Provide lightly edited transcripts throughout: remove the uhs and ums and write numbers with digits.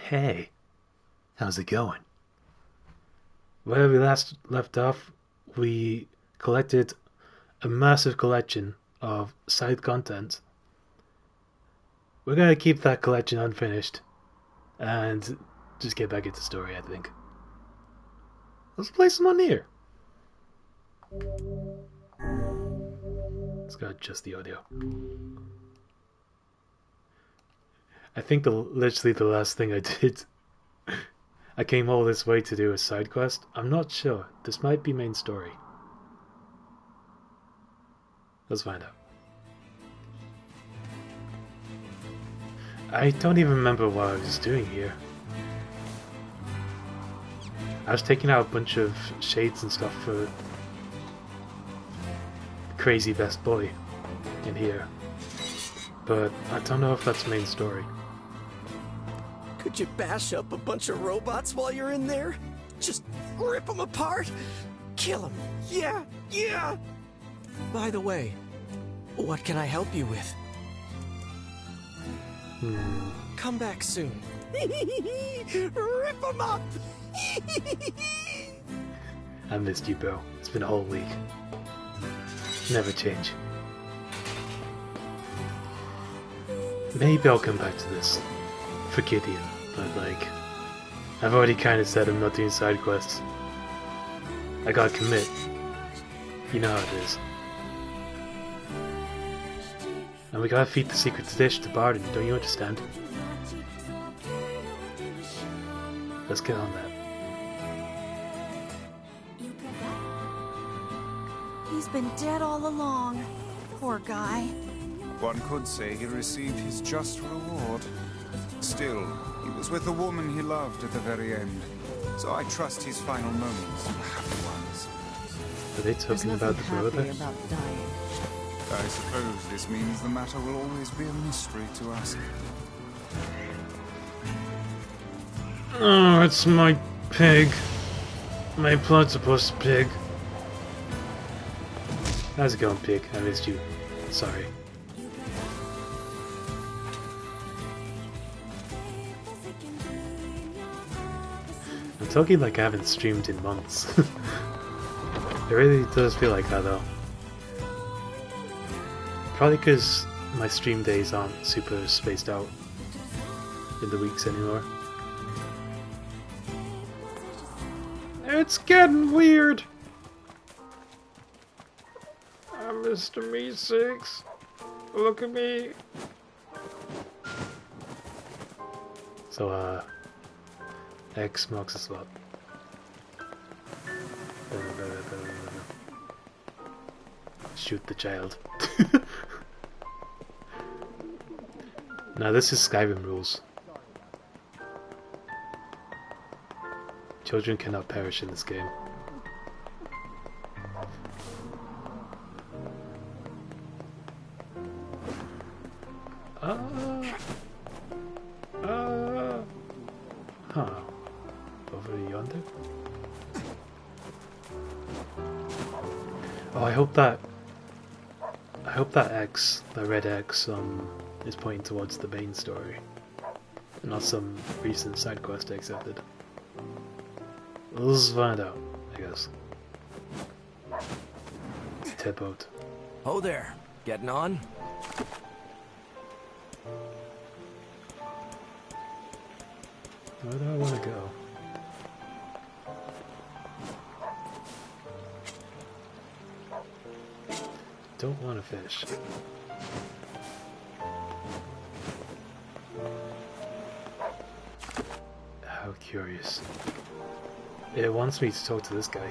Hey, how's it going? Where we last left off, we collected a massive collection of side content. We're gonna keep that collection unfinished and just get back into story, I think. Let's play some on NieR. Let's go adjust the audio. I think literally the last thing I did, I came all this way to do a side quest. I'm not sure. This might be main story. Let's find out. I don't even remember what I was doing here. I was taking out a bunch of shades and stuff for Crazy Best Boy in here. But I don't know if that's main story. Could you bash up a bunch of robots while you're in there? Just rip them apart? Kill them. Yeah, yeah! By the way, what can I help you with? Come back soon. Rip them up! I missed you, bro. It's been a whole week. Never change. Maybe I'll come back to this for Gideon, but like, I've already kind of said I'm not doing side quests. I gotta commit. You know how it is. And we gotta feed the secret dish to Barden, don't you understand? Let's get on that. He's been dead all along. Poor guy. One could say he received his just reward. Still, he was with the woman he loved at the very end, so I trust his final moments were happy ones. Are they talking about the brother? About dying. I suppose this means the matter will always be a mystery to us. Oh, it's my pig. My platypus pig. How's it going, pig? I missed you. Sorry. I'm talking like I haven't streamed in months. It really does feel like that though. Probably because my stream days aren't super spaced out in the weeks anymore. It's getting weird! I'm Mr. Me6. Look at me. So, X marks a spot. Shoot the child. Now this is Skyrim rules. Children cannot perish in this game. Huh. Over yonder? Oh, I hope that X, that red X, is pointing towards the main story, and not some recent side quest I accepted. Let's find out, I guess. Tedboat. Oh there, getting on? Where do I want to go? Don't want to fish. How curious. It wants me to talk to this guy.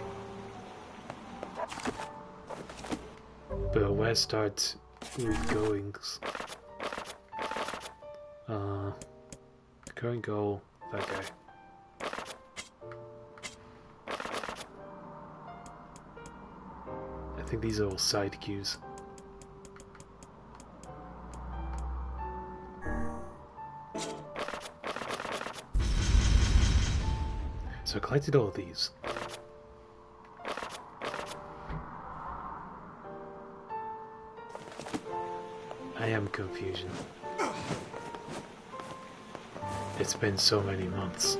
But where start we goings? Current goal, that guy. I think these are all side queues. So I collected all of these. I am confusion. It's been so many months.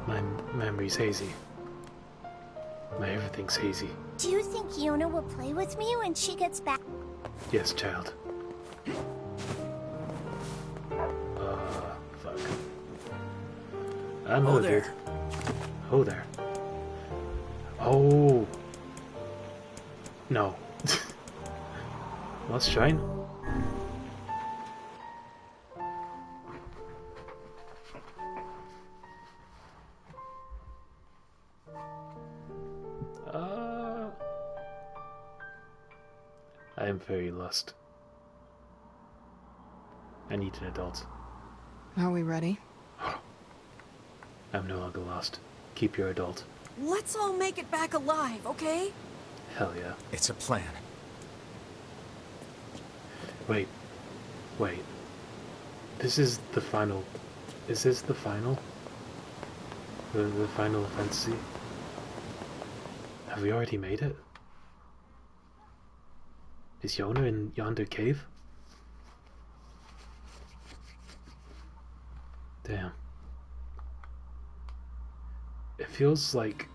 My memory's hazy. My everything's hazy. Do you think Yona will play with me when she gets back? Yes, child. Fuck. I'm Oh, not there. good. Oh, there. Oh. No. Let's try. I am very lost. I need an adult. Are we ready? I'm no longer lost. Keep your adult. Let's all make it back alive, okay? Hell yeah. It's a plan. Wait. Wait. This is the final... Is this the final? The final fantasy? Have we already made it? Is Yona in yonder cave? Damn. It feels like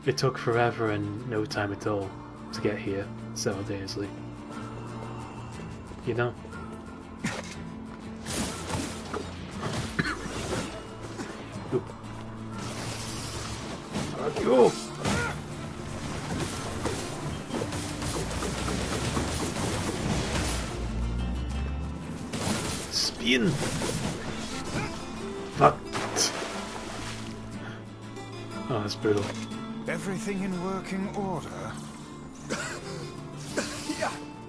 it took forever and no time at all to get here simultaneously. You know? Oop. Fuck you! Spin! Fuck! Oh, that's brutal. Everything in working order?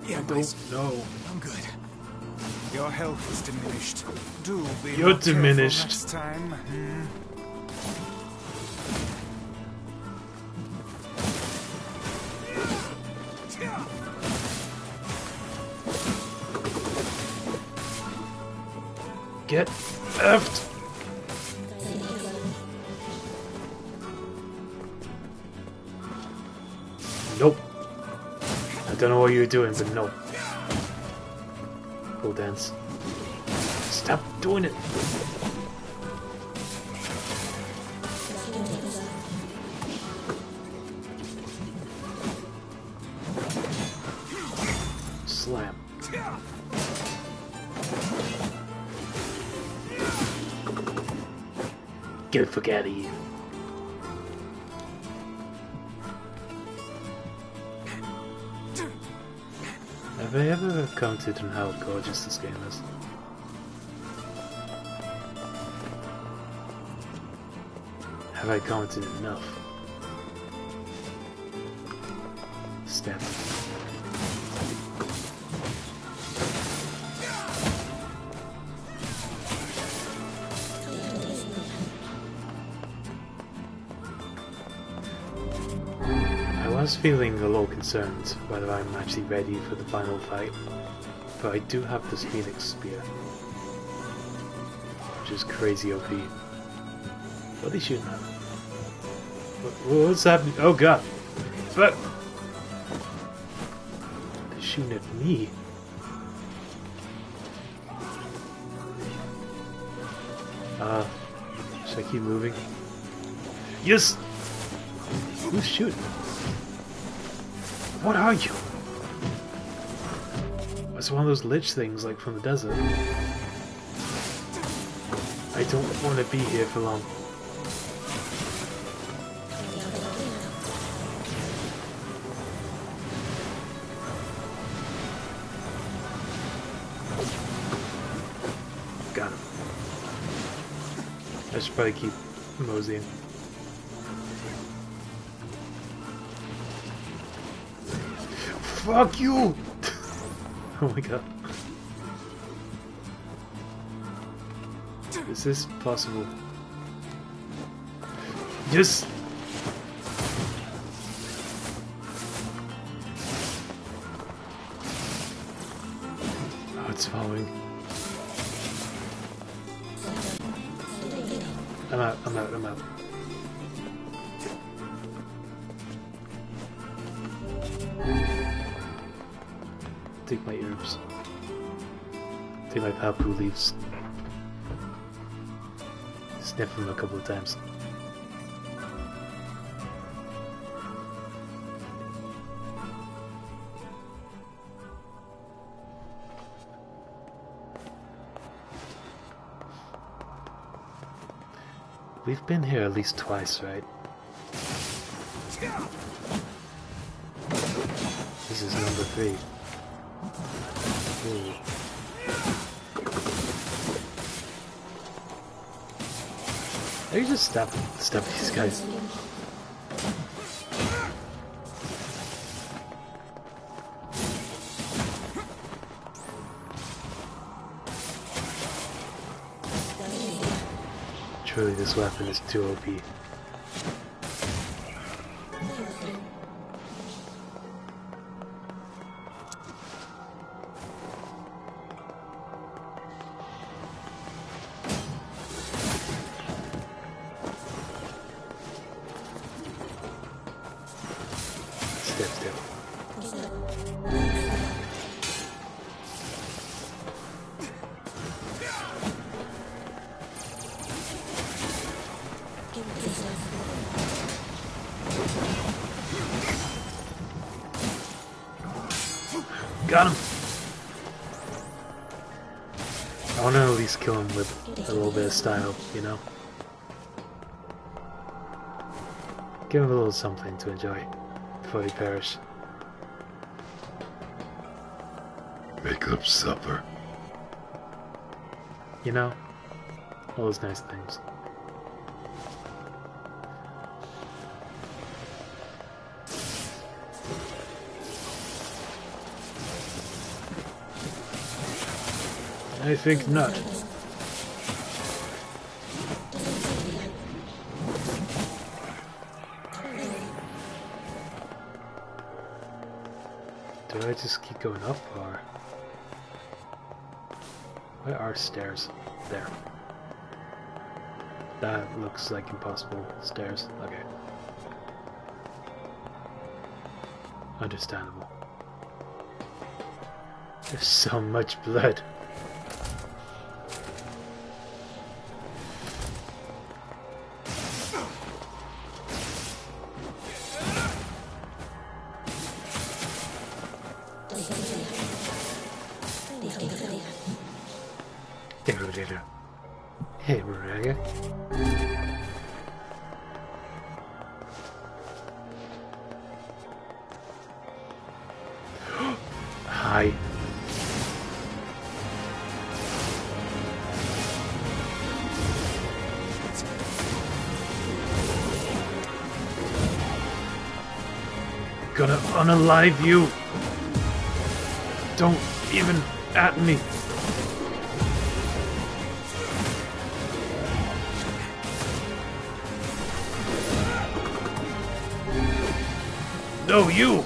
Yeah, I boys. don't know. I'm good. Your health is diminished. Do be You're more careful diminished. next time. Get effed! Nope. I don't know what you were doing, but no. Go dance. Stop doing it! Slam. Get the fuck out of here. Have I ever commented on how gorgeous this game is? Have I commented enough? Step. I was feeling a little concerned whether I'm actually ready for the final fight, but I do have this Phoenix Spear, which is crazy OP. What are they shooting at? What's happening? Oh god! But they're shooting at me. Should I keep moving? Yes! Who's shooting? What are you? It's one of those lich things like from the desert. I don't want to be here for long. Got him. I should probably keep moseying. Fuck you! Oh my god. Is this possible? Yes! Oh, it's following. I'm out, I'm out, I'm out. Take my herbs. Take my papu leaves. sniff him a couple of times. We've been here at least twice, right? This is number 3. Ooh. Maybe just stop these guys. Truly, this weapon is too OP. Step. Got him! I want to at least kill him with a little bit of style, you know? Give him a little something to enjoy before he perish. Make up supper. You know? All those nice things. I think not. Do I just keep going up, or... Where are stairs? There. That looks like impossible stairs. Okay. Understandable. There's so much blood. Hey, Mariah. Hi. Gonna unalive you. Don't even at me. No, you!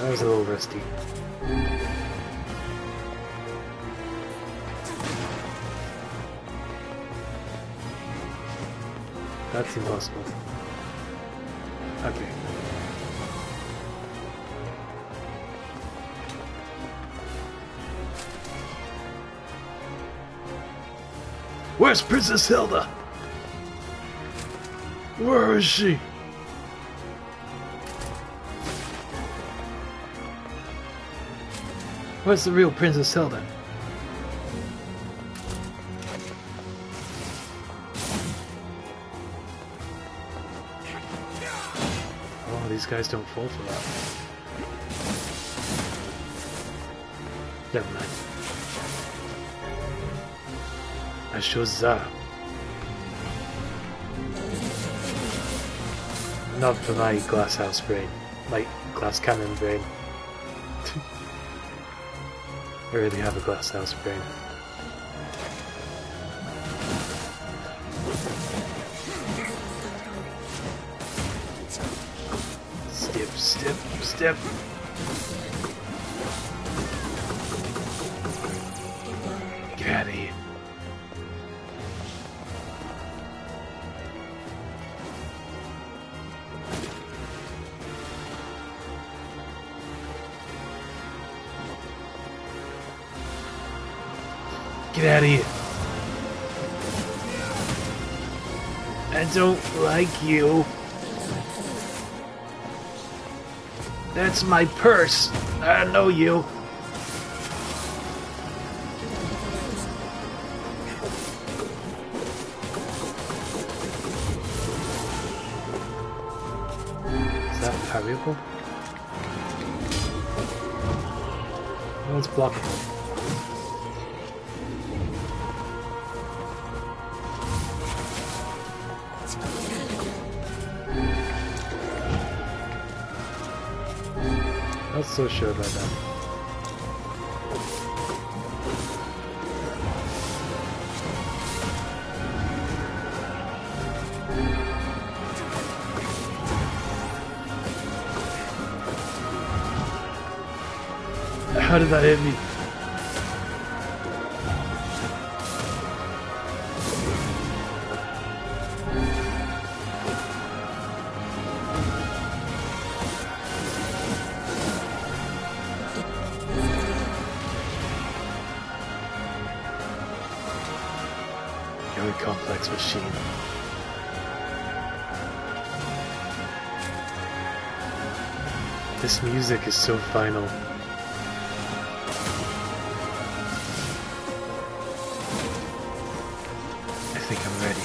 That was a little risky. That's impossible. Okay. Where's Princess Hilda? Where is she? Where's the real Princess Hilda? Oh, these guys don't fall for that. Never mind. Ashoza. Not for my glass house brain. My glass cannon brain. I really have a glass house brain. Step. Get in. Get out of here. I don't like you. That's my purse. I know you. Is that parryable? Well, it's blockable. Not so sure about that. How did that hit me? Very complex machine. This music is so final. I think I'm ready.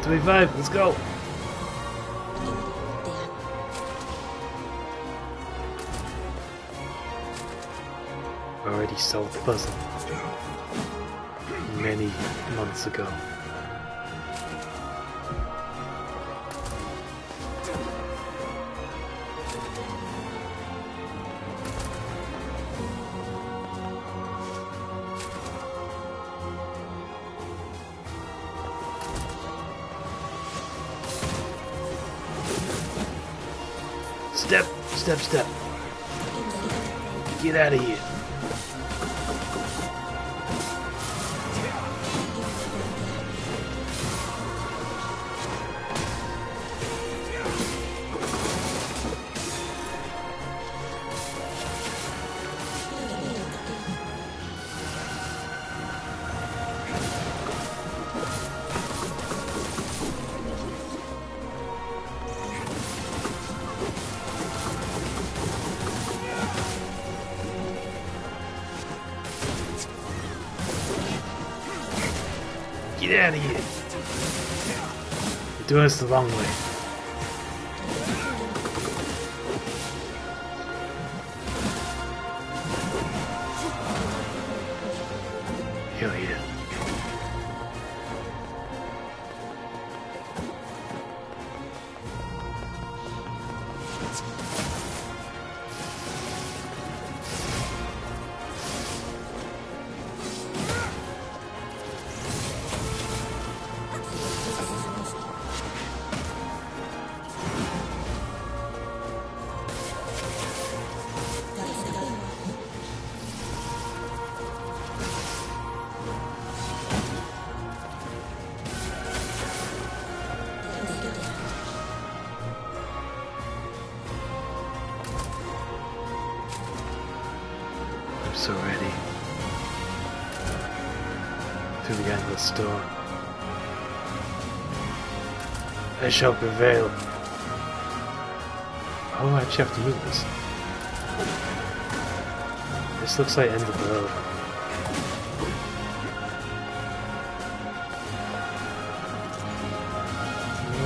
'25, let's go! Already solved the puzzle many months ago. Step, step, step. Get out of here. Get out of here. You're doing this the wrong way. Hell yeah. I'm so ready. Through the endless storm, I shall prevail. Oh, I actually have to move this. This looks like end of the road.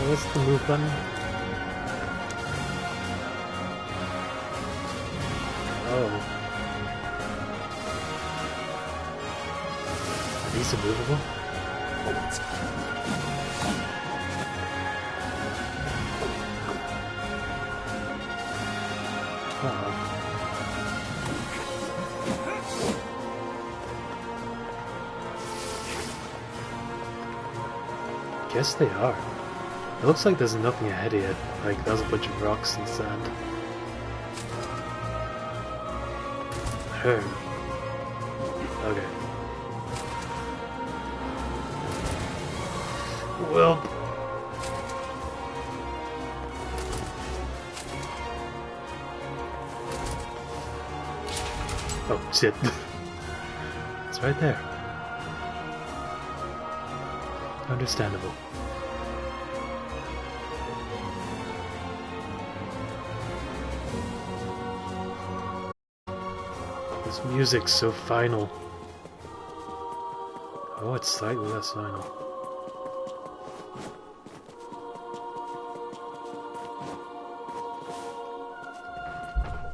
What's the move button? Oh. Are these immovable? Guess they are. It looks like there's nothing ahead of it. Like there's a bunch of rocks and sand. Her. Okay. Well. Oh shit. It's right there. Understandable. This music's so final. Oh, it's slightly less final.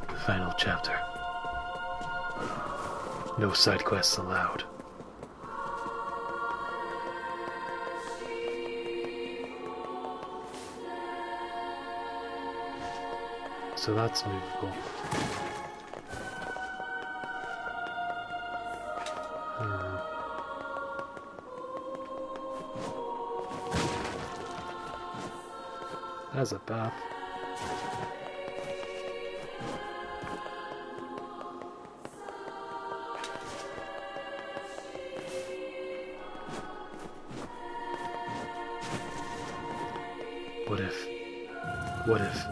The final chapter. No side quests allowed. So that's movable. There's a path. What if? What if?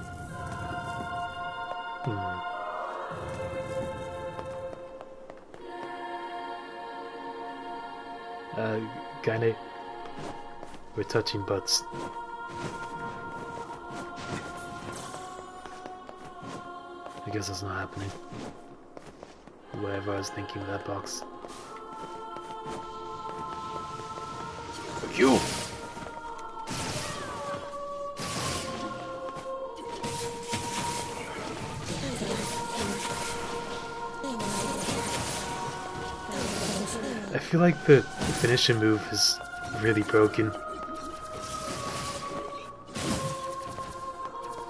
Kinda. We're touching butts. I guess that's not happening. Whatever I was thinking of that box. Fuck you! I feel like the finishing move is really broken.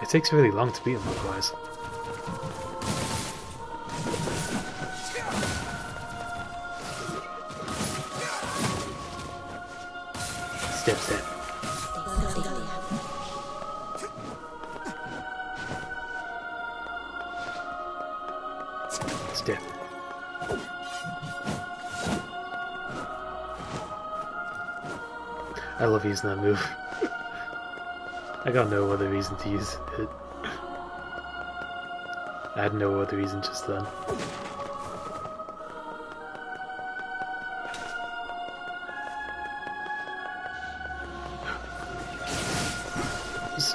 It takes really long to beat him otherwise. Step, step. Step. I love using that move. I got no other reason to use it. I had no other reason just then.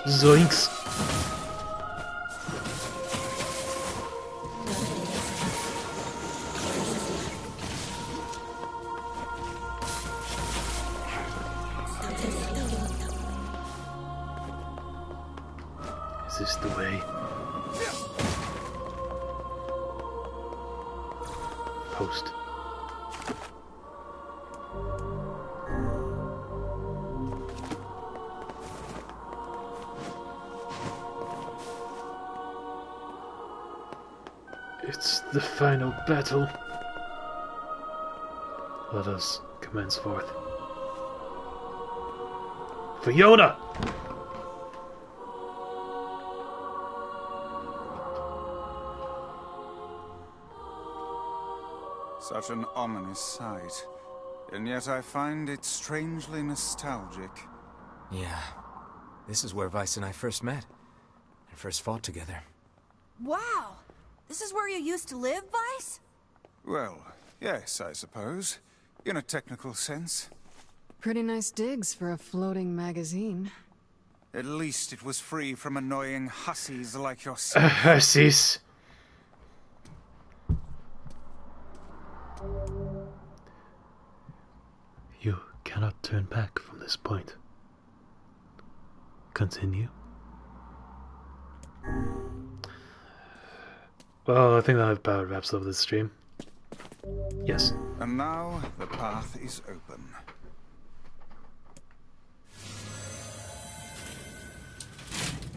Zoinks! Is this the way? Post. It's the final battle. Let us commence forth. For Yoda! Such an ominous sight, and yet I find it strangely nostalgic. Yeah. This is where Vice and I first met. And first fought together. Wow! This is where you used to live, Vice? Well, yes, I suppose. In a technical sense. Pretty nice digs for a floating magazine. At least it was free from annoying hussies like yourself. Hussies. You cannot turn back from this point. Continue. Well, I think that about wraps up this stream. Yes. And now the path is open.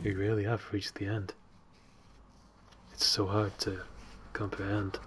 We really have reached the end. It's so hard to comprehend.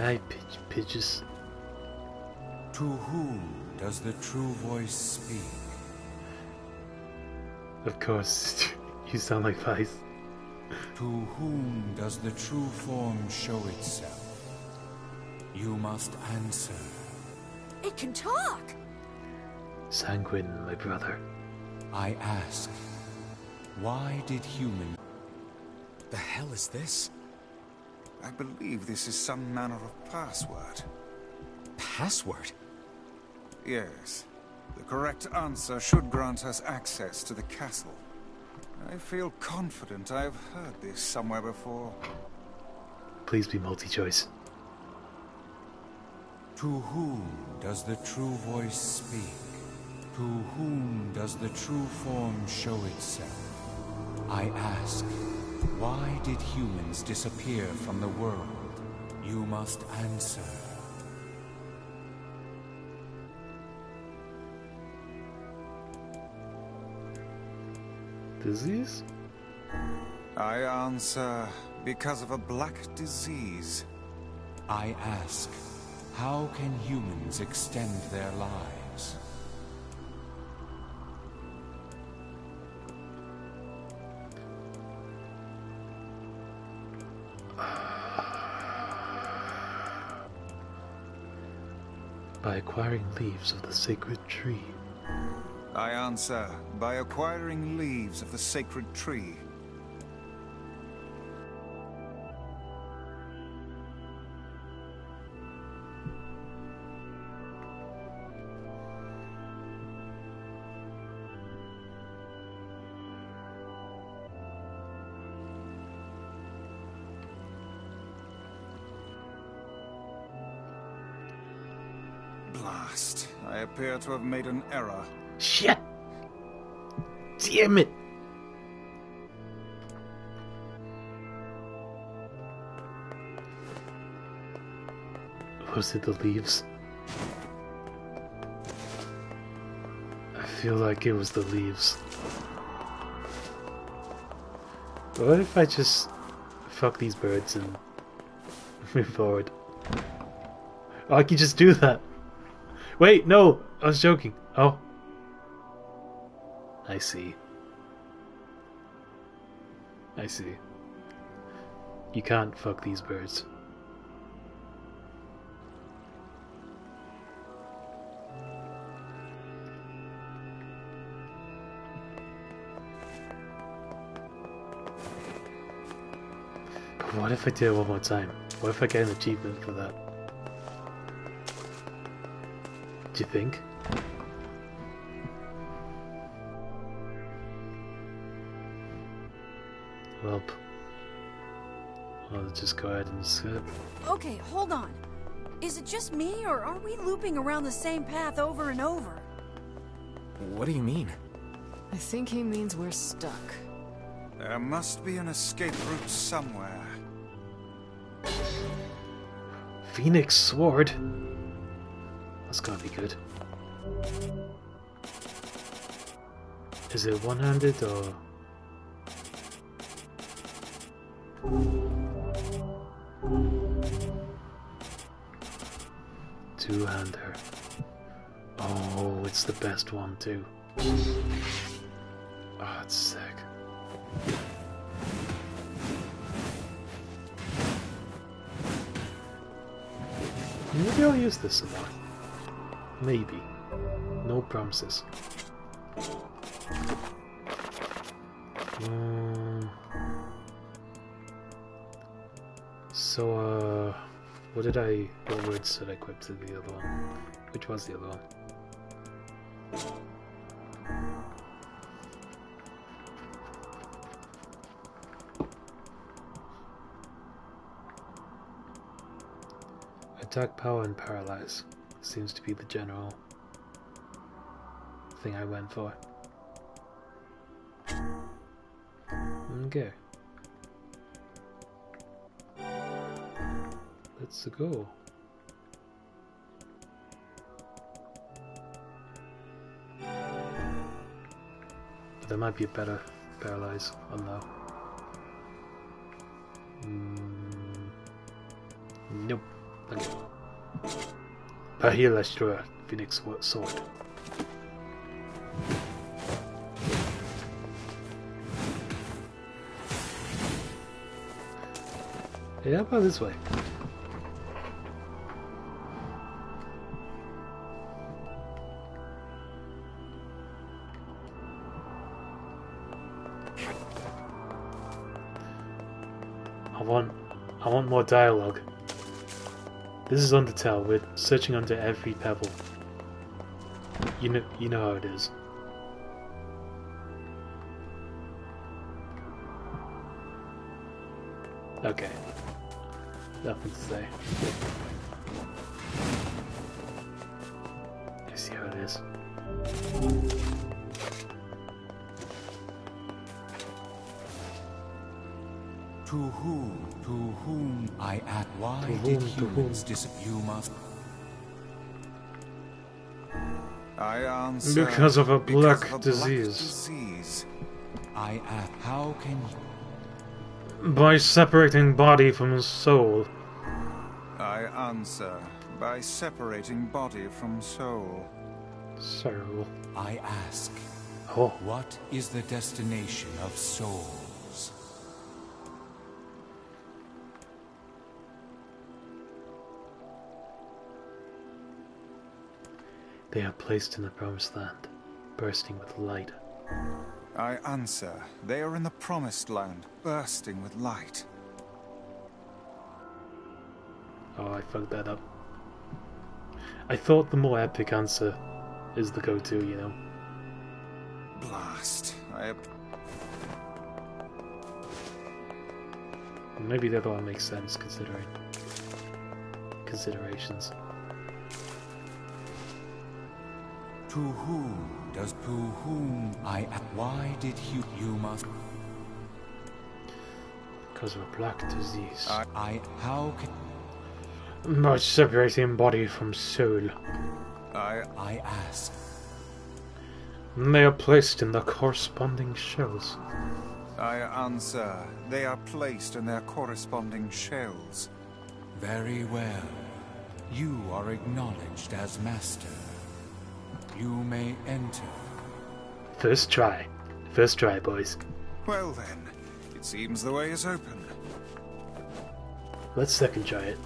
Hi, Pidgeys. To whom does the true voice speak? Of course, you sound like Vice. To whom does the true form show itself? You must answer. It can talk! Sanguine, my brother. I ask, why did humans... The hell is this? I believe this is some manner of password. Password? Yes. The correct answer should grant us access to the castle. I feel confident I have heard this somewhere before. Please be multi-choice. To whom does the true voice speak? To whom does the true form show itself? I ask, why did humans disappear from the world? You must answer. Disease? I answer, because of a black disease. I ask, how can humans extend their lives? By acquiring leaves of the sacred tree. I answer, by acquiring leaves of the sacred tree. Blast. I appear to have made an error. Shit! Damn it! Was it the leaves? I feel like it was the leaves. What if I just fuck these birds and move forward? Oh, I can just do that! Wait, no! I was joking. Oh. I see. I see. You can't fuck these birds. But what if I do it one more time? What if I get an achievement for that? Do you think? Well, I'll just go ahead and skip. Okay, hold on. Is it just me, or are we looping around the same path over and over? What do you mean? I think he means we're stuck. There must be an escape route somewhere. Phoenix Sword? That's gotta be good. Is it one-handed or... two-hander? Oh, it's the best one too. Oh, it's sick. Maybe I'll use this some more. Maybe. No promises. So, what words did I equip to the other one? Which was the other one? Attack, power, and paralyze seems to be the general thing I went for. Okay. Let's go. But there might be a better paralyze on now. Nope. Okay. Pahila Shura, Phoenix Sword. Yeah, how about this way? I want more dialogue. This is Undertale. We're searching under every pebble. You know how it is. Okay. Nothing to say. I see how it is. To whom I ask, why did humans disappear? You must. I answer. Because of a black disease. I ask, how can you? By separating body from soul. I answer by separating body from soul. Soul. I ask, Oh. what is the destination of souls? They are placed in the promised land, bursting with light. I answer, they are in the promised land, bursting with light. Oh, I fucked that up. I thought the more epic answer is the go-to, you know. Blast. Maybe the other one makes sense, considering considerations. To whom I ask, why did you must? Because of a black disease. How can By separating body from soul. I ask, They are placed in the corresponding shells. I answer, they are placed in their corresponding shells. very well. You are acknowledged as master. You may enter. First try. First try, boys. Well then, it seems the way is open. Let's second try it.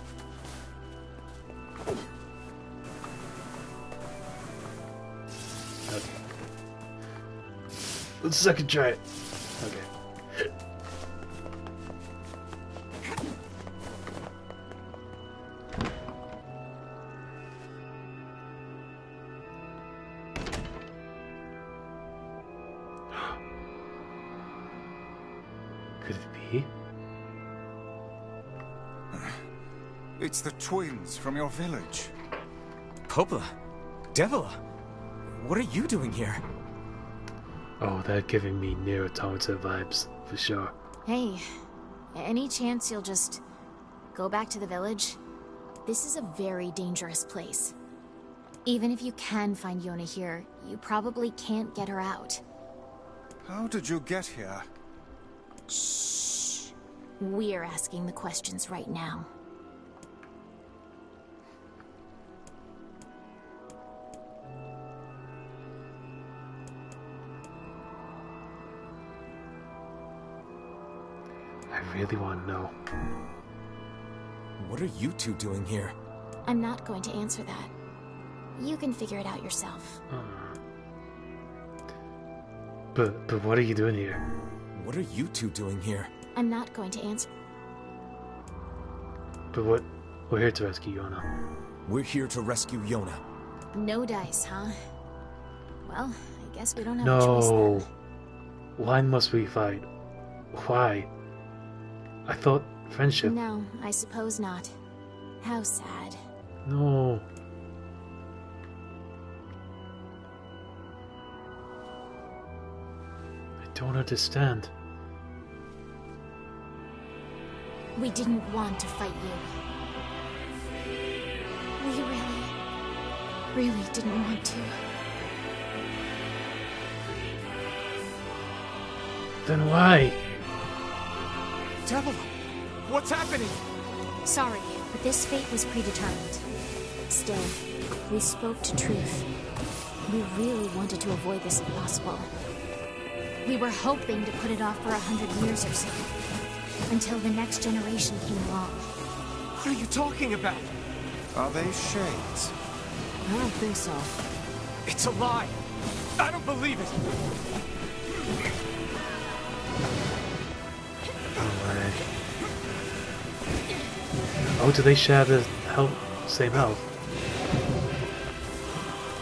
Okay. Let's second try it. Okay. Could it be? It's the twins from your village. Popa, Devila, what are you doing here? Oh, they're giving me NieR Automata vibes, for sure. Hey, any chance you'll just go back to the village? This is a very dangerous place. Even if you can find Yona here, you probably can't get her out. How did you get here? Shh. We're asking the questions right now. I really want to know. What are you two doing here? I'm not going to answer that. You can figure it out yourself. But what are you doing here? What are you two doing here? I'm not going to answer. But what? We're here to rescue Yona. We're here to rescue Yona. No dice, huh? Well, I guess we don't have a choice No. then. Why must we fight? Why? I thought friendship. No, I suppose not. How sad. No. I don't understand. We didn't want to fight you. We really didn't want to. Then why? Devila, what's happening? Sorry, but this fate was predetermined. Still, we spoke to truth. We really wanted to avoid this if possible. We were hoping to put it off for 100 years or so, until the next generation came along. What are you talking about? Are they shades? I don't think so. It's a lie. I don't believe it. No way. Oh, do they share the same health?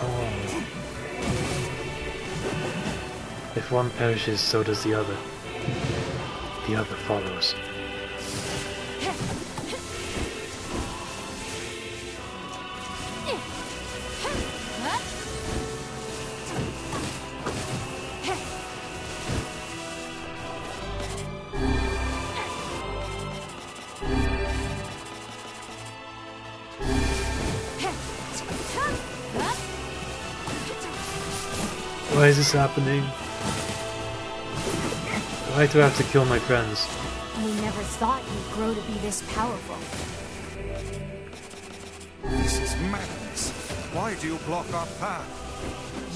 Oh. If one perishes, so does the other. The other follows. Why is this happening? Why do I have to kill my friends? We never thought you'd grow to be this powerful. This is madness. Why do you block our path?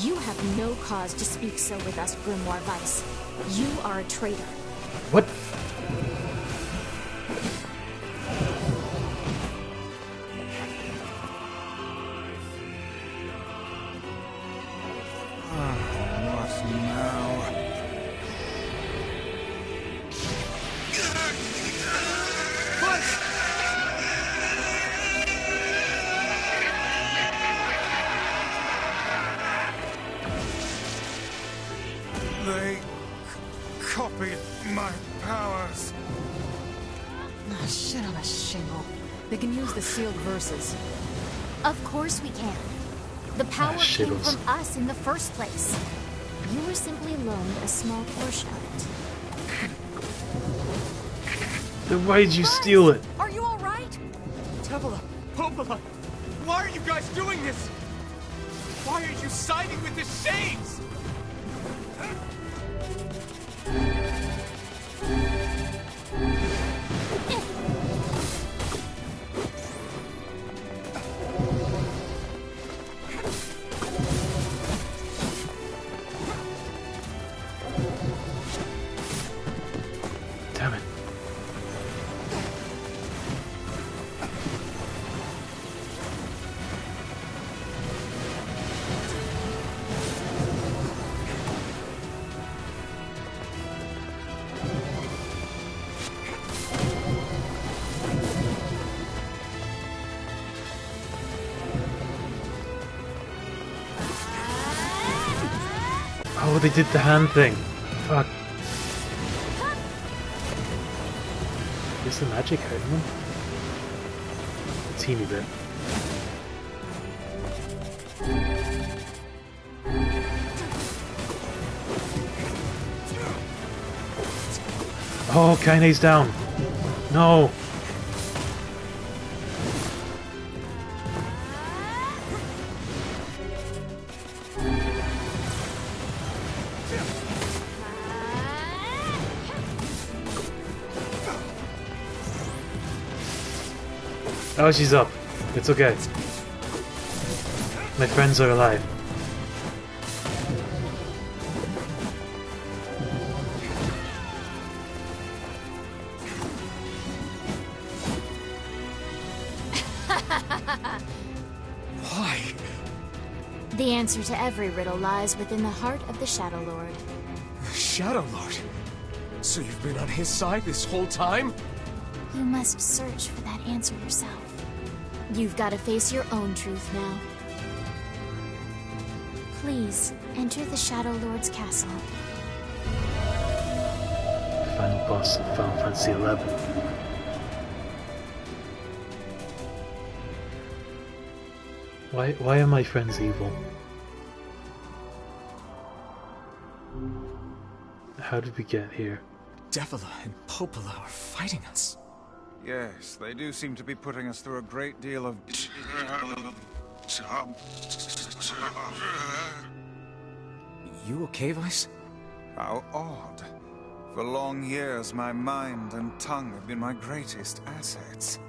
You have no cause to speak so with us, Grimoire Weiss. You are a traitor. What? What now? They copied my powers. Ah, shit on a shingle. They can use the sealed verses. Of course we can. The power came shittles. from us in the first place. You were simply loaned a small portion of it. Then why did you steal it? Are you all right? Tevela, Popola, why are you guys doing this? Why are you siding with the Shades? Damn it. Oh, they did the hand thing. Fuck. Is the magic hurting them? A teeny bit. Oh, Kaine's down. No. Oh, she's up. It's okay. My friends are alive. Why? The answer to every riddle lies within the heart of the Shadow Lord. The Shadow Lord? So you've been on his side this whole time? You must search for that answer yourself. You've got to face your own truth now. Please, enter the Shadow Lord's castle. Final boss of Final Fantasy XI. Why are my friends evil? How did we get here? Devila and Popola are fighting us. Yes, they do seem to be putting us through a great deal of... You okay, Weiss? How odd. For long years, my mind and tongue have been my greatest assets.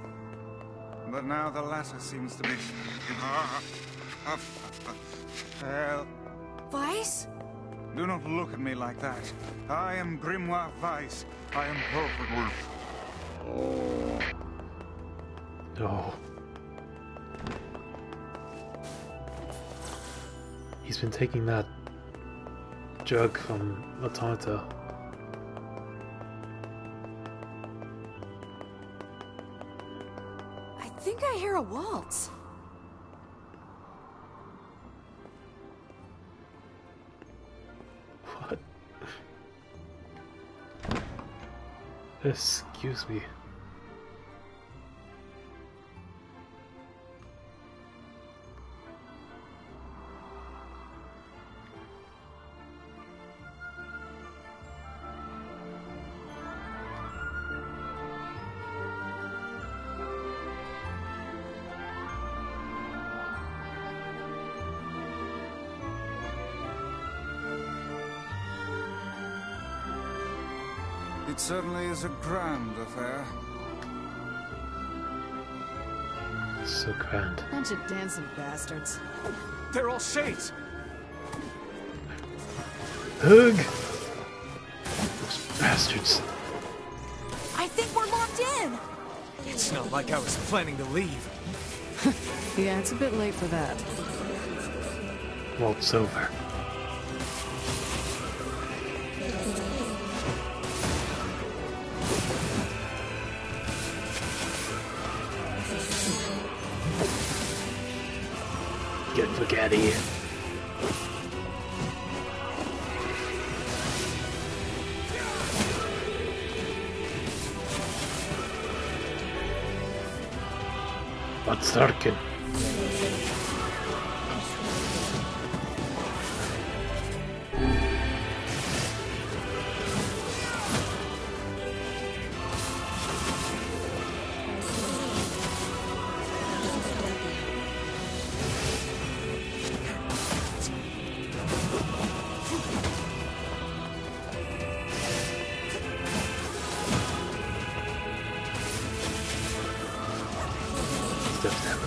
but now the latter seems to be... Hell. Weiss? Do not look at me like that. I am Grimoire Weiss. I am perfectly... Oh. He's been taking that drug from Automata. I think I hear a waltz. What? Excuse me. It certainly is a grand affair. So grand. Bunch of dancing bastards. They're all shades. Hug! Those bastards. I think we're locked in. It's not like I was planning to leave. Yeah, it's a bit late for that. Waltz over. Get spaghetti. What's Starkin? Step, step.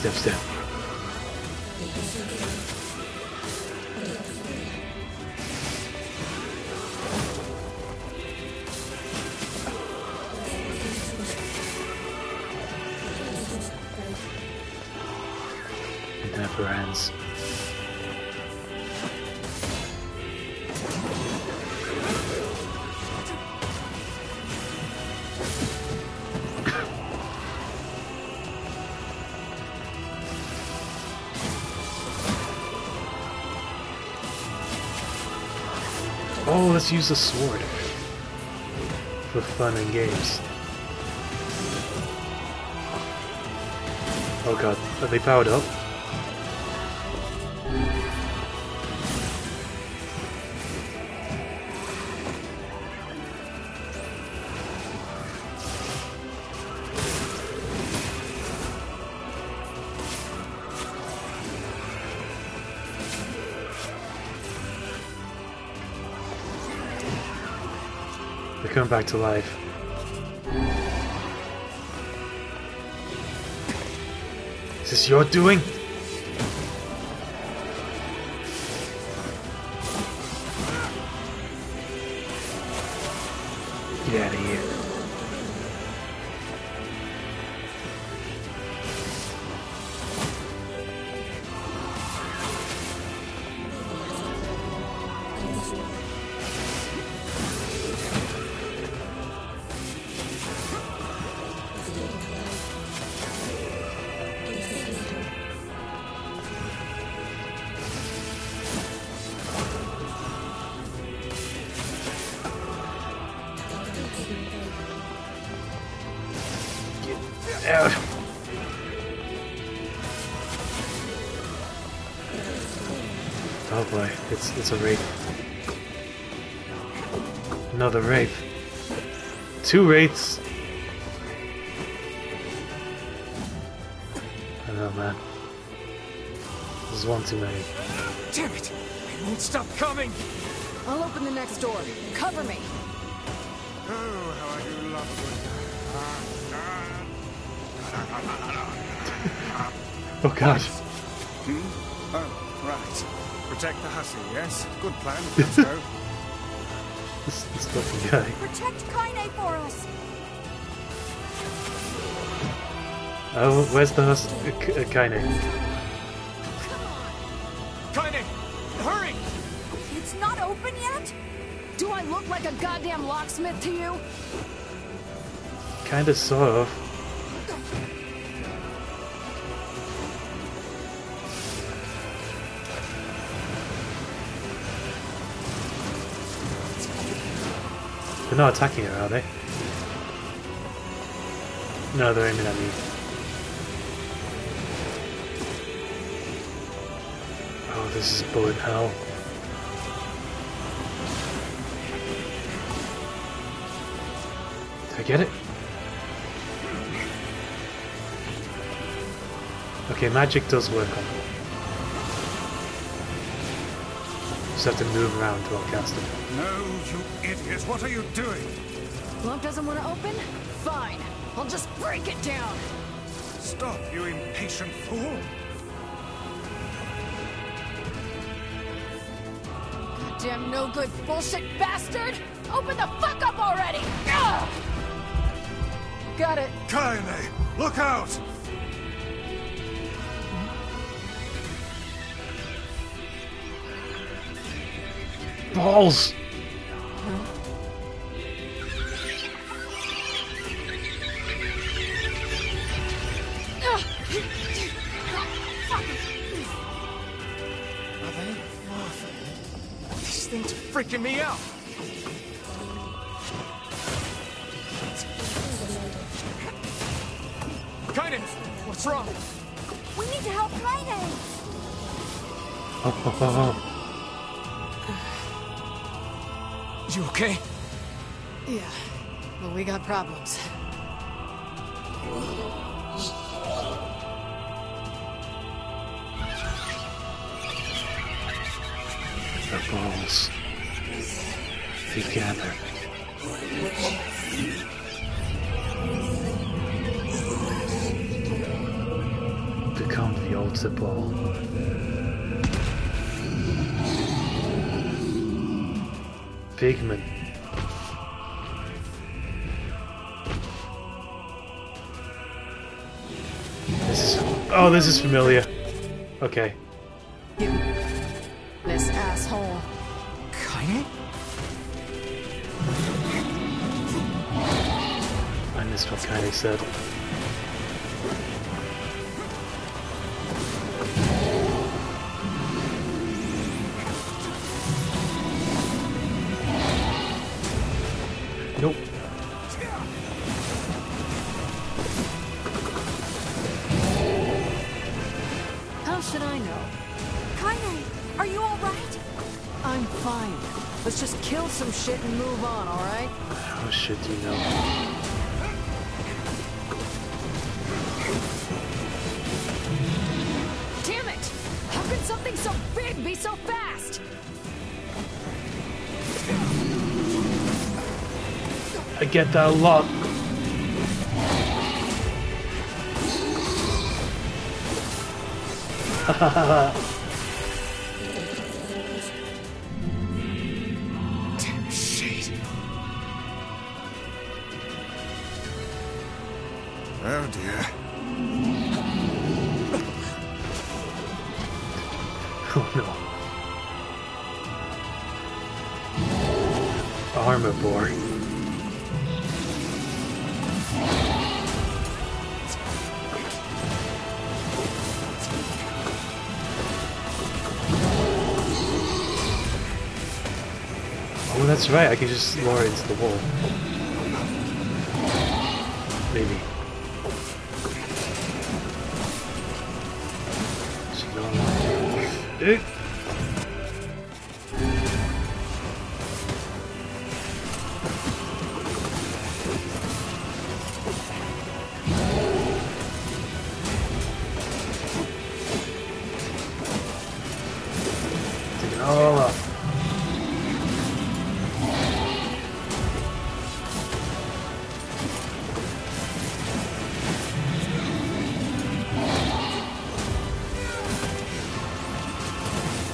Step, step. It never ends. Oh, let's use the sword for fun and games. Oh god, are they powered up? They're coming back to life. Is this your doing? Get out of here. Out. Oh boy, it's a wraith. Another wraith. 2 wraiths. I know, man. This is one too many. Damn it! won't stop coming! I'll open the next door. Cover me. Oh, how I do love a good... Oh god. Oh, right. Protect the hussy, yes? Good plan. Let's go. This fucking guy. Protect Kaine for us. Oh, where's the Kaine? Kaine! Hurry! It's not open yet? Do I look like a goddamn locksmith to you? Kinda, sort of. They're not attacking her, are they? No, they're aiming at me. Oh, this is bullet hell. Did I get it? Okay, magic does work on them. Just have to move around while casting. No, you idiot. What are you doing? Lock doesn't want to open? Fine. I'll just break it down. Stop, you impatient fool. Goddamn no good bullshit bastard! Open the fuck up already! Ugh! Got it. Kaine, look out! Balls! Are they? These things are freaking me out! Kaine! What's wrong? We need to help Kaine. Oh, oh, oh, You okay? Yeah, but we got problems. the balls together. Become the ultimate ball. Pigment. This is familiar. Okay. This asshole. Kaine? I missed what Kaine said. Nope. How should I know? Kaine, are you alright? I'm fine. Let's just kill some shit and move on, alright? How should you know? Damn it! How can something so big be so fast? I get that a lot. Damn shit. Oh dear. Oh no. Armor board. Oh, that's right, I can just lower it into the wall. Maybe. Should go on. all up.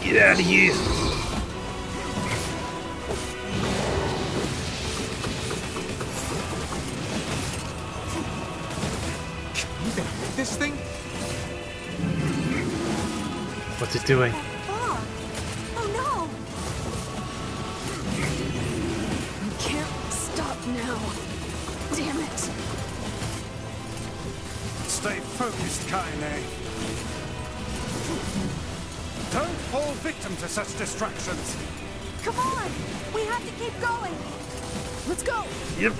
Get out of here! You gonna hit this thing? What's it doing? Fog. Oh no! I can't stop now. Damn it. Stay focused, Kaine. Don't fall victim to such distractions. Come on! We have to keep going! Let's go. Yep.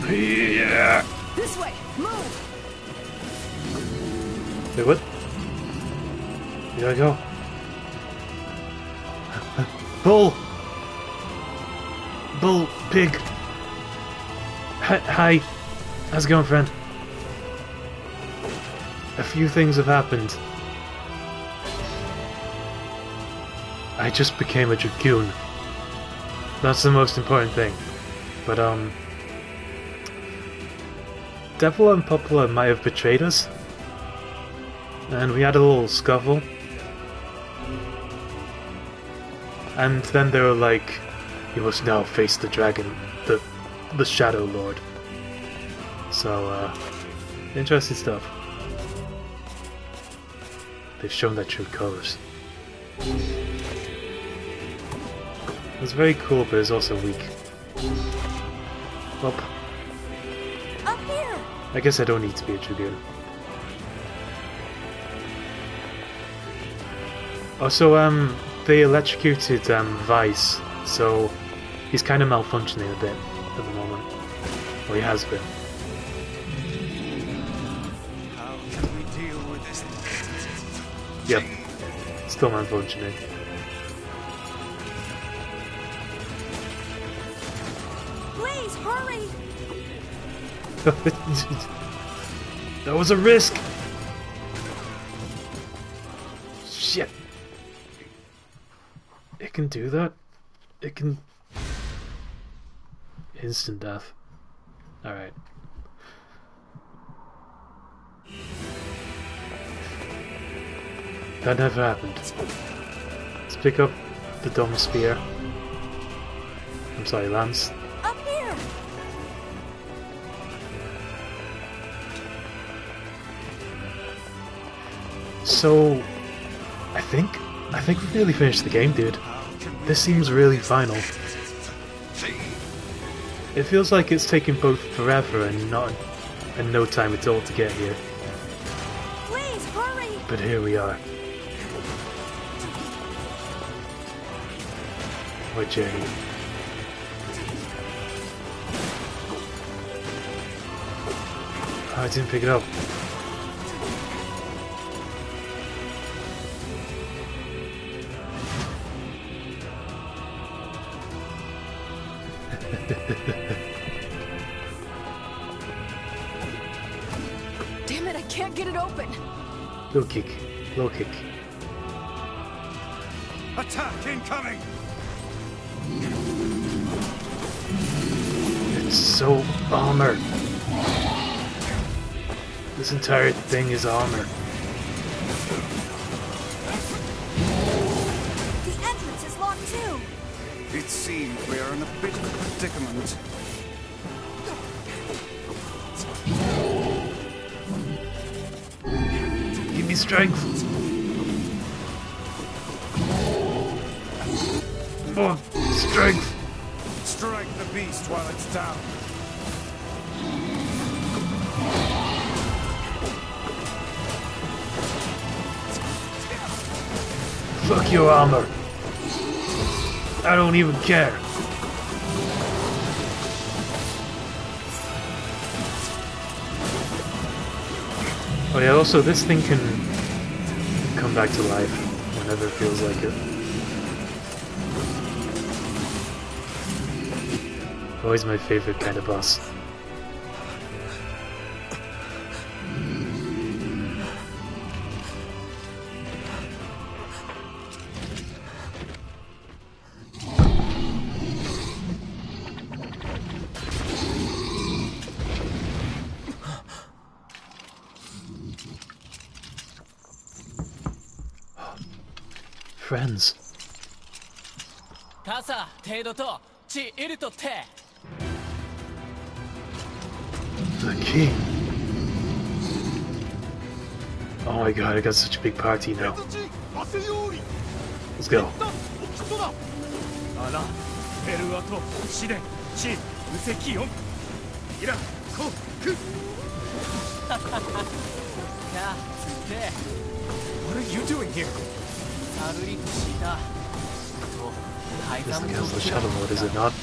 Yeah. This way. Move. Wait, what? Here I go. Bull! Bull, pig! Hi. How's it going, friend? A few things have happened. I just became a dragoon. That's the most important thing. But, Devil and Poplar might have betrayed us. And we had a little scuffle. And then they were like, you must now face the dragon, the Shadow Lord. So, interesting stuff. They've shown their true colors. It's very cool, but it's also weak. Well, Up here! I guess I don't need to be a dragoon. Also, they electrocuted Vice, so he's kind of malfunctioning a bit at the moment. Or he has been. How can we deal with this? Yep, still malfunctioning. Please, hurry! That was a risk! Shit. It can do that? It can... Instant death. Alright. That never happened. Let's pick up the Dome Spear. I'm sorry, Lance. Up here! So... I think we've nearly finished the game, dude. This seems really final. It feels like it's taken both forever and no time at all to get here. Please, hurry! But here we are. What journey? Oh, I didn't pick it up. Damn it, I can't get it open. Low kick. Low kick. Attack incoming! It's so armor. This entire thing is armor. The entrance is locked too! It seems we are in a bit of a predicament. Give me strength. More strength. Strike the beast while it's down. Fuck your armor. I don't even care. Oh yeah, also this thing can come back to life whenever it feels like it. Always my favorite kind of boss. Friends. The king. Oh my god, I got such a big party now. Let's go. What are you doing here? This thing has the shadow mode, is it not?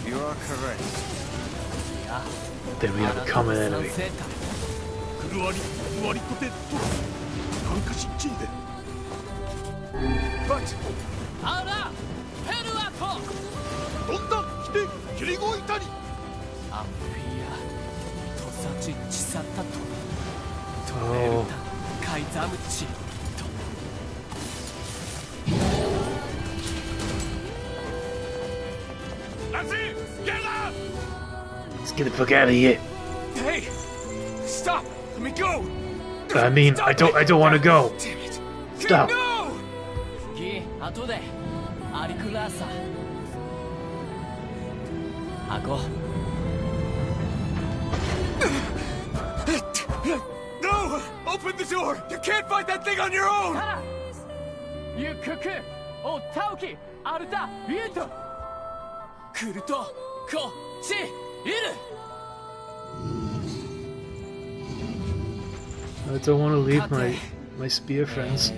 You are correct. Then we have a common enemy. But Oh. Let's get the fuck out of here. hey, stop! Let me go! I mean, I don't want to go. Damn it! Stop. No! No! Open the door! You can't fight that thing on your own! I don't want to leave my spear friends.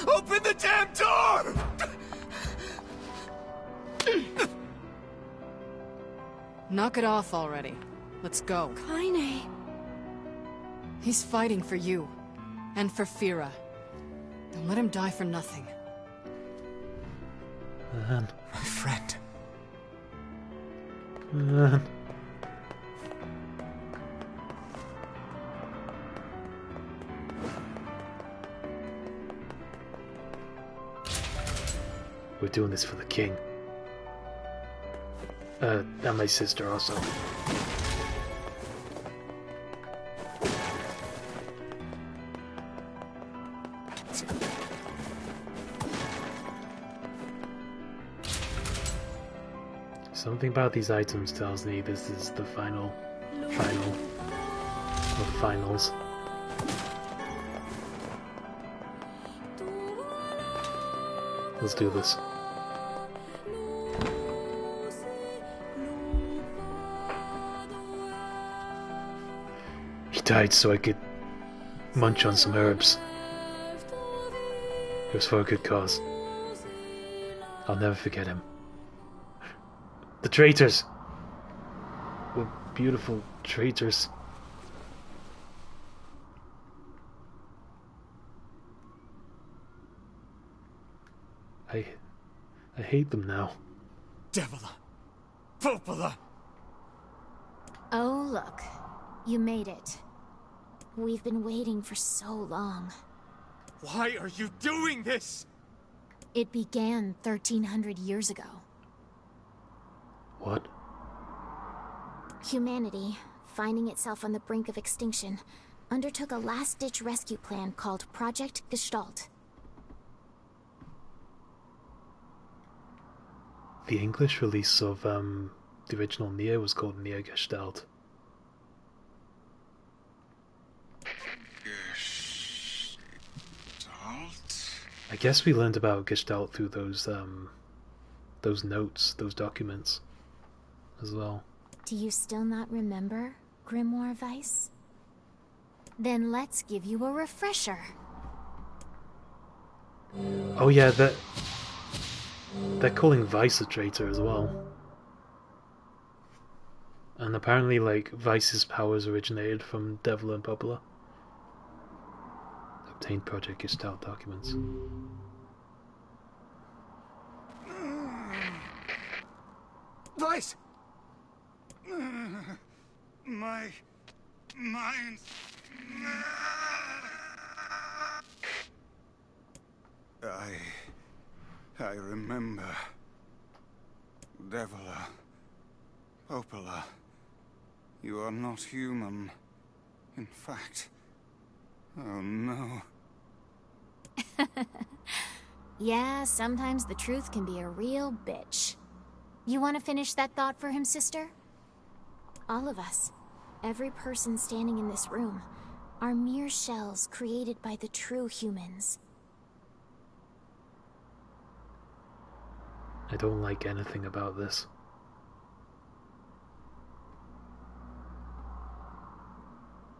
Open the damn door! Knock it off already. Let's go. Kaine. He's fighting for you. And for Fira. Don't let him die for nothing. Man. My friend. Man. We're doing this for the king. And my sister also. Something about these items tells me this is the final of finals. Let's do this. He died so I could munch on some herbs. It was for a good cause. I'll never forget him. The traitors! The beautiful traitors. I hate them now. Devila. Popala. Oh, look. You made it. We've been waiting for so long. Why are you doing this? It began 1300 years ago. What? Humanity, finding itself on the brink of extinction, undertook a last-ditch rescue plan called Project Gestalt. The English release of the original NieR was called NieR Gestalt. Gestalt? I guess we learned about Gestalt through those those notes, those documents as well. Do you still not remember, Grimoire Weiss? Then let's give you a refresher. Oh yeah, they're calling Weiss a traitor as well. And apparently, like, Weiss's powers originated from Devil and Popula. Obtained Project Gestalt documents. Weiss! My mind. I remember. Devila. Popula. You are not human. In fact. Oh no. Yeah, sometimes the truth can be a real bitch. You want to finish that thought for him, sister? All of us, every person standing in this room, are mere shells created by the true humans. I don't like anything about this.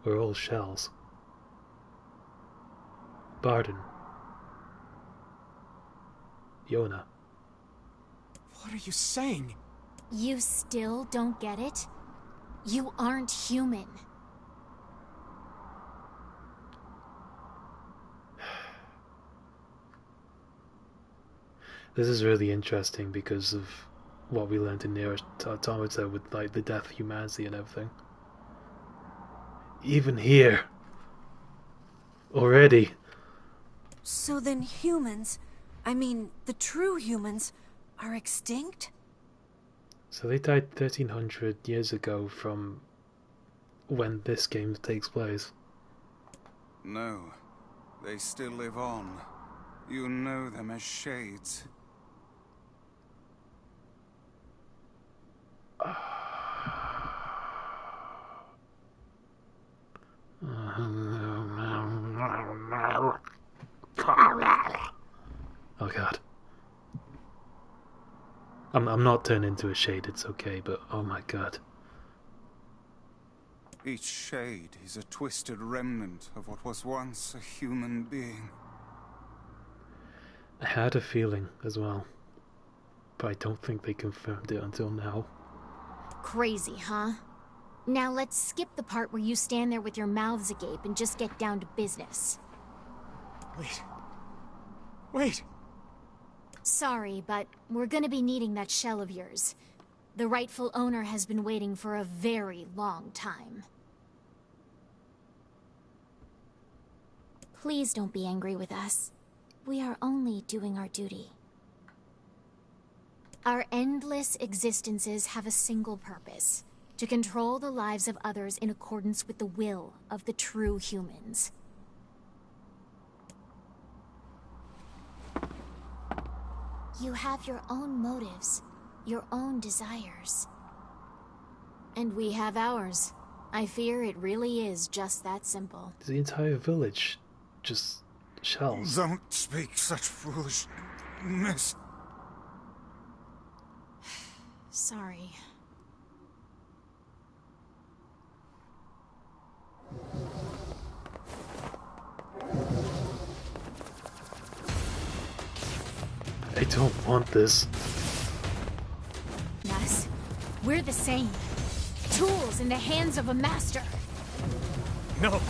We're all shells. Barden. Yona. What are you saying? You still don't get it? You aren't human. This is really interesting because of what we learned in NieR Automata with like the death of humanity and everything. Even here, already. So then humans, I mean the true humans, are extinct? So they died 1300 years ago from when this game takes place. No, they still live on. You know them as shades. Oh god. I'm not turned into a shade, it's okay, but oh my god. Each shade is a twisted remnant of what was once a human being. I had a feeling as well, but I don't think they confirmed it until now. Crazy, huh? Now let's skip the part where you stand there with your mouths agape and just get down to business. Wait! Sorry, but we're gonna be needing that shell of yours. The rightful owner has been waiting for a very long time. Please don't be angry with us. We are only doing our duty. Our endless existences have a single purpose: to control the lives of others in accordance with the will of the true humans. You have your own motives, your own desires. And we have ours. I fear it really is just that simple. Is the entire village just shells? Don't speak such foolishness. Sorry. I don't want this. Us, we're the same. Tools in the hands of a master. No!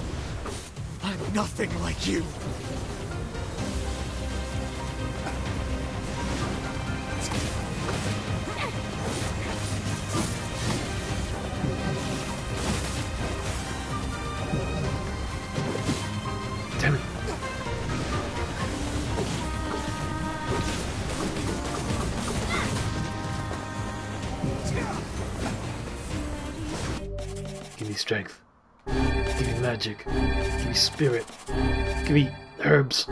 I'm nothing like you! Damn it. Give me strength. Give me magic. Give me spirit. Give me herbs.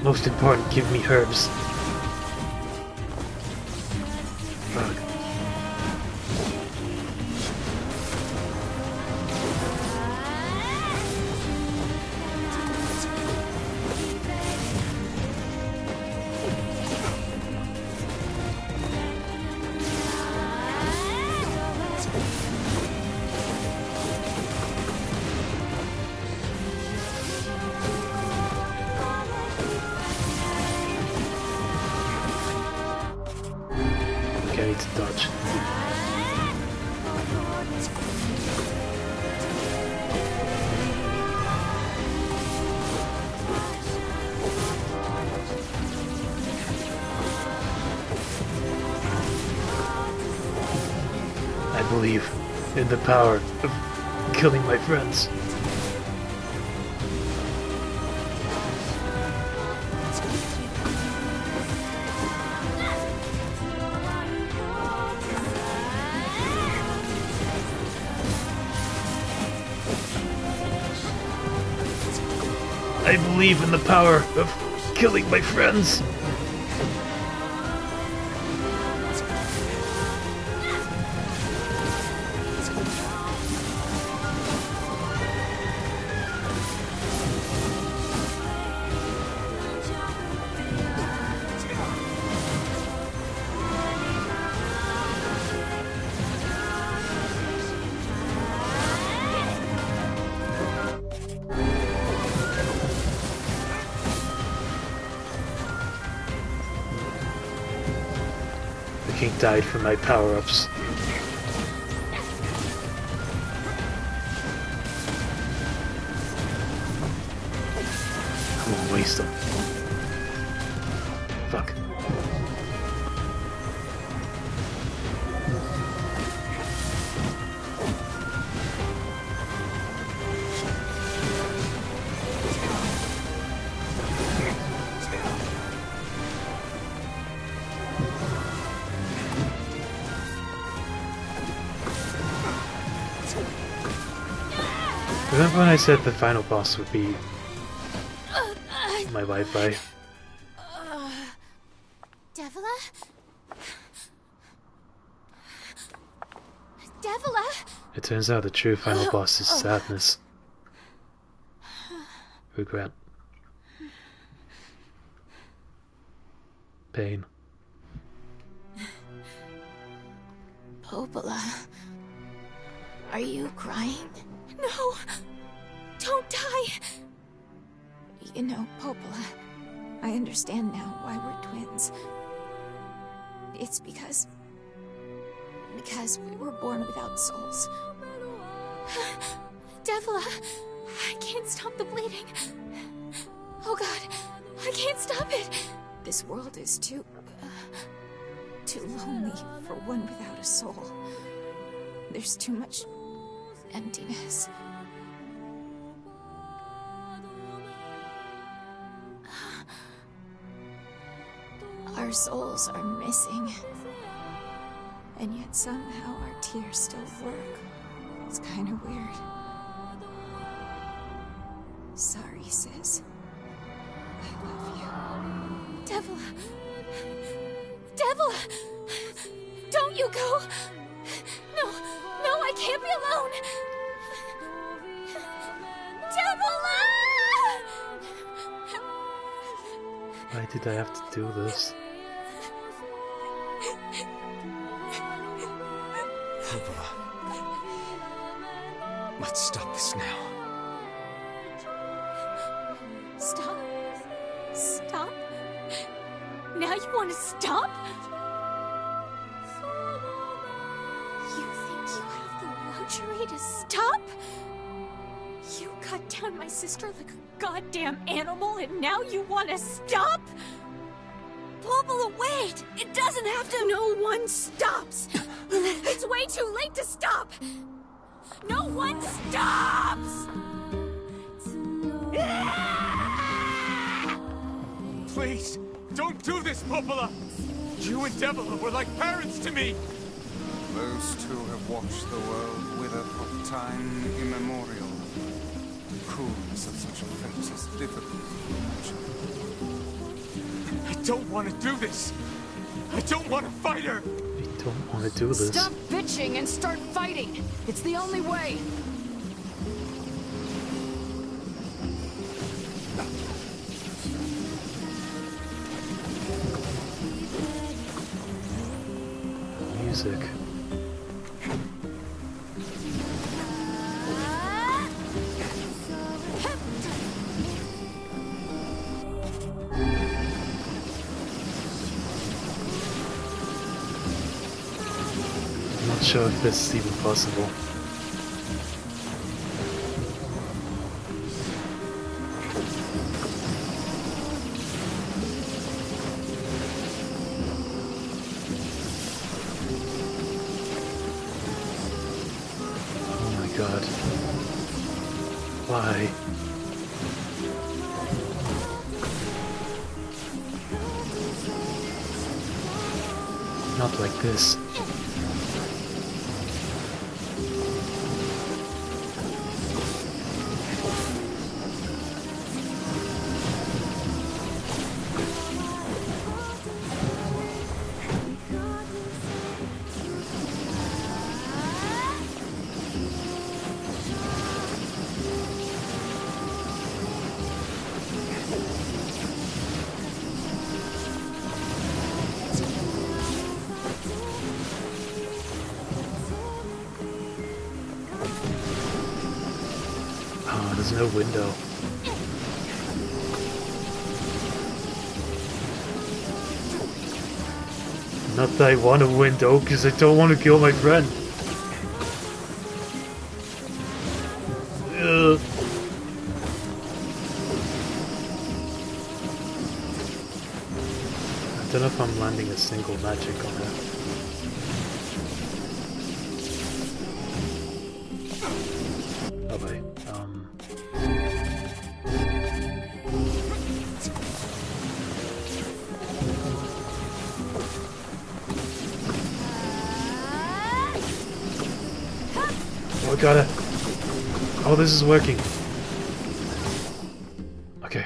Most important, give me herbs. Fuck. believe in the power of killing my friends. I believe in the power of killing my friends. The king died for my power-ups. I won't waste them. Fuck. Remember when I said the final boss would be my Wi-Fi? Devila? Devila? It turns out the true final boss is sadness. Regret. Pain. Popola. Are you crying? No! Don't die! You know, Popola, I understand now why we're twins. It's because we were born without souls. Devila, I can't stop the bleeding. Oh God, I can't stop it. This world is too lonely for one without a soul. There's too much emptiness. Our souls are missing. And yet somehow our tears still work. It's kind of weird. Sorry, sis. I love you. Devila! Devila! Don't you go! No, I can't be alone! Devila! Why did I have to do this? Popola. Let's stop this now. Stop? Stop? Now you want to stop? You think you have the luxury to stop? You cut down my sister like a goddamn animal and now you want to stop? Popola, wait! It doesn't have to. No one stops! It's way too late to stop! No one stops! Please, don't do this, Popola! You and Devila were like parents to me! Those two have watched the world wither for time immemorial. The cruelness of such a fate is difficult to imagine. I don't want to do this! I don't want to fight her! I don't want to do this. Stop bitching and start fighting! It's the only way! Music. I'm not sure if this is even possible. god. Why? Not like this. Oh, there's no window. Not that I want a window, because I don't want to kill my friend. Ugh. I don't know if I'm landing a single magic on it. Oh wait, oh, I got it. Oh, this is working. Okay.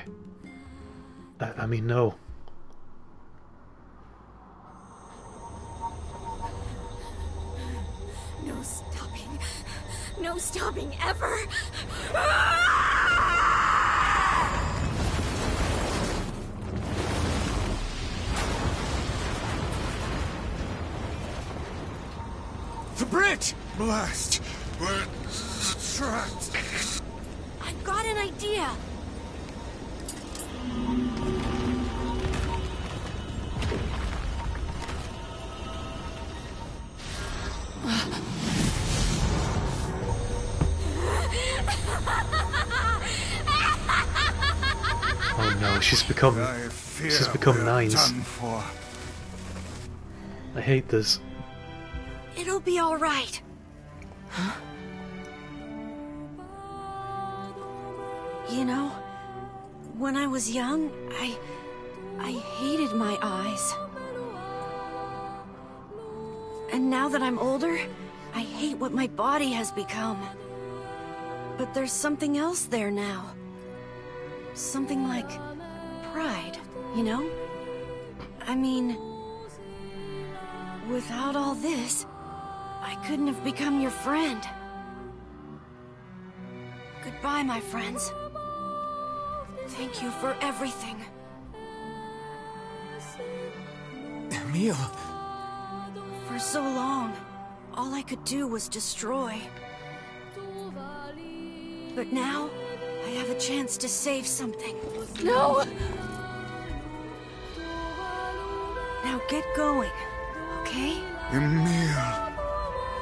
I mean, no. No stopping. No stopping ever. The bridge! Blast! We're trapped. I've got an idea. Oh no, she's become we're Nines. done for. I hate this. It'll be all right. You know, when I was young, I hated my eyes. And now that I'm older, I hate what my body has become. But there's something else there now. Something like pride, you know? I mean, without all this, I couldn't have become your friend. Goodbye, my friends. Thank you for everything. Emil. For so long, all I could do was destroy. But now, I have a chance to save something. No! Now get going, okay? Emil.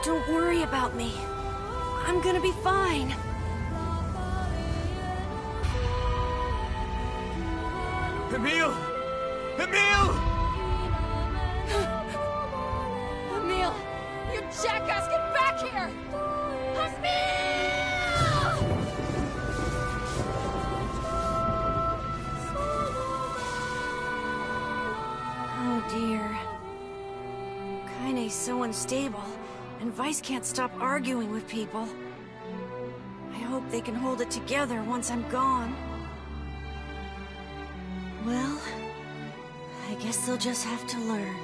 Don't worry about me. I'm gonna be fine. Emil! Emil! Emil! You jackass, get back here! Emil! Oh dear. Kaine's so unstable, and Vice can't stop arguing with people. I hope they can hold it together once I'm gone. Well, I guess they'll just have to learn.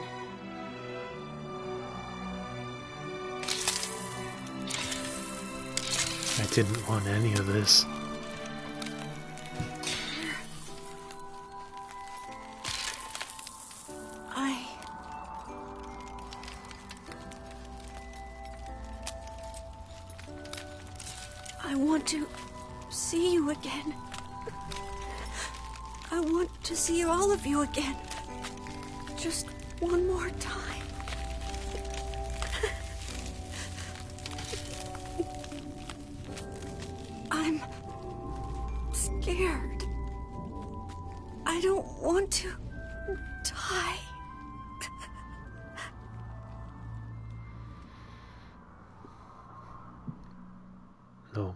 I didn't want any of this. I want to see you again. I want to see all of you again. Just one more time. I'm scared. I don't want to die. No,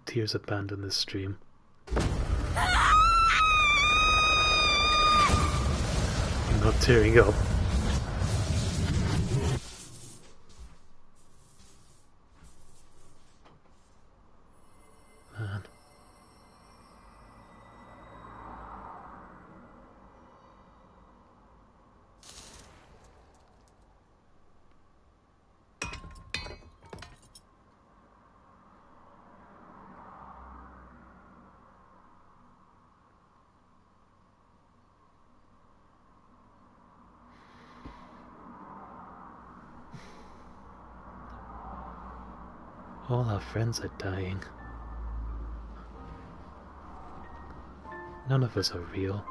tears abandon this stream. I'm not tearing up. Man. All our friends are dying. None of us are real.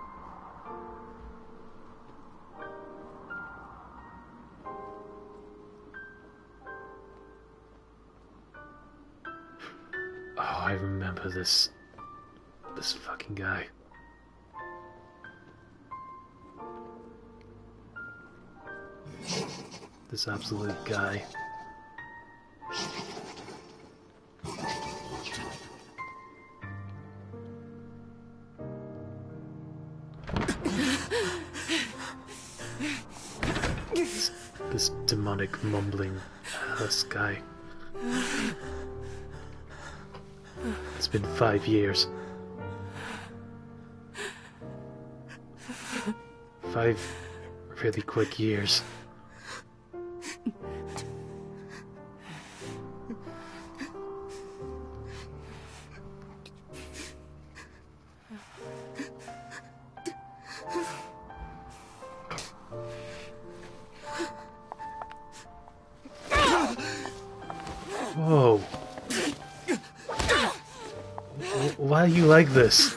Oh, I remember this fucking guy. This absolute guy. This demonic mumbling guy. It's been 5 years. 5 really quick years. Whoa. Why are you like this?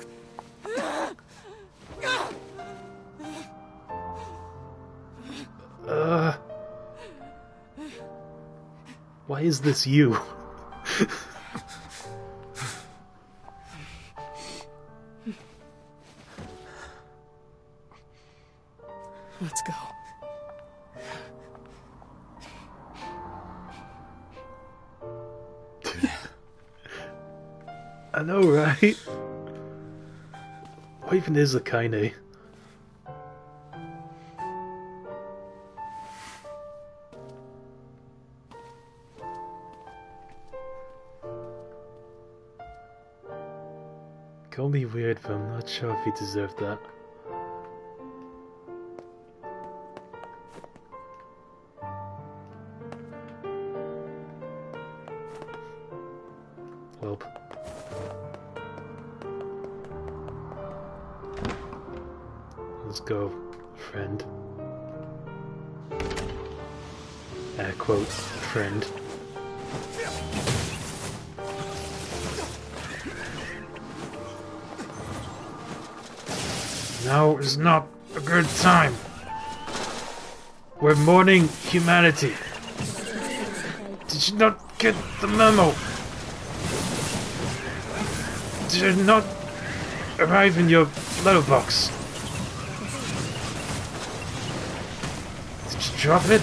Why is this you? Let's go. I know, right? What even is a Kaine? Call me weird, but I'm not sure if he deserved that. Well. Let's go, friend. Air quote, friend. Now is not a good time. We're mourning humanity. Did you not get the memo? Did it not arrive in your letterbox? Did you drop it?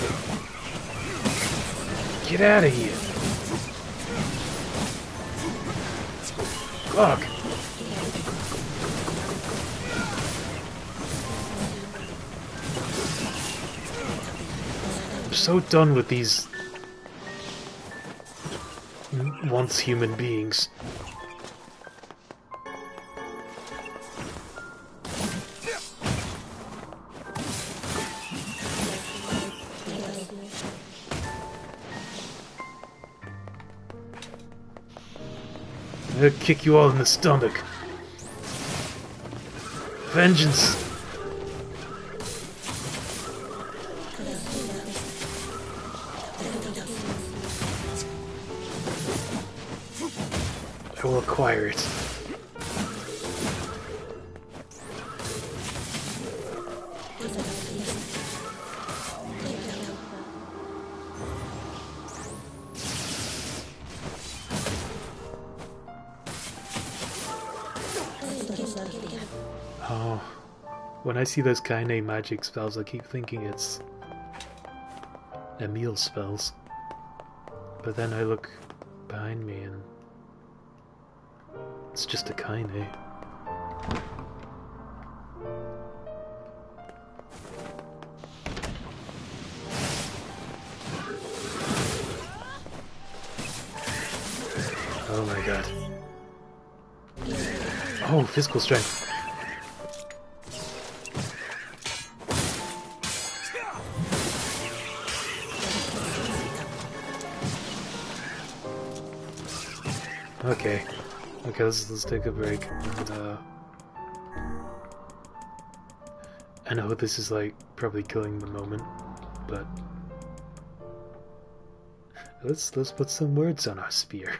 Get out of here. Fuck. I'm so done with these once human beings. I'll kick you all in the stomach. Vengeance! I will acquire it. Oh, when I see those Kaine magic spells, I keep thinking it's Emil spells. But then I look behind me and It's just a kind, eh? Oh my god. Oh, physical strength. Okay. Okay, let's take a break. And, I know this is like probably killing the moment, but let's put some words on our spear.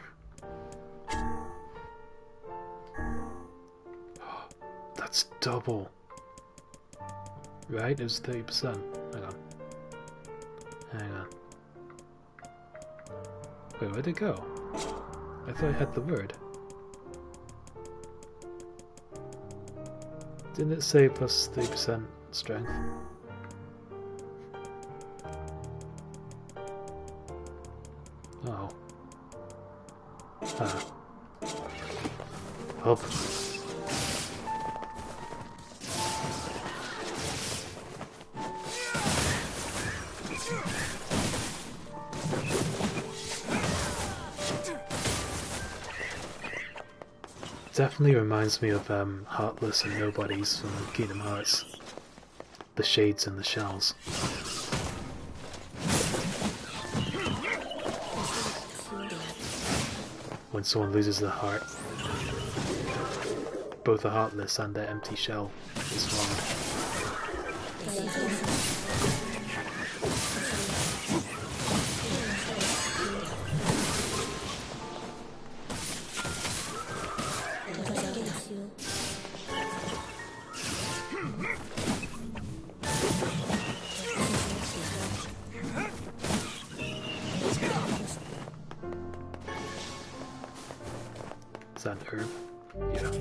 That's double. Right? It was 30%. Hang on. Hang on. Wait, where'd it go? I thought I had the word. Didn't it say plus 30% strength? Oh. Ah. Help. Definitely reminds me of Heartless and Nobodies from Kingdom Hearts. The shades and the shells. When someone loses their heart, both the Heartless and their empty shell is formed. Is that an herb? Yeah.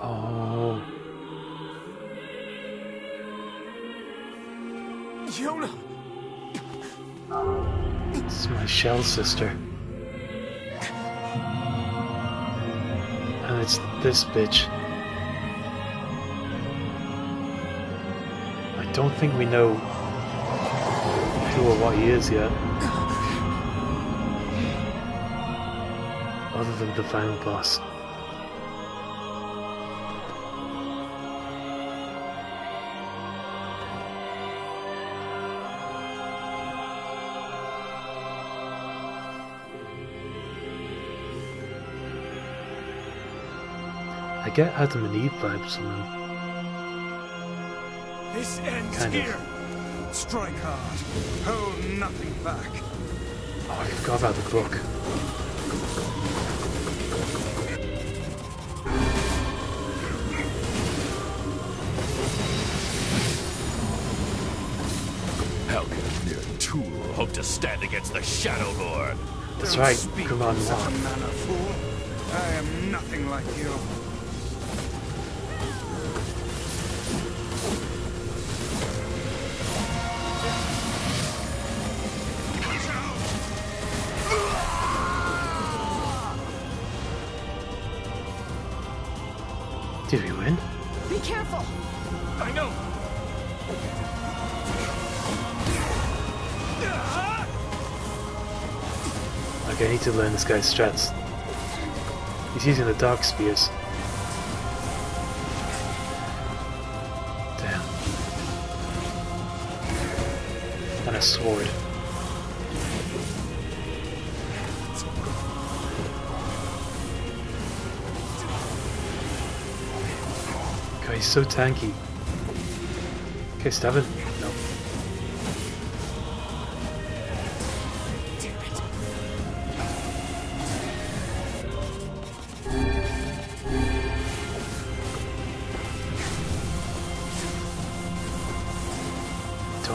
Oh. Yona! It's my shell sister. And it's this bitch. I don't think we know who or what he is yet. Other than the final boss. I get Adam and Eve vibes from him. This ends Kind of. here. Strike hard. Hold nothing back. Oh, I forgot about the book. How can a mere tool hope to stand against the Shadow Lord? That's Don't right, speak come on, in such a Lord. manner, fool. I am nothing like you. Did we win? Be careful! I know! Okay, I need to learn this guy's strats. He's using the dark spears. Damn. And a sword. God, he's so tanky. Okay, stab him. No.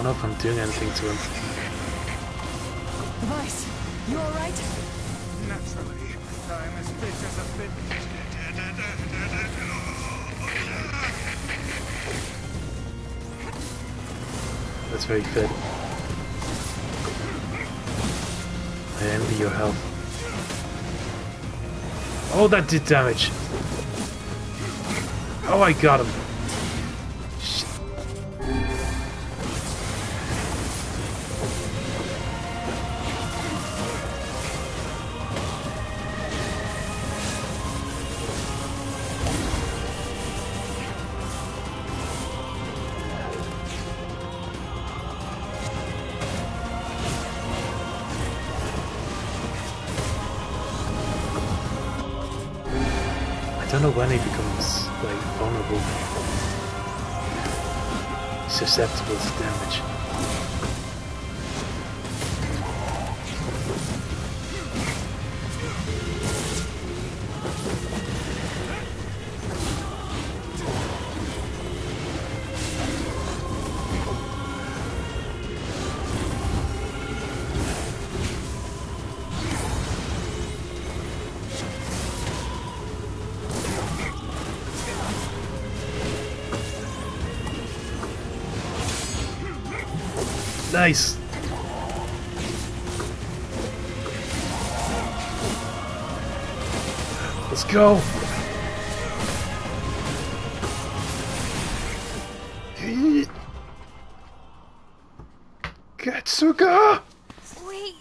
know if I'm doing anything to him. Vice, you alright? Naturally, I'm as fit as a fit. That's very fit. I envy your health. Oh, that did damage! Oh, I got him! Shit. I don't know when he becomes, like, vulnerable. Susceptible to damage. Nice! Let's go! Getsuga! Wait.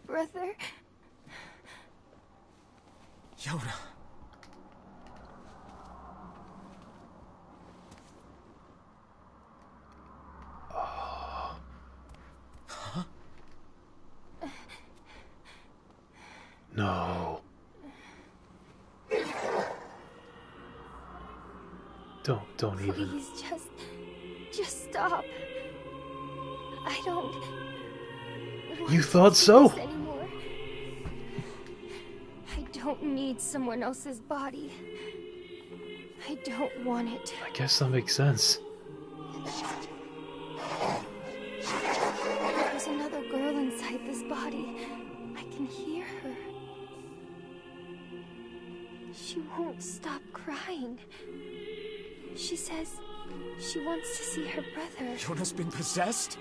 Brother? Yona. Huh? No. Don't even. Please, just stop. I don't want You thought to so? do this anymore. I don't need someone else's body. I don't want it. I guess that makes sense. There's another girl inside this body. I can hear her. She won't stop crying. She says she wants to see her brother. Yona's been possessed?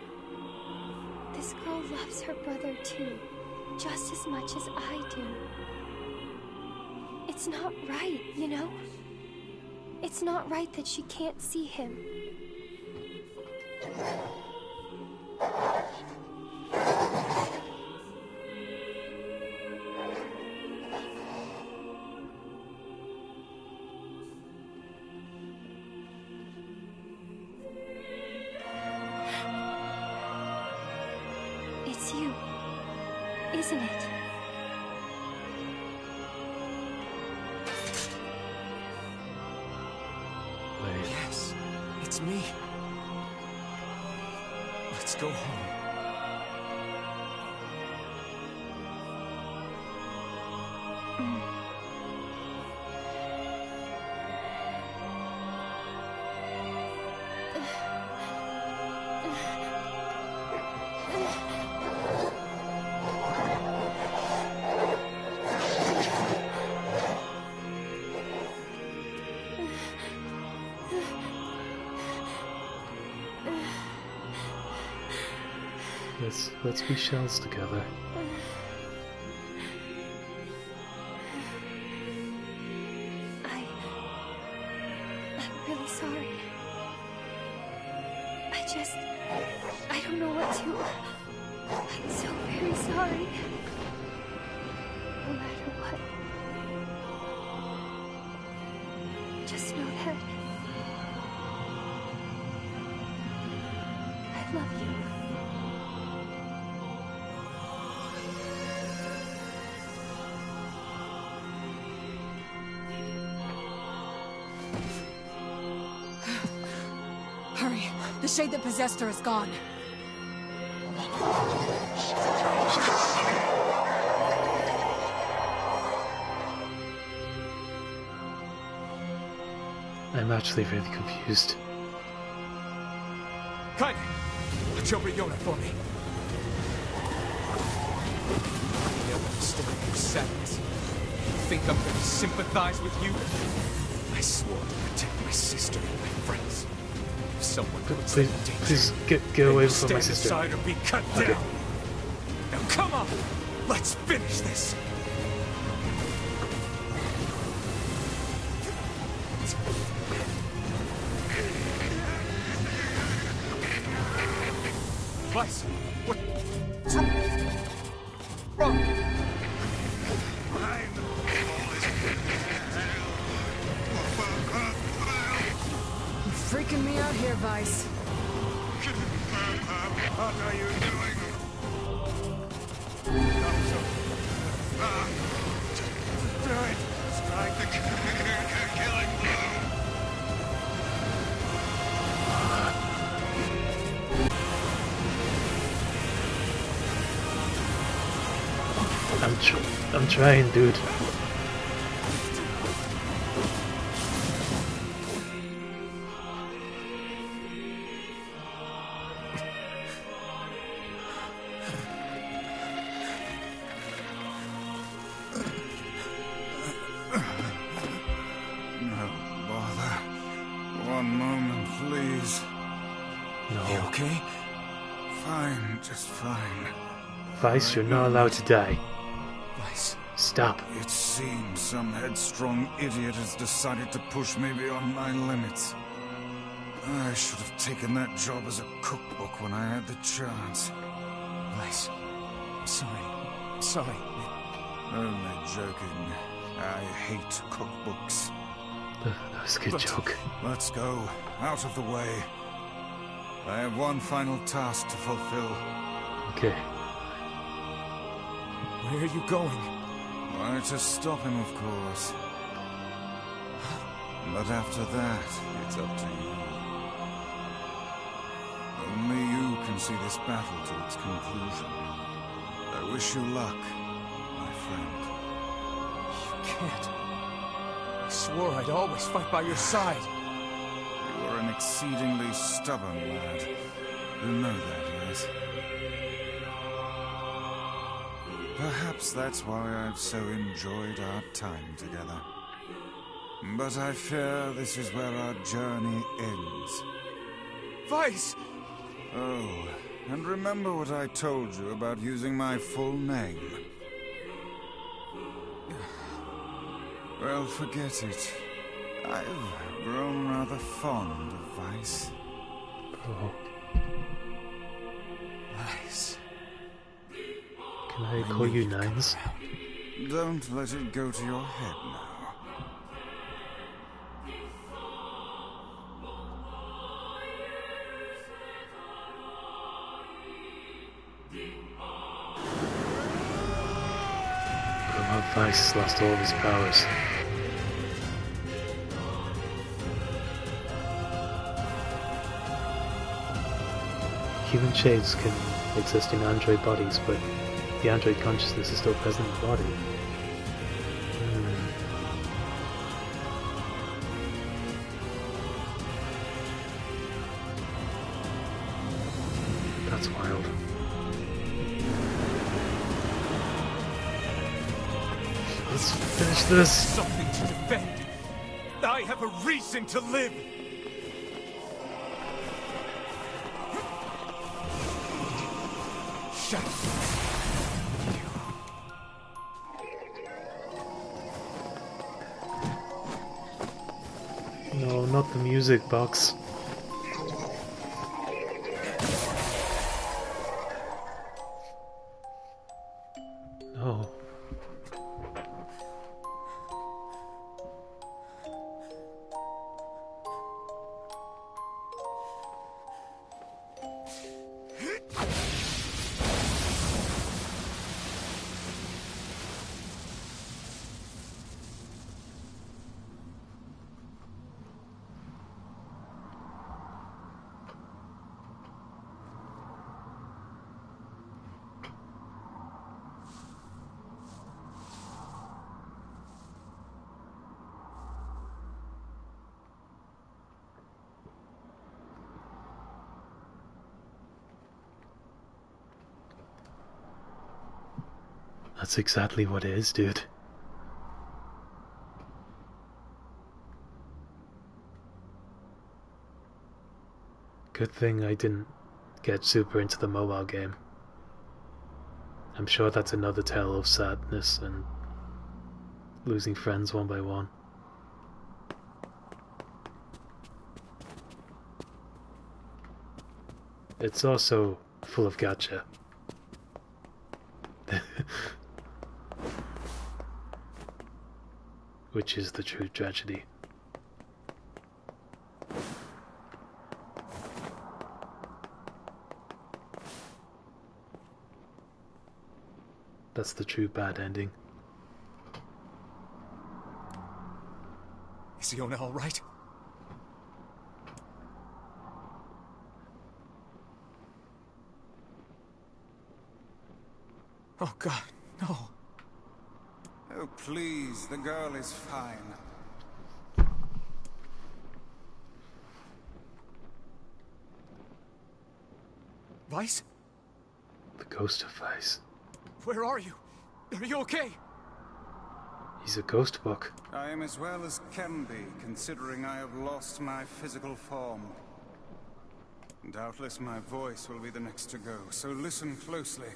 This girl loves her brother too, just as much as I do. It's not right, you know? It's not right that she can't see him. It's you, isn't it? Wait. Yes, it's me. Let's go home. Let's be shells together. I'm really sorry. I don't know what to. I'm so very sorry. No matter what. Just know that I love you. The shade that possessed her is gone. I'm actually really confused. Cut! Watch over Yona for me. You never understand your sadness. You think I'm gonna sympathize with you? I swore to protect my sister and my friends. If someone puts them in danger, Please get away from my stand sister. aside or be cut down. Now come on! Let's finish this! Vice, what's wrong? You're freaking me out here, Vice. What are you doing? Do it! Strike the killing blow! I'm trying, dude. No bother. One moment, please. No. You okay? Fine, just fine. Vice, you're not allowed to die. Vice. Stop. It seems some headstrong idiot has decided to push me beyond my limits. I should have taken that job as a cookbook when I had the chance. Vice. Sorry. Only joking. I hate cookbooks. That was a good joke. Let's go. Out of the way. I have one final task to fulfill. Okay. Where are you going? Why, to stop him, of course. But after that, it's up to you. Only you can see this battle to its conclusion. I wish you luck, my friend. You can't. I swore I'd always fight by your side. You are an exceedingly stubborn lad. You know that, yes? Perhaps that's why I've so enjoyed our time together. But I fear this is where our journey ends. Vice! Oh, and remember what I told you about using my full name. Well, forget it. I've grown rather fond of Vice. Oh. Vice. Can I call you Nines? Don't let it go to your head now. Vice has lost all of his powers. Human shades can exist in android bodies, but the android consciousness is still present in the body. That's wild. Let's finish this. Something to defend. I have a reason to live. Shut up. No, not the music box. No. That's exactly what it is, dude. Good thing I didn't get super into the mobile game. I'm sure that's another tale of sadness and losing friends one by one. It's also full of gacha. Which is the true tragedy. That's the true bad ending. Is Yona all right? Oh God, no. Oh, please, the girl is fine. Vice? The ghost of Vice. Where are you? Are you okay? He's a ghost book. I am as well as can be, considering I have lost my physical form. Doubtless my voice will be the next to go, so listen closely.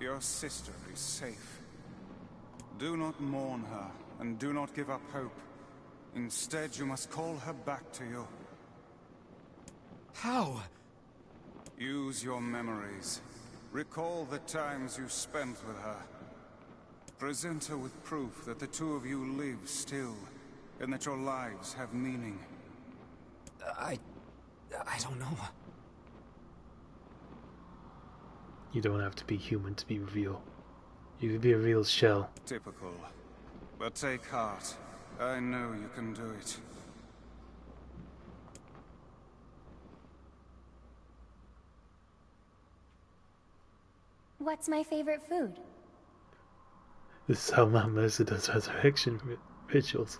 Your sister is safe. Do not mourn her, and do not give up hope. Instead, you must call her back to you. How? Use your memories. Recall the times you spent with her. Present her with proof that the two of you live still, and that your lives have meaning. I don't know. You don't have to be human to be real. You can be a real shell. Typical. But take heart. I know you can do it. What's my favorite food? This is how Mount Mercer does resurrection rituals.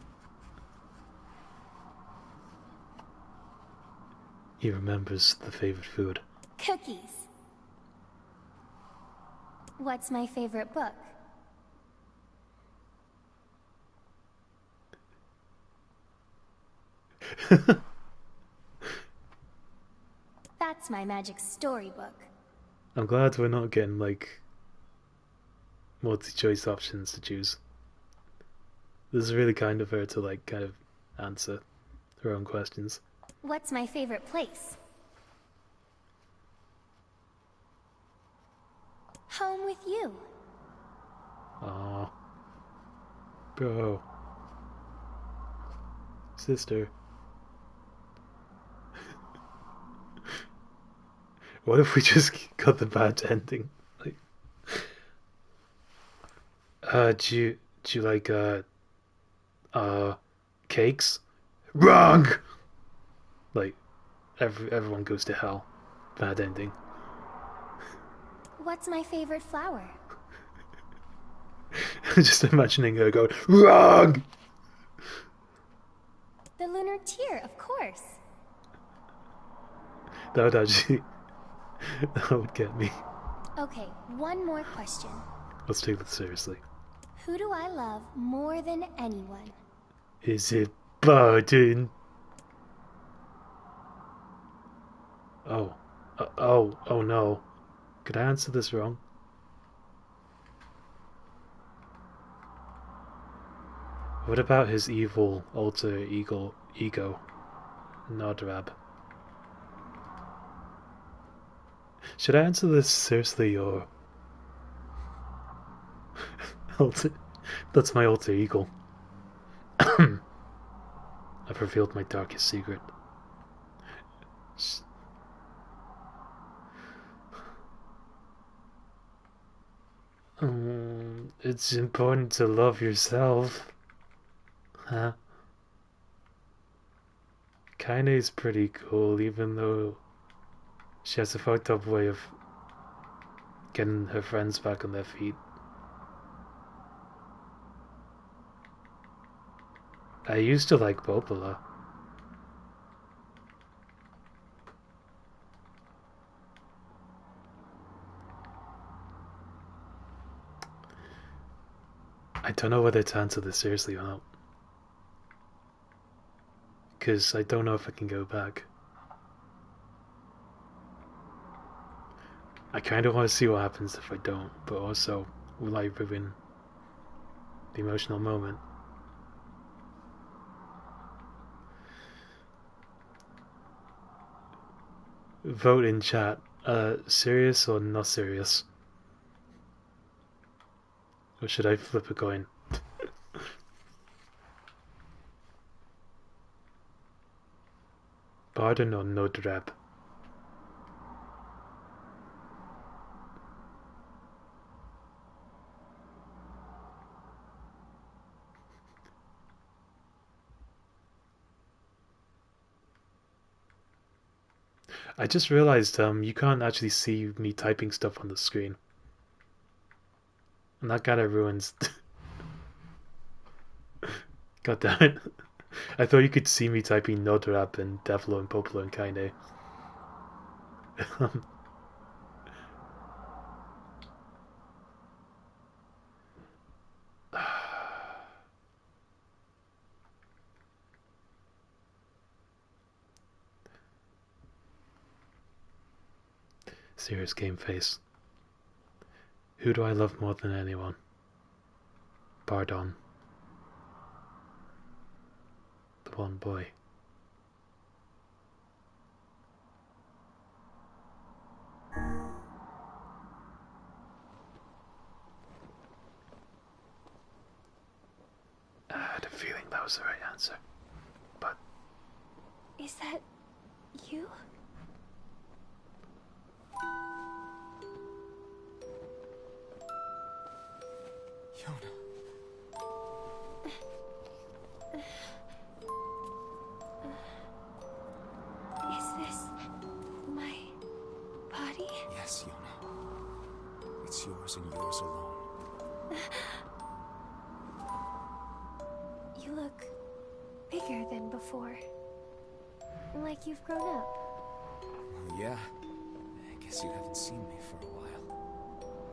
He remembers the favorite food. Cookies. What's my favorite book? That's my magic storybook. I'm glad we're not getting like multi-choice options to choose. This is really kind of her to like kind of answer her own questions. What's my favorite place? Home with you. Aww. Bro. Sister. What if we just got the bad ending? Like, do you like cakes? Wrong. Like, everyone goes to hell. Bad ending. What's my favorite flower? Just imagining her going wrong. The lunar tear, of course. That would actually that would get me. Okay, one more question. Let's take this seriously. Who do I love more than anyone? Is it Barton? Oh. Oh no. Could I answer this wrong? What about his evil alter ego, Nodrab? Should I answer this seriously or... That's my alter ego. I've revealed my darkest secret. It's important to love yourself. Huh? Kaine's pretty cool, even though she has a fucked up way of getting her friends back on their feet. I used to like Popola. don't know whether to answer this seriously or not. Because I don't know if I can go back. I kind of want to see what happens if I don't, but also, will I ruin the emotional moment? Vote in chat. Serious or not serious? Or should I flip a coin? Pardon or no drab? I just realized you can't actually see me typing stuff on the screen. And that kinda ruins God damn it. I thought you could see me typing Nodrap and Devlo and Popolo and Kaine. Serious game face. Who do I love more than anyone? Pardon. The one boy. I had a feeling that was the right answer. But... Is that you? Yona. Is this my body? Yes, Yona. It's yours and yours alone. You look bigger than before. Like you've grown up. Well, yeah. I guess you haven't seen me for a while.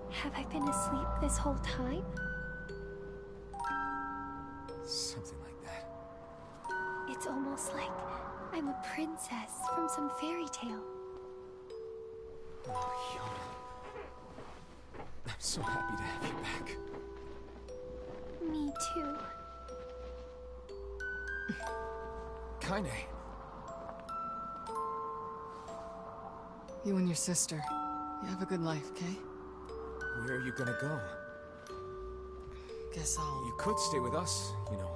Have I been asleep this whole time? Something like that. It's almost like I'm a princess from some fairy tale. Oh, Yona. I'm so happy to have you back. Me too. Kaine. You and your sister. You have a good life, Kay? Where are you gonna go? Guess I'll... You could stay with us, you know.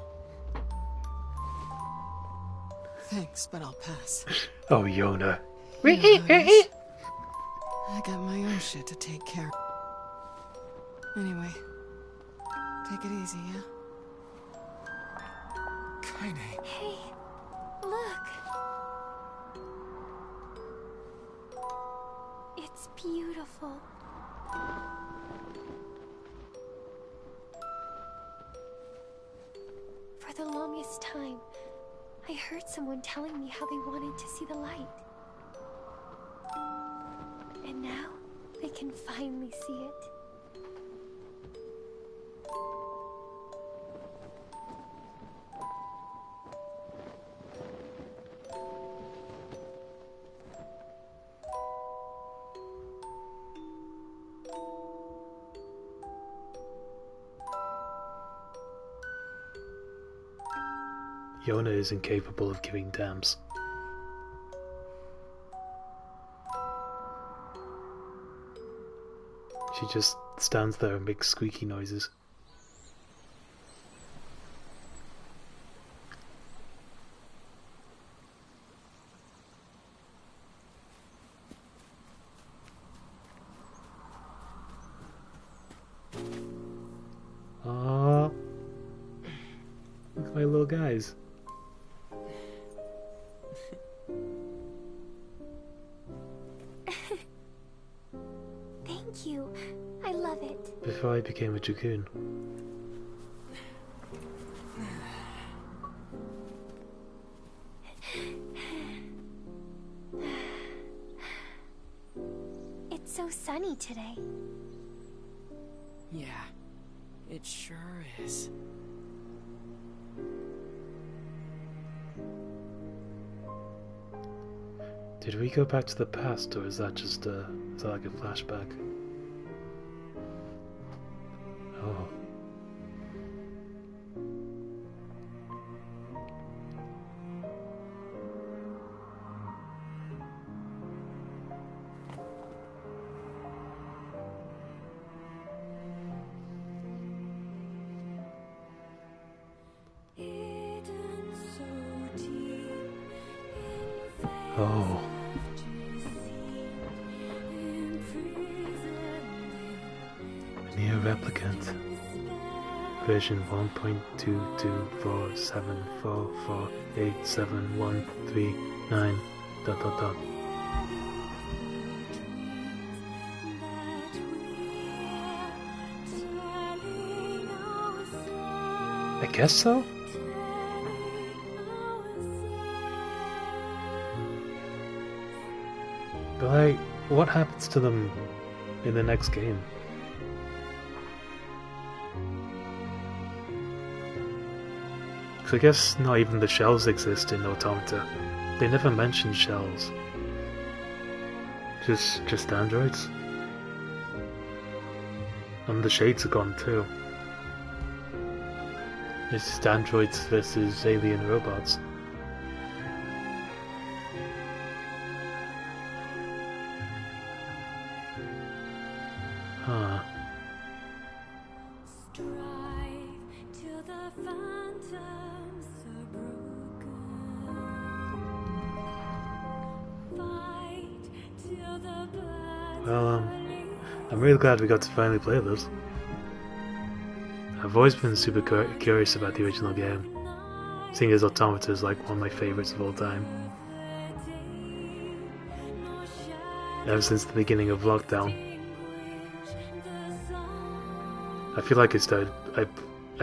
Thanks, but I'll pass. Oh, Yona. You know how it is. I got my own shit to take care of. Anyway, take it easy, yeah? Kaine. Hey, look. It's beautiful. For the longest time, I heard someone telling me how they wanted to see the light. And now, they can finally see it. Yona is incapable of giving damns. She just stands there and makes squeaky noises. Aww. Look at my little guys. Thank you. I love it. Before I became a Jukoon. It's so sunny today. Yeah. It sure is. Did we go back to the past, or is that just is that like a flashback? Oh. Oh. NieR Replicant. Version 1.22474487139 ... I guess so? But like, what happens to them in the next game? Because I guess not even the shells exist in Automata. They never mention shells. Just androids. And the shades are gone too. It's just androids versus alien robots. Huh. Well, I'm really glad we got to finally play this. I've always been super curious about the original game, seeing as Automata is like one of my favorites of all time. Ever since the beginning of lockdown. I feel like I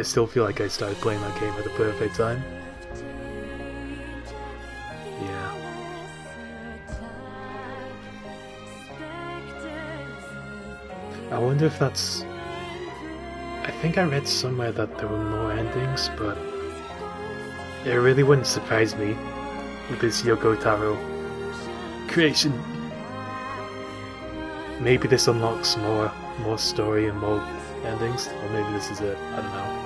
still feel like I started playing that game at the perfect time. Yeah. I wonder if that's... I think I read somewhere that there were more endings, but it really wouldn't surprise me with this Yoko Taro creation. Maybe this unlocks more story and more endings, or maybe this is it. I don't know.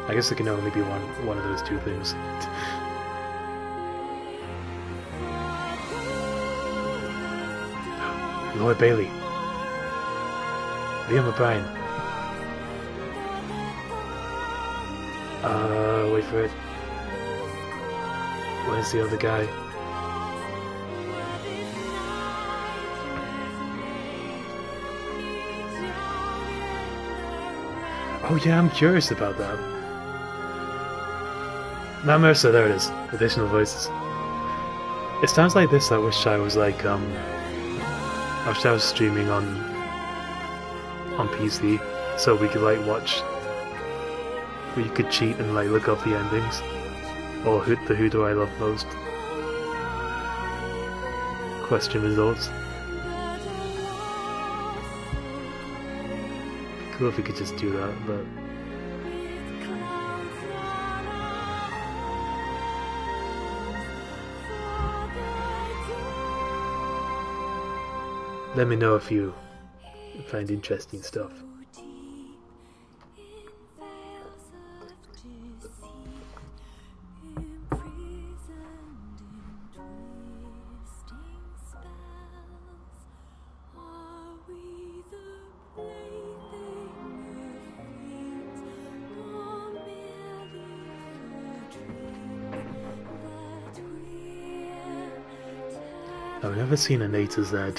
I guess it can only be one of those two things. Lord Bailey. Liam O'Brien. Wait for it. Where's the other guy? Oh yeah, I'm curious about that. Matt Mercer, there it is. Additional voices. It sounds like this. I wish I was like, I wish I was streaming on PC, so we could like watch. We could cheat and like look up the endings, or who do I love most? Question results. Cool if we could just do that, but let me know if you find interesting stuff. I've never seen an A to Z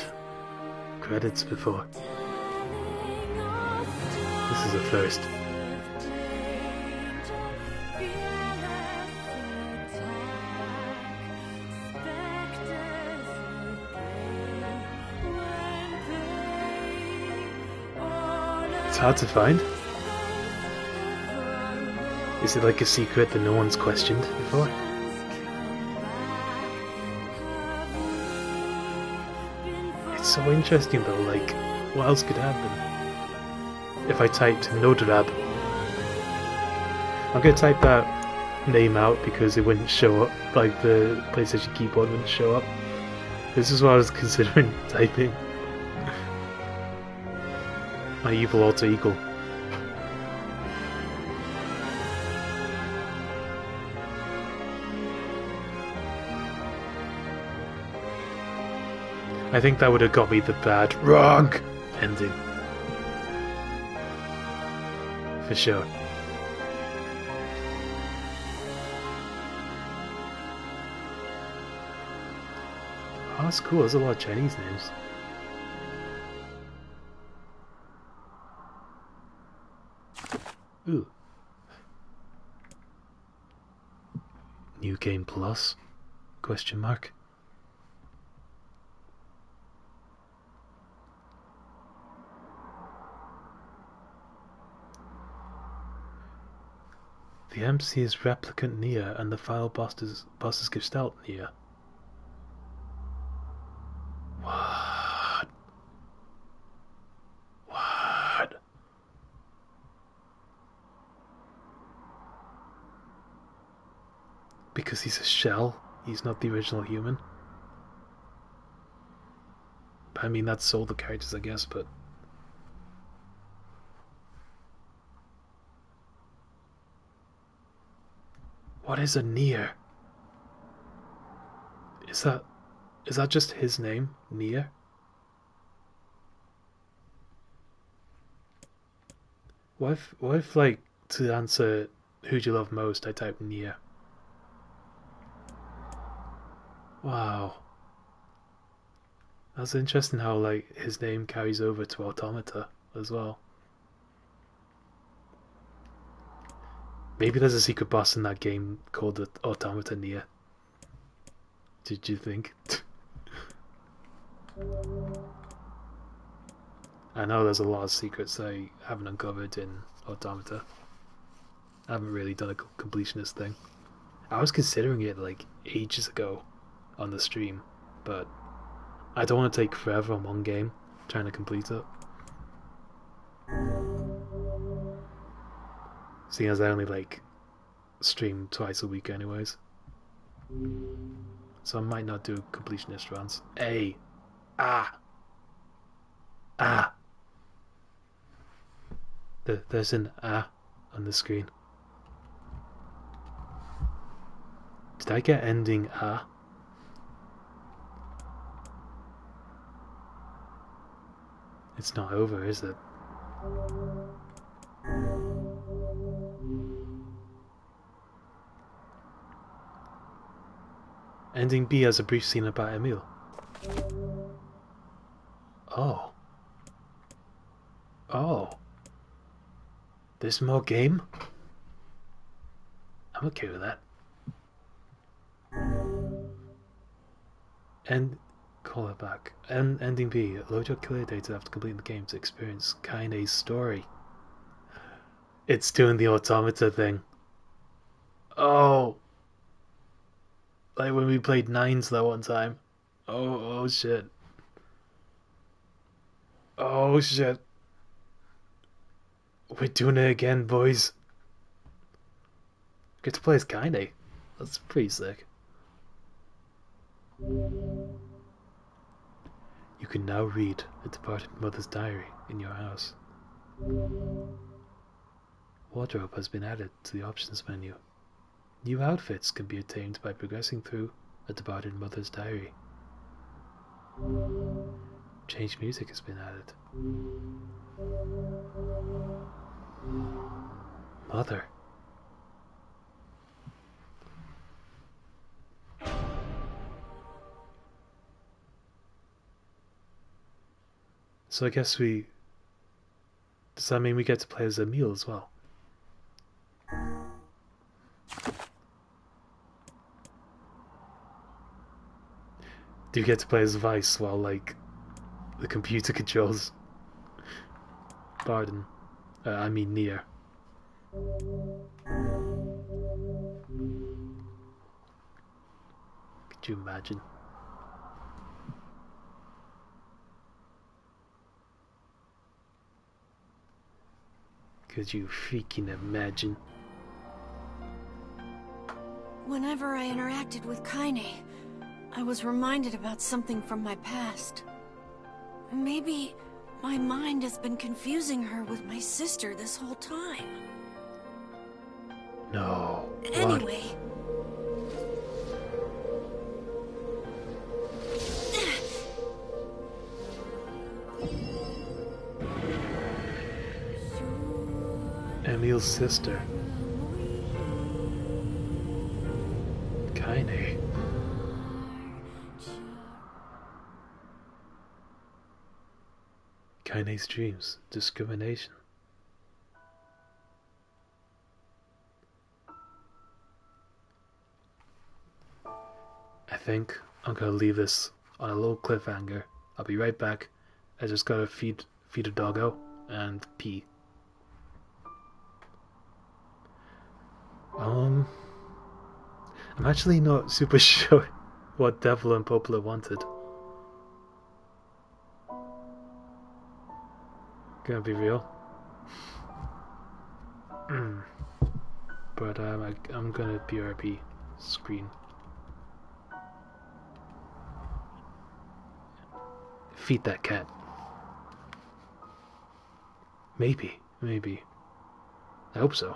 credits before. This is a first. It's hard to find. Is it like a secret that no one's questioned before? It's so interesting though, like, what else could happen? if I typed Nodrab. I'm gonna type that name out because it wouldn't show up, like the PlayStation keyboard wouldn't show up. This is what I was considering typing. My evil alter ego. I think that would have got me the bad, wrong ending. For sure. Oh, that's cool. There's a lot of Chinese names. Ooh. New Game Plus? Question mark. The MC is Replicant NieR and the final boss is Gestalt NieR. What? What? Because he's a shell, he's not the original human. I mean, that's all the characters, I guess, but... What is a NieR? Is that just his name, NieR? What if like, to answer who do you love most, I type NieR? Wow. That's interesting how, like, his name carries over to Automata as well. Maybe there's a secret boss in that game called the Automata NieR. Did you think? I know there's a lot of secrets I haven't uncovered in Automata. I haven't really done a completionist thing. I was considering it like ages ago on the stream, but I don't want to take forever on one game trying to complete it. Seeing as I only like stream twice a week anyways. So I might not do completionist runs. Hey! Ah! Ah! There's an ah on the screen. Did I get ending ah? It's not over, is it? Ending B has a brief scene about Emil. Oh. Oh. There's more game? I'm okay with that. And call it back. And ending B. Load your clear data after completing the game to experience Kaine's story. It's doing the Automata thing. Oh. Like when we played Nines that one time. Oh shit. Oh shit. We're doing it again, boys. Get to play as Kaine. That's pretty sick. You can now read a departed mother's diary in your house. Wardrobe has been added to the options menu. New outfits can be attained by progressing through a departed mother's diary. Change music has been added. Mother. So I guess we... Does that mean we get to play as Emil as well? Do you get to play as Vice while, like, the computer controls? Pardon. I mean NieR. Could you imagine? Could you freaking imagine? Whenever I interacted with Kaine, I was reminded about something from my past. Maybe my mind has been confusing her with my sister this whole time. No. Anyway. Emil's sister. Kaine. Kaine's dreams. Discrimination. I think I'm gonna leave this on a little cliffhanger. I'll be right back. I just gotta feed a doggo and pee. I'm actually not super sure what Devil and Poplar wanted. Gonna be real. But I'm gonna BRB screen. Feed that cat. Maybe. I hope so.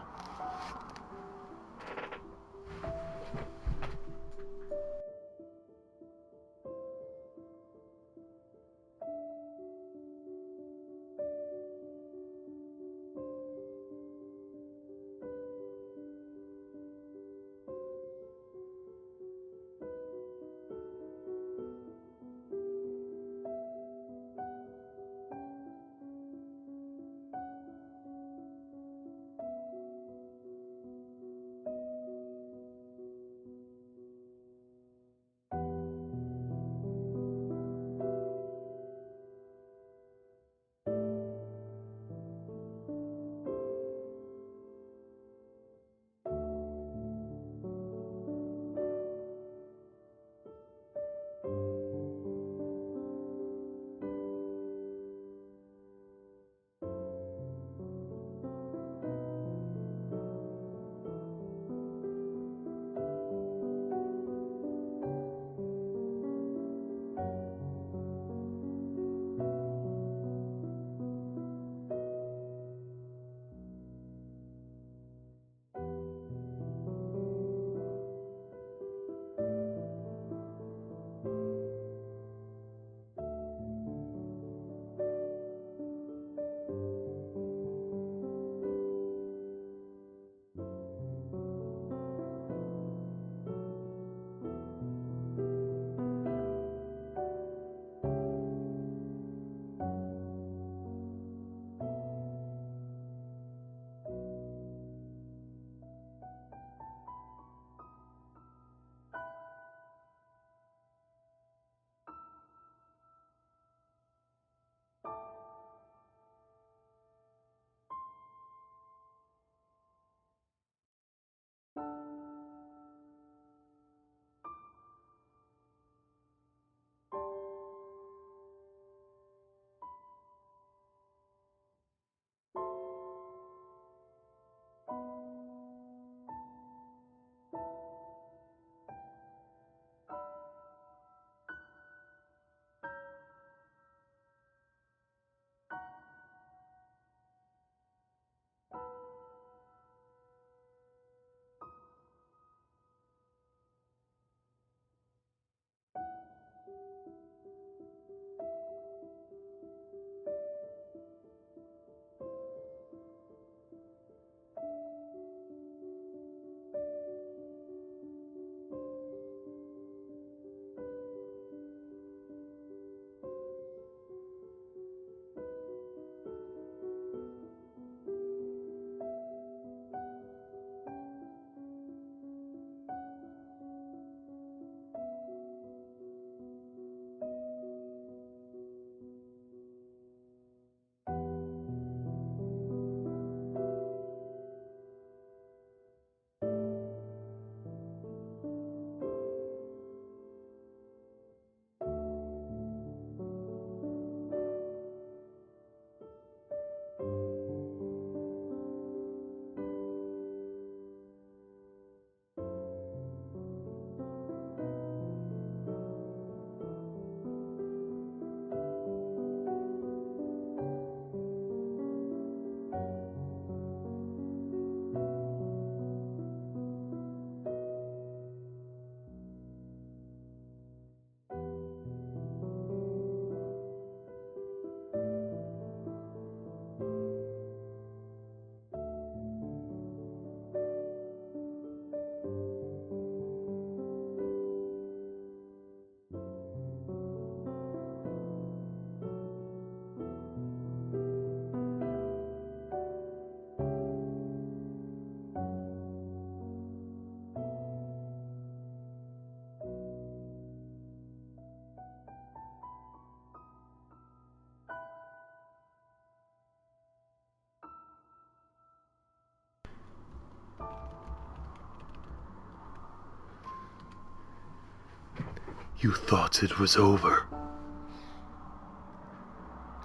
You thought it was over.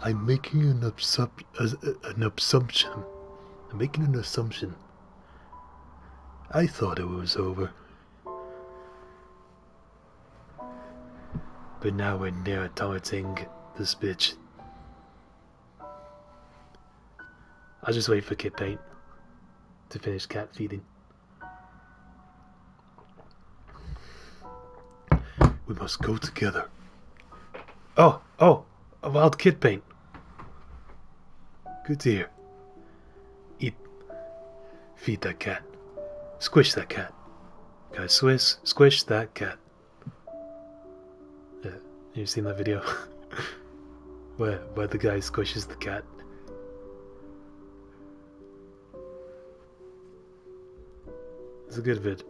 I'm making an assumption. I'm making an assumption. I thought it was over. But now we're near targeting this bitch. I'll just wait for Kit Paint to finish cat feeding. We must go together. Oh, a wild Kit Paint. Good to hear. Eat. Feed that cat. Squish that cat. Guys, squish that cat. Yeah, you've seen that video where the guy squishes the cat. It's a good vid.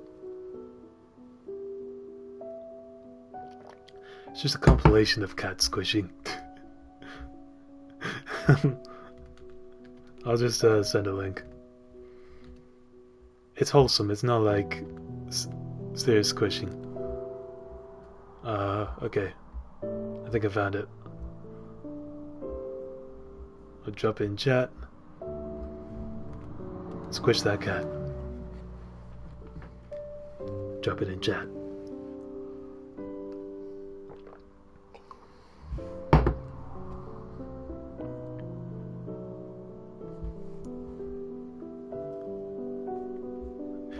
It's just a compilation of cat squishing. I'll just send a link. It's wholesome, it's not like serious squishing. Okay. I think I found it. I'll drop it in chat. Squish that cat. Drop it in chat.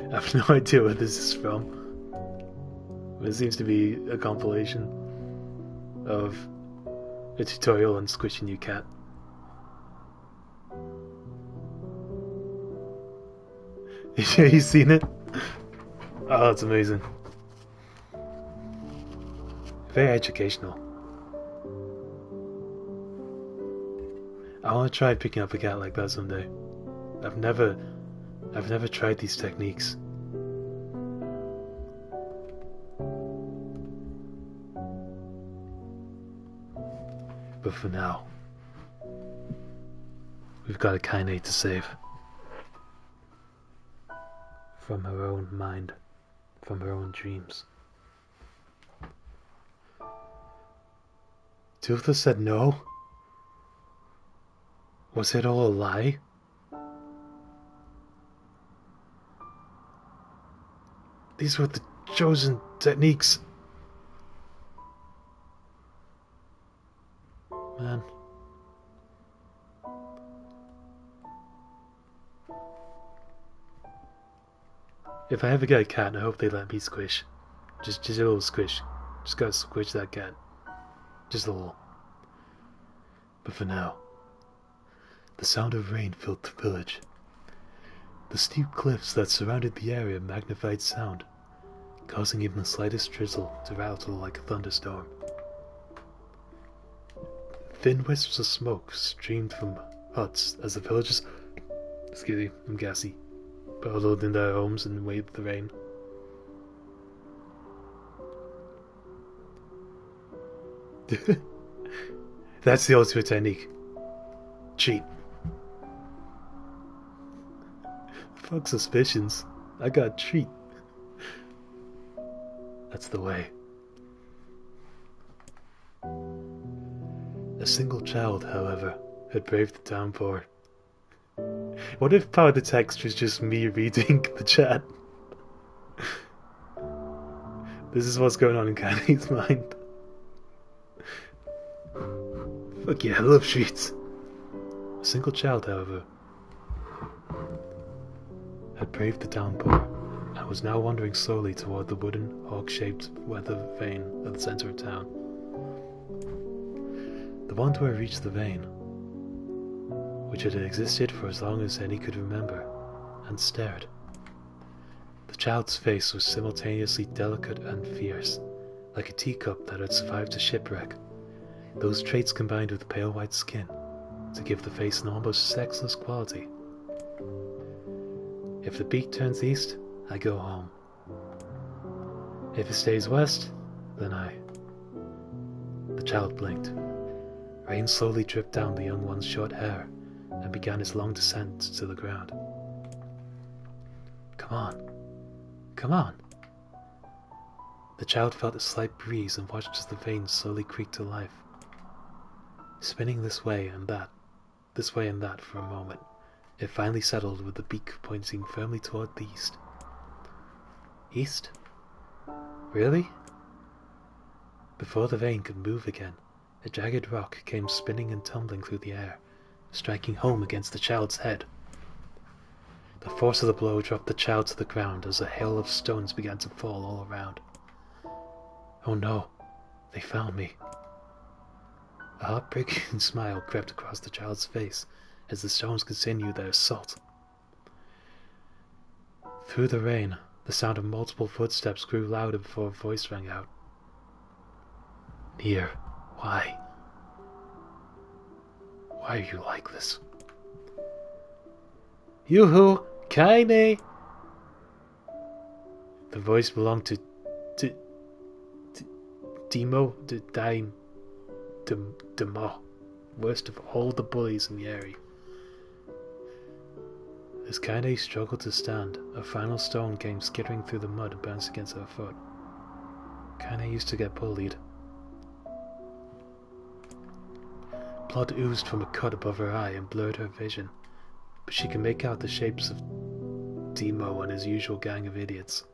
I have no idea where this is from. It seems to be a compilation of a tutorial on squishing your cat. You seen it? Oh, that's amazing. Very educational. I want to try picking up a cat like that someday. I've never tried these techniques. But for now, we've got a Kaine to save. From her own mind, from her own dreams. Toothless said no? Was it all a lie? These were the chosen techniques. Man. If I ever get a cat, I hope they let me squish. Just a little squish. Just gotta squish that cat. Just a little. But for now, the sound of rain filled the village. The steep cliffs that surrounded the area magnified sound, causing even the slightest drizzle to rattle like a thunderstorm. Thin wisps of smoke streamed from huts as the villagers, excuse me, I'm gassy, huddled in their homes and waved the rain. That's the ultimate technique. Cheat. Fuck suspicions. I got a treat. That's the way. A single child, however, had braved the downpour. What if part of the text was just me reading the chat? This is what's going on in Kaine's mind. Fuck yeah, I love treats. A single child, however, had braved the downpour and was now wandering slowly toward the wooden, hawk-shaped weather vane at the center of town. The wanderer reached the vane, which had existed for as long as any could remember, and stared. The child's face was simultaneously delicate and fierce, like a teacup that had survived a shipwreck. Those traits combined with pale white skin to give the face an almost sexless quality. If the beak turns east, I go home. If it stays west, then I... The child blinked. Rain slowly dripped down the young one's short hair and began its long descent to the ground. Come on. Come on. The child felt a slight breeze and watched as the veins slowly creaked to life. Spinning this way and that for a moment, it finally settled with the beak pointing firmly toward the east. East? Really? Before the vein could move again, a jagged rock came spinning and tumbling through the air, striking home against the child's head. The force of the blow dropped the child to the ground as a hail of stones began to fall all around. Oh no, they found me. A heartbreaking smile crept across the child's face as the stones continued their assault. Through the rain, the sound of multiple footsteps grew louder before a voice rang out. NieR, why? Why are you like this? Yoo-hoo! Kaine! The voice belonged to Demo, Demo, worst of all the bullies in the area. As Kaine struggled to stand, a final stone came skittering through the mud and bounced against her foot. Kaine used to get bullied. Blood oozed from a cut above her eye and blurred her vision, but she could make out the shapes of Demo and his usual gang of idiots.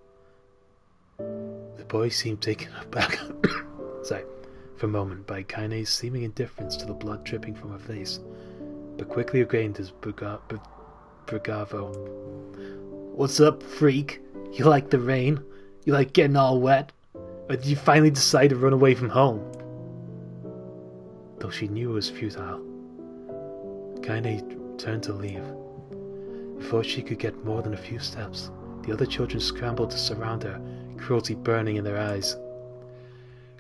The boy seemed taken aback for a moment by Kaine's seeming indifference to the blood dripping from her face, but quickly regained his bravado. What's up, freak? You like the rain? You like getting all wet? Or did you finally decide to run away from home? Though she knew it was futile, Kaine turned to leave. Before she could get more than a few steps, the other children scrambled to surround her, cruelty burning in their eyes.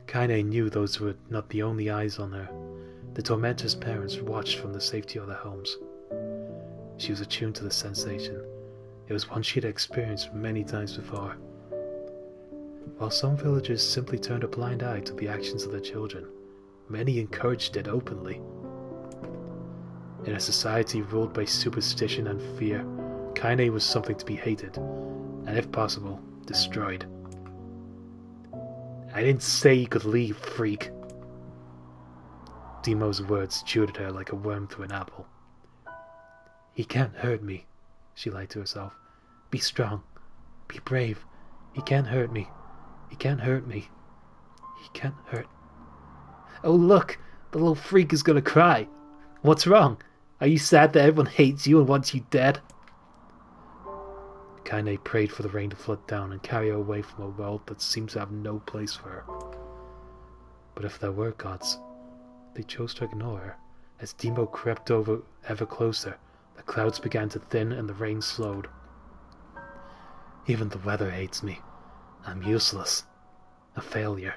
Kaine knew those were not the only eyes on her. The tormentor's parents watched from the safety of their homes. She was attuned to the sensation. It was one she had experienced many times before. While some villagers simply turned a blind eye to the actions of their children, many encouraged it openly. In a society ruled by superstition and fear, Kaine was something to be hated, and if possible, destroyed. I didn't say you could leave, freak. Demo's words chewed at her like a worm through an apple. He can't hurt me, she lied to herself. Be strong. Be brave. He can't hurt me. He can't hurt me. He can't hurt. Oh look! The little freak is gonna cry. What's wrong? Are you sad that everyone hates you and wants you dead? Kaine prayed for the rain to flood down and carry her away from a world that seemed to have no place for her. But if there were gods, they chose to ignore her. As Demo crept over ever closer, the clouds began to thin and the rain slowed. Even the weather hates me. I'm useless. A failure.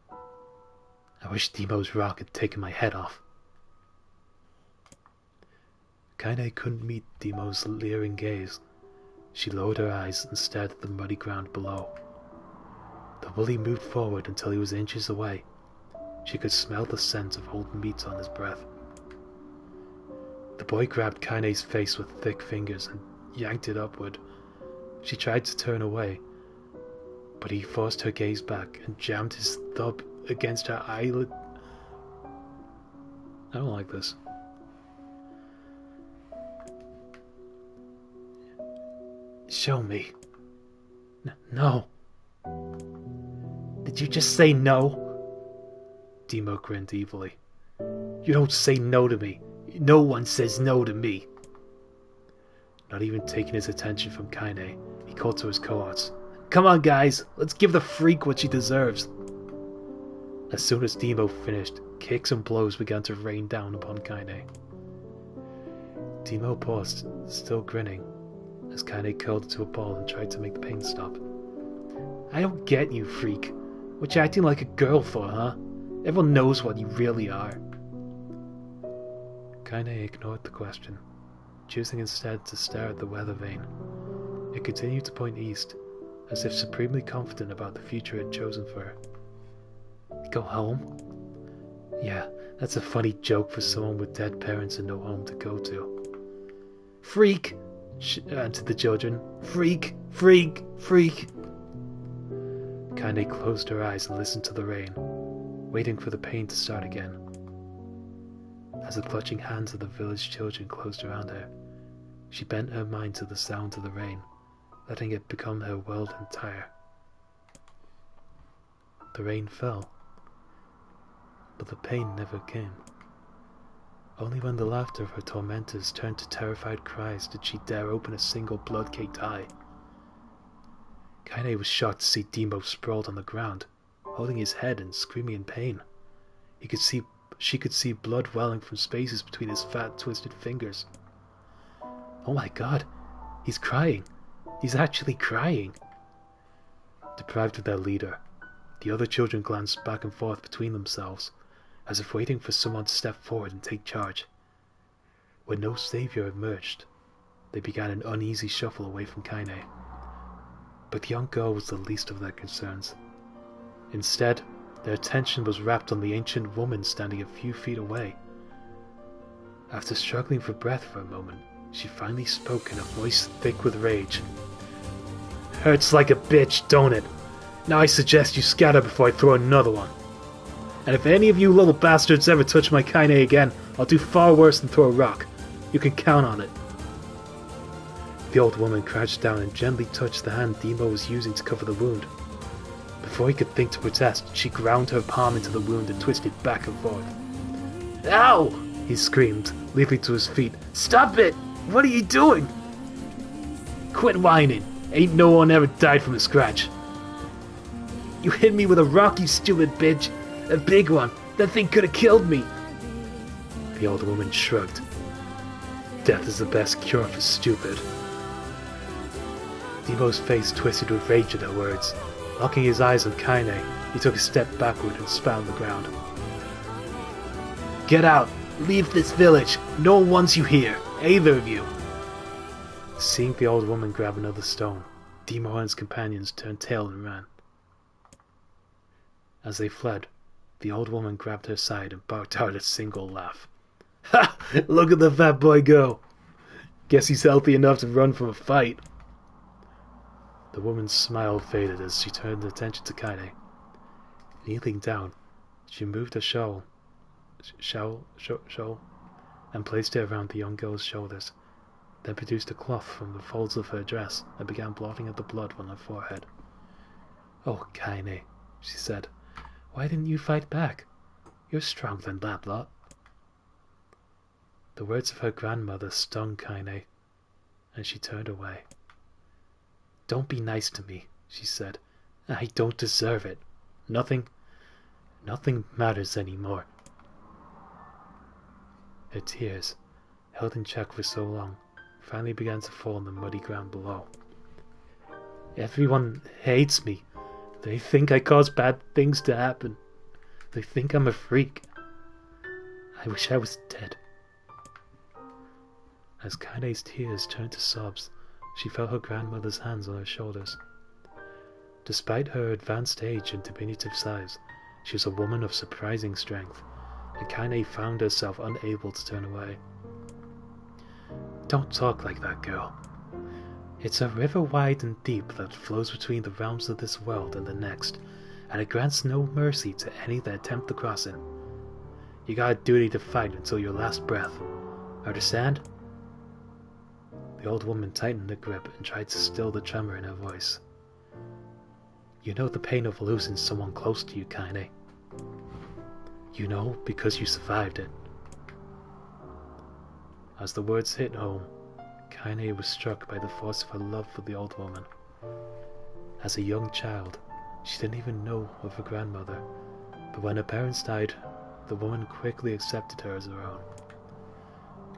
I wish Demo's rock had taken my head off. Kaine couldn't meet Demo's leering gaze. She lowered her eyes and stared at the muddy ground below. The bully moved forward until he was inches away. She could smell the scent of old meat on his breath. The boy grabbed Kaine's face with thick fingers and yanked it upward. She tried to turn away, but he forced her gaze back and jammed his thumb against her eyelid. I don't like this. Show me. No. Did you just say no? Demo grinned evilly. You don't say no to me. No one says no to me. Not even taking his attention from Kaine, he called to his cohorts. Come on, guys. Let's give the freak what she deserves. As soon as Demo finished, kicks and blows began to rain down upon Kaine. Demo paused, still grinning, as Kaine curled into a ball and tried to make the pain stop. I don't get you, freak. What you acting like a girl for, huh? Everyone knows what you really are. Kaine ignored the question, choosing instead to stare at the weather vane. It continued to point east, as if supremely confident about the future it had chosen for her. Go home? Yeah, that's a funny joke for someone with dead parents and no home to go to. Freak! Answered the children. Freak! Freak! Freak! Kaine closed her eyes and listened to the rain, waiting for the pain to start again. As the clutching hands of the village children closed around her, she bent her mind to the sound of the rain, letting it become her world entire. The rain fell, but the pain never came. Only when the laughter of her tormentors turned to terrified cries did she dare open a single blood-caked eye. Kaine was shocked to see Demo sprawled on the ground, holding his head and screaming in pain. She could see blood welling from spaces between his fat, twisted fingers. Oh my god, he's crying. He's actually crying. Deprived of their leader, the other children glanced back and forth between themselves, as if waiting for someone to step forward and take charge. When no savior emerged, they began an uneasy shuffle away from Kaine. But the young girl was the least of their concerns. Instead, their attention was wrapped on the ancient woman standing a few feet away. After struggling for breath for a moment, she finally spoke in a voice thick with rage. "Hurts like a bitch, don't it? Now I suggest you scatter before I throw another one. And if any of you little bastards ever touch my Kaine again, I'll do far worse than throw a rock. You can count on it." The old woman crouched down and gently touched the hand Demo was using to cover the wound. Before he could think to protest, she ground her palm into the wound and twisted back and forth. "Ow!" he screamed, leaping to his feet. "Stop it! What are you doing?" "Quit whining! Ain't no one ever died from a scratch." "You hit me with a rock, you stupid bitch! A big one! That thing could have killed me!" The old woman shrugged. "Death is the best cure for stupid." Demo's face twisted with rage at her words. Locking his eyes on Kaine, he took a step backward and spat on the ground. "Get out! Leave this village! No one wants you here! Either of you!" Seeing the old woman grab another stone, Demo and his companions turned tail and ran. As they fled, the old woman grabbed her side and barked out a single laugh. "Ha! Look at the fat boy go! Guess he's healthy enough to run from a fight." The woman's smile faded as she turned attention to Kaine. Kneeling down, she removed her shawl and placed it around the young girl's shoulders, then produced a cloth from the folds of her dress and began blotting out the blood on her forehead. "Oh, Kaine," she said, "why didn't you fight back? You're stronger than that lot." The words of her grandmother stung Kaine, and she turned away. "Don't be nice to me," she said. "I don't deserve it. Nothing matters anymore." Her tears, held in check for so long, finally began to fall on the muddy ground below. "Everyone hates me. They think I cause bad things to happen. They think I'm a freak. I wish I was dead." As Kaine's tears turned to sobs, she felt her grandmother's hands on her shoulders. Despite her advanced age and diminutive size, she was a woman of surprising strength, and Kaine found herself unable to turn away. "Don't talk like that, girl. It's a river wide and deep that flows between the realms of this world and the next, and it grants no mercy to any that attempt to cross it. You got a duty to fight until your last breath. Understand?" The old woman tightened her grip and tried to still the tremor in her voice. "You know the pain of losing someone close to you, Kaine. You know because you survived it." As the words hit home, Kaine was struck by the force of her love for the old woman. As a young child, she didn't even know of her grandmother, but when her parents died, the woman quickly accepted her as her own.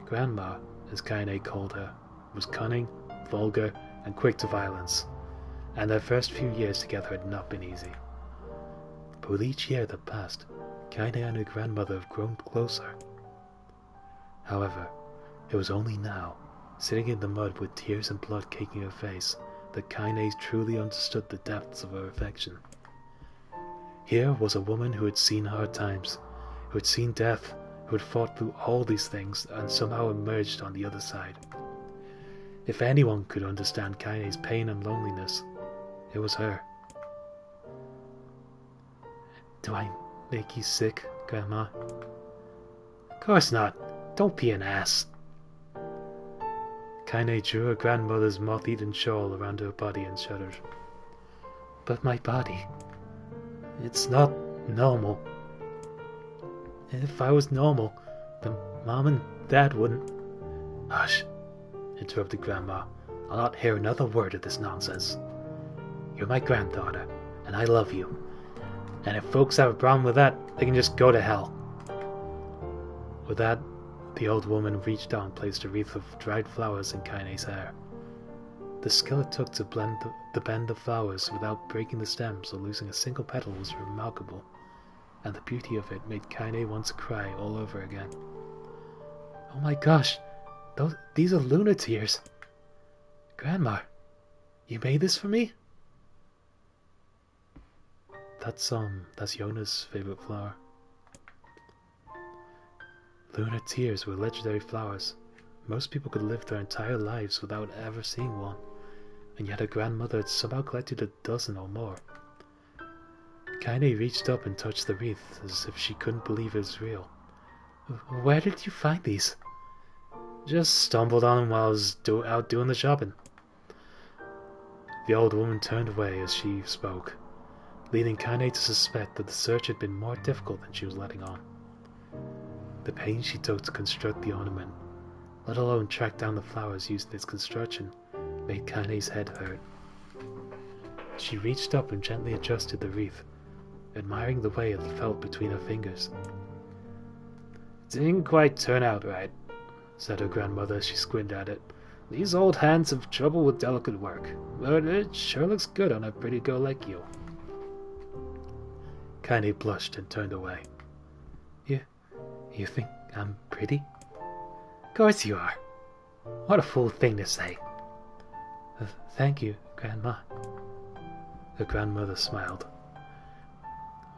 Grandma, as Kaine called her, was cunning, vulgar, and quick to violence, and their first few years together had not been easy. But with each year that passed, Kaine and her grandmother have grown closer. However, it was only now, sitting in the mud with tears and blood caking her face, that Kaine truly understood the depths of her affection. Here was a woman who had seen hard times, who had seen death, who had fought through all these things and somehow emerged on the other side. If anyone could understand Kaine's pain and loneliness, it was her. Do I make you sick, Grandma? Of course not. Don't be an ass. Kaine drew her grandmother's moth-eaten shawl around her body and shuddered. But my body... it's not normal. If I was normal, then Mom and Dad wouldn't... Hush, interrupted Grandma. I'll not hear another word of this nonsense. You're my granddaughter, and I love you. And if folks have a problem with that, they can just go to hell. With that, the old woman reached out and placed a wreath of dried flowers in Kaine's hair. The skill it took to bend the flowers without breaking the stems or losing a single petal was remarkable, and the beauty of it made Kaine want to cry all over again. Oh my gosh, these are lunar tears. Grandma, you made this for me? That's Yona's favorite flower. Lunar tears were legendary flowers. Most people could live their entire lives without ever seeing one, and yet her grandmother had somehow collected a dozen or more. Kaine reached up and touched the wreath, as if she couldn't believe it was real. Where did you find these? Just stumbled on them while I was out doing the shopping. The old woman turned away as she spoke, leading Kaine to suspect that the search had been more difficult than she was letting on. The pains she took to construct the ornament, let alone track down the flowers used in its construction, made Kaine's head hurt. She reached up and gently adjusted the wreath, admiring the way it felt between her fingers. Didn't quite turn out right, said her grandmother as she squinted at it. These old hands have trouble with delicate work, but it sure looks good on a pretty girl like you. Kaine blushed and turned away. You think I'm pretty? Of course you are. What a fool thing to say. Thank you, Grandma. Her grandmother smiled.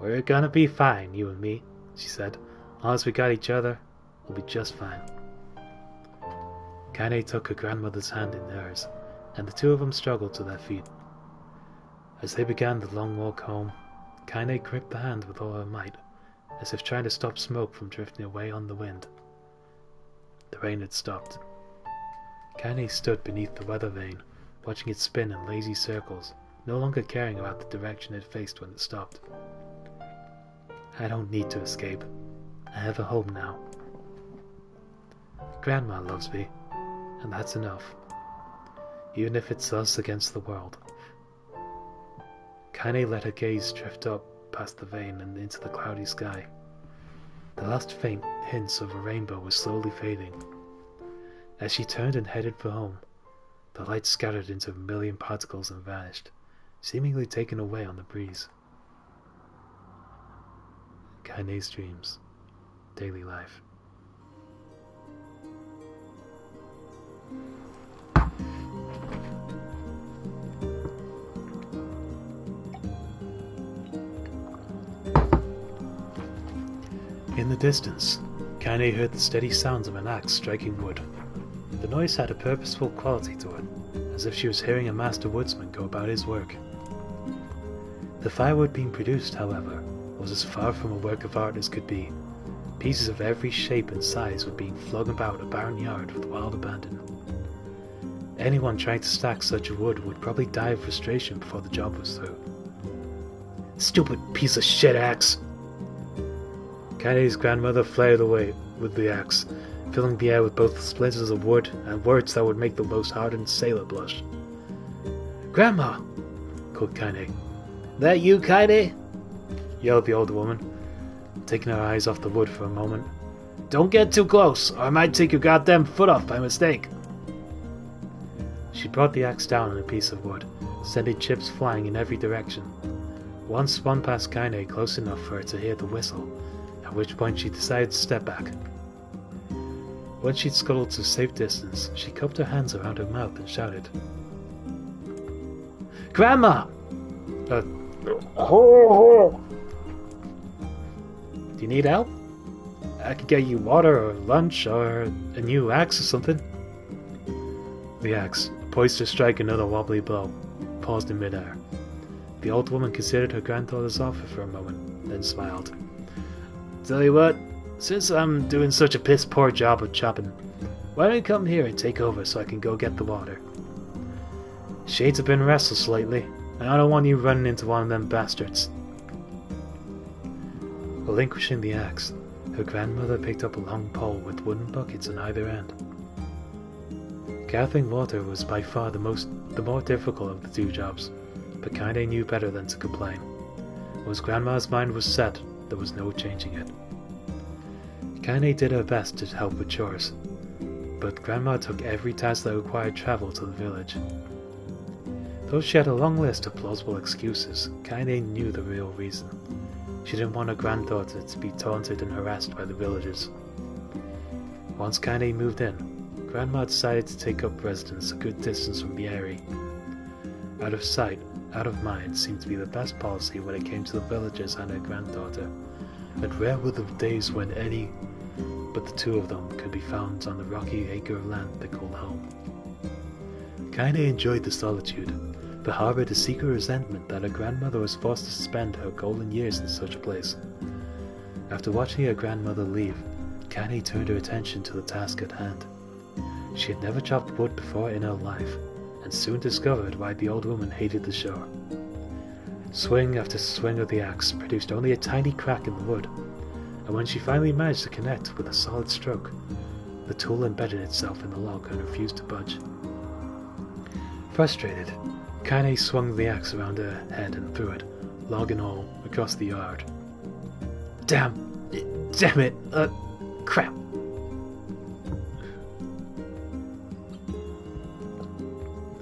We're gonna be fine, you and me, she said. As long as we got each other, we'll be just fine. Kaine took her grandmother's hand in hers, and the two of them struggled to their feet. As they began the long walk home, Kaine gripped the hand with all her might, as if trying to stop smoke from drifting away on the wind. The rain had stopped. Kaine stood beneath the weather vane, watching it spin in lazy circles, no longer caring about the direction it faced when it stopped. I don't need to escape. I have a home now. Grandma loves me, and that's enough, even if it's us against the world. Kaine let her gaze drift up past the vane and into the cloudy sky. The last faint hints of a rainbow were slowly fading. As she turned and headed for home, the light scattered into a million particles and vanished, seemingly taken away on the breeze. Kaine's dreams. Daily life. In the distance, Kaine heard the steady sounds of an axe striking wood. The noise had a purposeful quality to it, as if she was hearing a master woodsman go about his work. The firewood being produced, however, was as far from a work of art as could be. Pieces of every shape and size were being flung about a barren yard with wild abandon. Anyone trying to stack such wood would probably die of frustration before the job was through. Stupid piece of shit axe! Kaine's grandmother flared away with the axe, filling the air with both splinters of wood and words that would make the most hardened sailor blush. Grandma! Called Kaine. That you, Kaine? Yelled the old woman, taking her eyes off the wood for a moment. Don't get too close, or I might take your goddamn foot off by mistake. She brought the axe down on a piece of wood, sending chips flying in every direction. One spun past Kaine close enough for her to hear the whistle, at which point she decided to step back. Once she'd scuttled to safe distance, she cupped her hands around her mouth and shouted, Grandma! Do you need help? I could get you water or lunch or a new axe or something. The axe, poised to strike another wobbly blow, paused in midair. The old woman considered her granddaughter's offer for a moment, then smiled. Tell you what, since I'm doing such a piss poor job of chopping, why don't you come here and take over so I can go get the water? Shades have been restless lately, and I don't want you running into one of them bastards. Relinquishing the axe, her grandmother picked up a long pole with wooden buckets on either end. Gathering water was by far the more difficult of the two jobs, but Kaine knew better than to complain. Once Grandma's mind was set, there was no changing it. Kaine did her best to help with chores, but Grandma took every task that required travel to the village. Though she had a long list of plausible excuses, Kaine knew the real reason. She didn't want her granddaughter to be taunted and harassed by the villagers. Once Kaine moved in, Grandma decided to take up residence a good distance from the area. Out of sight, out of mind seemed to be the best policy when it came to the villagers and her granddaughter, and rare were the days when any but the two of them could be found on the rocky acre of land they called home. Kaine enjoyed the solitude, but harbored a secret resentment that her grandmother was forced to spend her golden years in such a place. After watching her grandmother leave, Kaine turned her attention to the task at hand. She had never chopped wood before in her life, and soon discovered why the old woman hated the shore. Swing after swing of the axe produced only a tiny crack in the wood, and when she finally managed to connect with a solid stroke, the tool embedded itself in the log and refused to budge. Frustrated, Kaine swung the axe around her head and threw it, log and all, across the yard. Damn it, crap.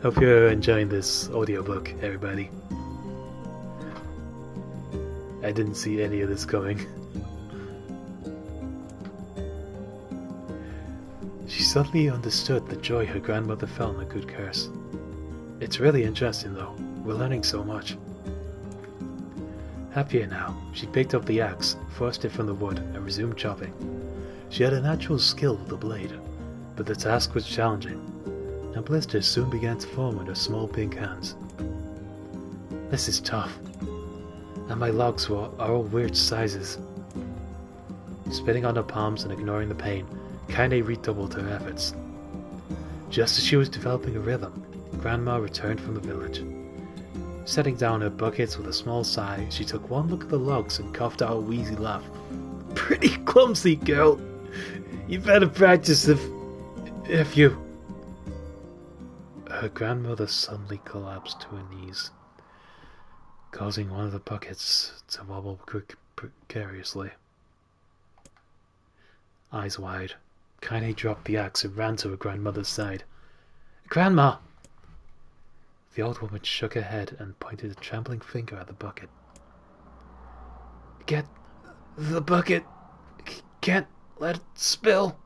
Hope you're enjoying this audiobook, everybody. I didn't see any of this coming. She suddenly understood the joy her grandmother felt in a good curse. It's really interesting though, we're learning so much. Happier now, she picked up the axe, forced it from the wood, and resumed chopping. She had a natural skill with the blade, but the task was challenging, and blisters soon began to form on her small pink hands. This is tough, and my logs are all weird sizes. Spitting on her palms and ignoring the pain, Kaine redoubled her efforts. Just as she was developing a rhythm, Grandma returned from the village. Setting down her buckets with a small sigh, she took one look at the logs and coughed out a wheezy laugh. Pretty clumsy, girl. You better practice if you... Her grandmother suddenly collapsed to her knees, causing one of the buckets to wobble precariously. Eyes wide, Kaine dropped the axe and ran to her grandmother's side. Grandma! The old woman shook her head and pointed a trembling finger at the bucket. Get the bucket. Can't let it spill.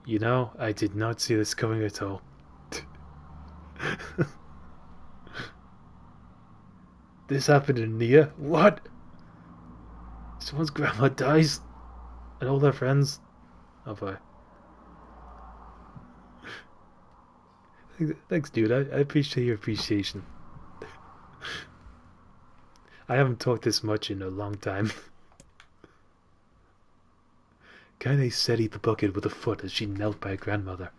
You know, I did not see this coming at all. This happened in NieR? What? Someone's grandma dies? And all their friends? Oh boy. Thanks, dude. I appreciate your appreciation. I haven't talked this much in a long time. Kaine steadied the bucket with a foot as she knelt by her grandmother.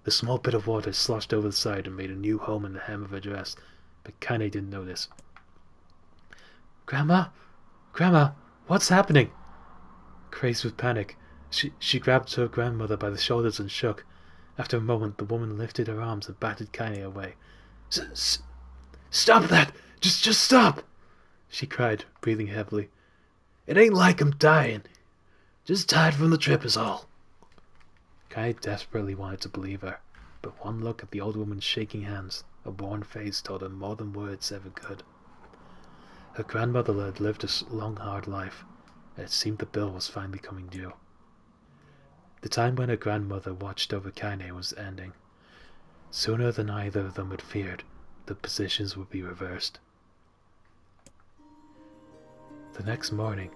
The small bit of water sloshed over the side and made a new home in the hem of her dress, but Kaine didn't notice. Grandma? Grandma, what's happening? Crazed with panic, she grabbed her grandmother by the shoulders and shook. After a moment, the woman lifted her arms and batted Kaine away. Stop that! Just stop! She cried, breathing heavily. It ain't like I'm dying. Just tired from the trip is all. Kaine desperately wanted to believe her, but one look at the old woman's shaking hands, a worn face, told her more than words ever could. Her grandmother had lived a long, hard life, and it seemed the bill was finally coming due. The time when her grandmother watched over Kaine was ending. Sooner than either of them had feared, the positions would be reversed. The next morning,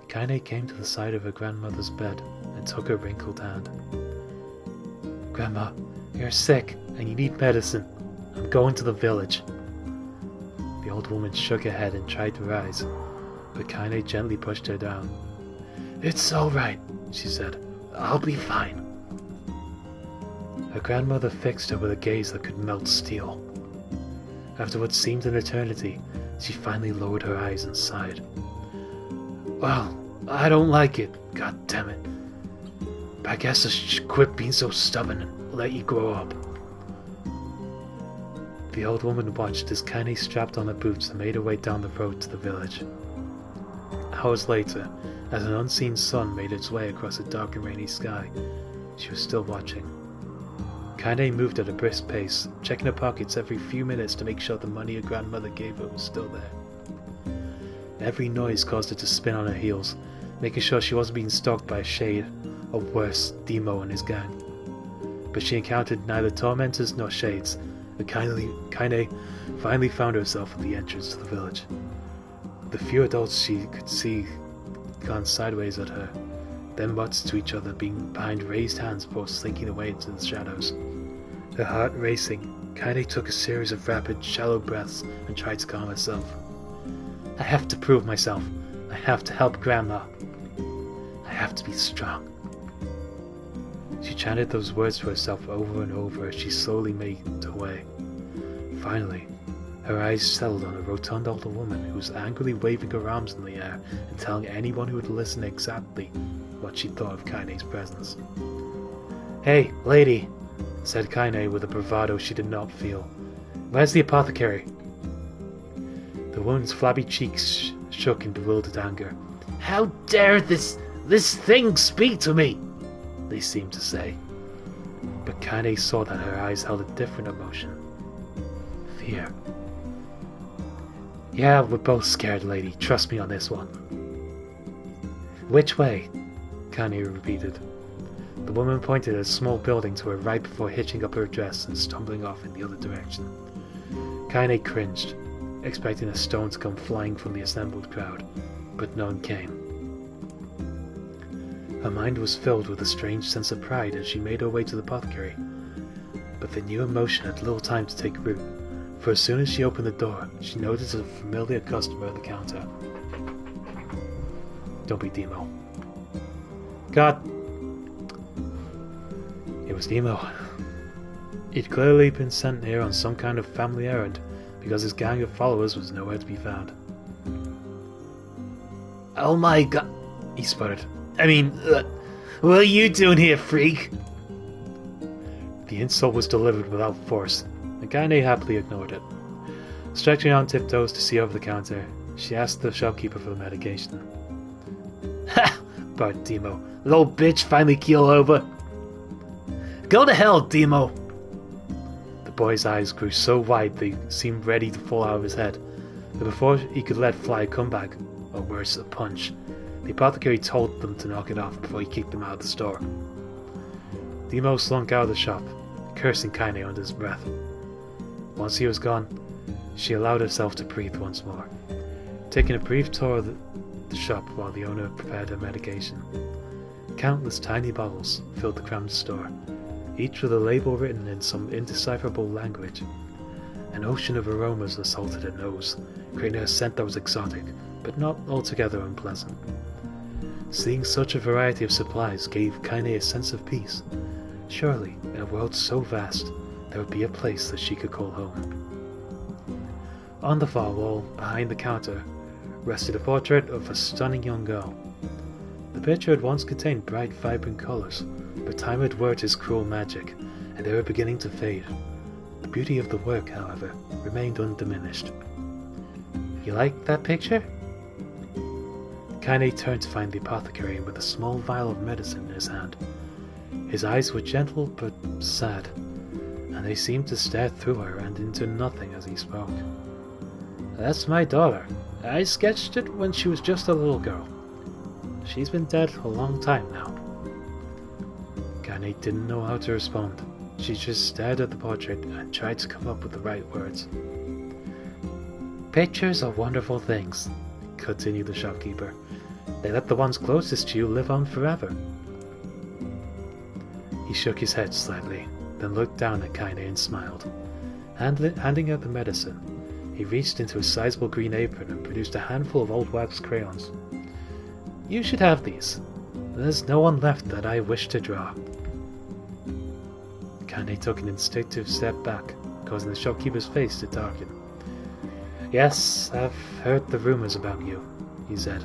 Kaine came to the side of her grandmother's bed and took her wrinkled hand. Grandma, you're sick and you need medicine. I'm going to the village. The old woman shook her head and tried to rise, but Kaine gently pushed her down. It's all right, she said. I'll be fine. Her grandmother fixed her with a gaze that could melt steel. After what seemed an eternity, she finally lowered her eyes and sighed. Well, I don't like it, god damn it. But I guess I should quit being so stubborn and let you grow up. The old woman watched as Kaine strapped on her boots and made her way down the road to the village. Hours later, as an unseen sun made its way across a dark and rainy sky, she was still watching. Kaine moved at a brisk pace, checking her pockets every few minutes to make sure the money her grandmother gave her was still there. Every noise caused her to spin on her heels, making sure she wasn't being stalked by a shade, or worse, Demo and his gang. But she encountered neither tormentors nor shades, and Kaine finally found herself at the entrance to the village. The few adults she could see glanced sideways at her, then muttered to each other behind raised hands before slinking away into the shadows. Her heart racing, Kaine took a series of rapid, shallow breaths and tried to calm herself. I have to prove myself. I have to help Grandma. I have to be strong. She chanted those words to herself over and over as she slowly made her way. Finally, her eyes settled on a rotund older woman who was angrily waving her arms in the air and telling anyone who would listen exactly what she thought of Kaine's presence. Hey, lady, said Kaine with a bravado she did not feel. Where's the apothecary? The woman's flabby cheeks shook in bewildered anger. How dare this thing speak to me? They seemed to say. But Kaine saw that her eyes held a different emotion. Fear. Yeah, we're both scared, lady. Trust me on this one. Which way? Kaine repeated. The woman pointed at a small building to her right before hitching up her dress and stumbling off in the other direction. Kaine cringed, expecting a stone to come flying from the assembled crowd, but none came. Her mind was filled with a strange sense of pride as she made her way to the apothecary, but the new emotion had little time to take root, for as soon as she opened the door, she noticed a familiar customer at the counter. Don't be Demo. God! It was Demo. He'd clearly been sent here on some kind of family errand, because his gang of followers was nowhere to be found. Oh my god, he sputtered. I mean, what are you doing here, freak? The insult was delivered without force, and Kaine happily ignored it. Stretching on tiptoes to see over the counter, she asked the shopkeeper for the medication. Ha! barked Demo. That old bitch finally keel over. Go to hell, Demo! The boy's eyes grew so wide they seemed ready to fall out of his head, but before he could let fly a comeback, or worse, a punch, the apothecary told them to knock it off before he kicked them out of the store. Demo slunk out of the shop, cursing Kaine under his breath. Once he was gone, she allowed herself to breathe once more, taking a brief tour of the shop while the owner prepared her medication. Countless tiny bottles filled the crammed store, each with a label written in some indecipherable language. An ocean of aromas assaulted her nose, creating a scent that was exotic, but not altogether unpleasant. Seeing such a variety of supplies gave Kaine a sense of peace. Surely, in a world so vast, there would be a place that she could call home. On the far wall, behind the counter, rested a portrait of a stunning young girl. The picture had once contained bright, vibrant colors, but time had worked its cruel magic, and they were beginning to fade. The beauty of the work, however, remained undiminished. You like that picture? Kaine turned to find the apothecary with a small vial of medicine in his hand. His eyes were gentle but sad, and they seemed to stare through her and into nothing as he spoke. That's my daughter. I sketched it when she was just a little girl. She's been dead a long time now. Kaine didn't know how to respond. She just stared at the portrait and tried to come up with the right words. Pictures are wonderful things, continued the shopkeeper. They let the ones closest to you live on forever. He shook his head slightly, then looked down at Kaine and smiled. Handing out the medicine, he reached into a sizable green apron and produced a handful of old wax crayons. You should have these. There's no one left that I wish to draw. Kane took an instinctive step back, causing the shopkeeper's face to darken. Yes, I've heard the rumors about you, he said.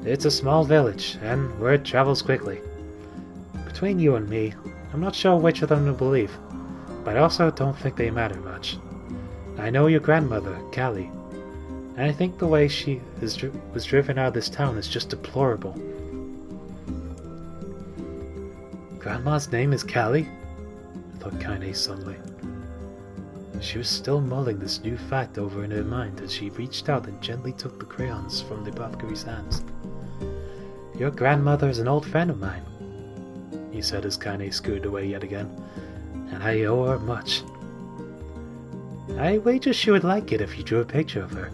It's a small village, and word travels quickly. Between you and me, I'm not sure which of them to believe, but I also don't think they matter much. I know your grandmother, Callie, and I think the way she was driven out of this town is just deplorable. Grandma's name is Callie? Thought Kaine suddenly. She was still mulling this new fact over in her mind as she reached out and gently took the crayons from the apothecary's hands. Your grandmother is an old friend of mine, he said as Kaine scooted away yet again, and I owe her much. I wager she would like it if you drew a picture of her.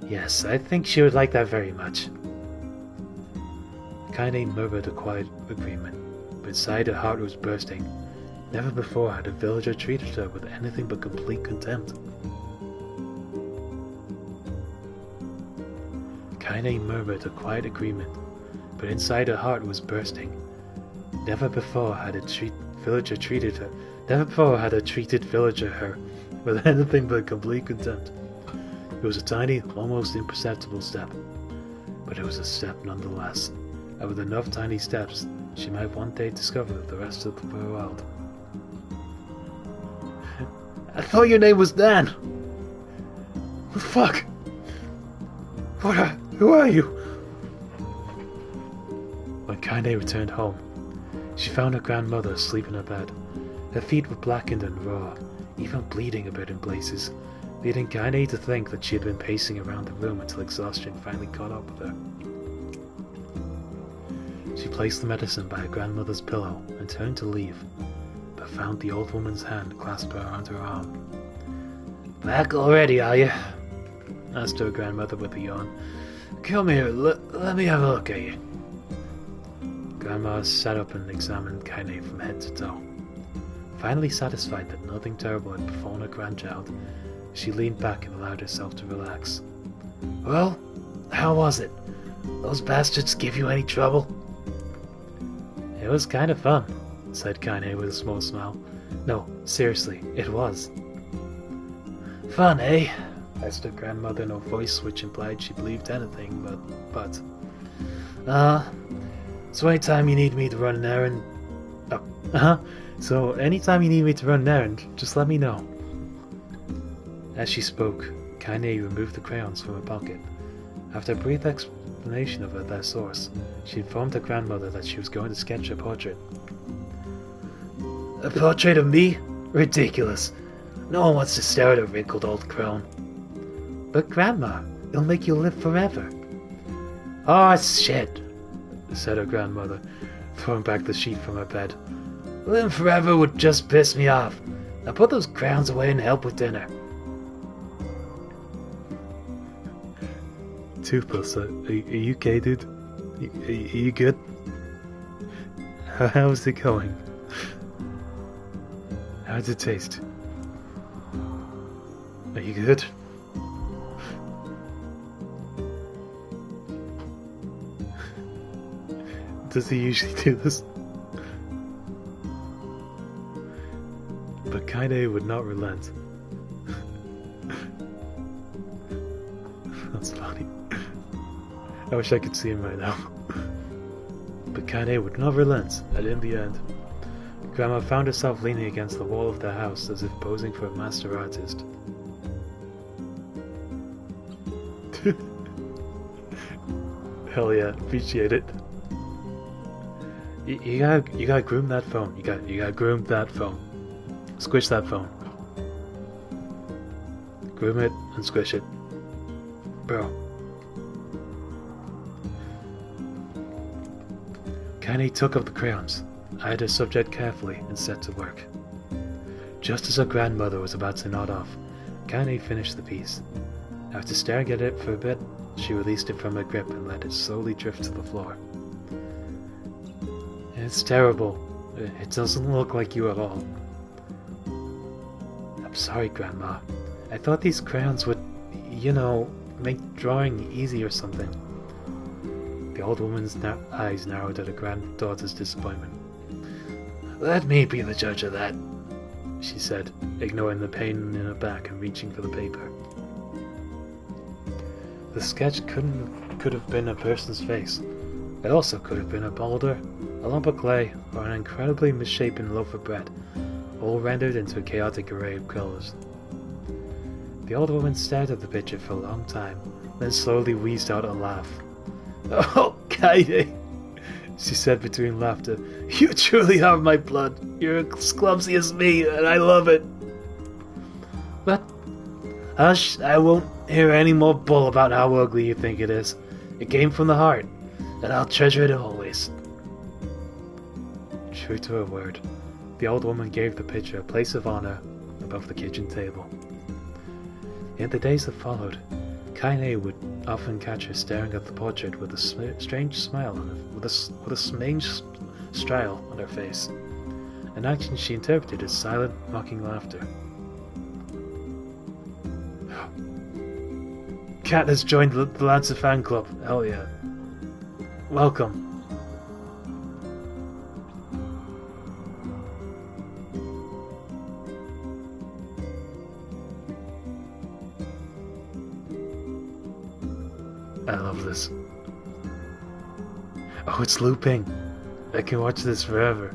Yes, I think she would like that very much. Kaine murmured a quiet agreement, but inside her heart was bursting. Never before had a villager treated her with anything but complete contempt. Kaine murmured a quiet agreement, but inside her heart was bursting. Never before had a treated villager treated her with anything but complete contempt. It was a tiny, almost imperceptible step, but it was a step nonetheless, and with enough tiny steps, she might one day discover the rest of the world. I thought your name was Dan! Fuck! Who are you? When Kaine returned home, she found her grandmother asleep in her bed. Her feet were blackened and raw, even bleeding a bit in places, leading Kaine to think that she had been pacing around the room until exhaustion finally caught up with her. She placed the medicine by her grandmother's pillow and turned to leave, but found the old woman's hand clasped around her arm. Back already, are you? Asked her grandmother with a yawn. Come here, let me have a look at you. Grandma sat up and examined Kaine from head to toe. Finally satisfied that nothing terrible had befallen her grandchild, she leaned back and allowed herself to relax. Well, how was it? Those bastards give you any trouble? It was kind of fun, said Kaine with a small smile. No, seriously, it was. Fun, eh? Asked her grandmother in a voice which implied she believed anything, but... So anytime you need me to run an errand... So anytime you need me to run an errand, just let me know. As she spoke, Kaine removed the crayons from her pocket. After a brief explanation of their source, she informed her grandmother that she was going to sketch a portrait. A portrait of me? Ridiculous. No one wants to stare at a wrinkled old crone. But Grandma, it'll make you live forever. Oh, shit, said her grandmother, throwing back the sheet from her bed. Living forever would just piss me off. Now put those crowns away and help with dinner. Toothless, are you okay, dude? Are you good? How's it going? How's it taste? Are you good? Does he usually do this? But Kaine would not relent. That's funny. I wish I could see him right now. But Kaine would not relent, and in the end, Grandma found herself leaning against the wall of their house as if posing for a master artist. Hell yeah, appreciate it. You gotta groom that phone. You gotta groom that phone. Squish that phone. Groom it and squish it. Bro. Kaine took up the crayons, eyed her subject carefully, and set to work. Just as her grandmother was about to nod off, Kaine finished the piece. After staring at it for a bit, she released it from her grip and let it slowly drift to the floor. It's terrible. It doesn't look like you at all. I'm sorry, Grandma. I thought these crayons would, you know, make drawing easy or something. The old woman's eyes narrowed at her granddaughter's disappointment. Let me be the judge of that, she said, ignoring the pain in her back and reaching for the paper. The sketch could have been a person's face. It also could have been a boulder, a lump of clay, or an incredibly misshapen loaf of bread, all rendered into a chaotic array of colours. The old woman stared at the picture for a long time, then slowly wheezed out a laugh. Oh, Kaide, she said between laughter. You truly are my blood. You're as clumsy as me, and I love it. But, hush, I won't hear any more bull about how ugly you think it is. It came from the heart, and I'll treasure it always. True to her word, the old woman gave the picture a place of honor above the kitchen table. In the days that followed, Kaine would often catch her staring at the portrait with a strange smile on her, with a strange style on her face, an action she interpreted as silent, mocking laughter. Cat has joined the Lancer fan club. Hell yeah. Welcome. I love this. Oh, it's looping. I can watch this forever.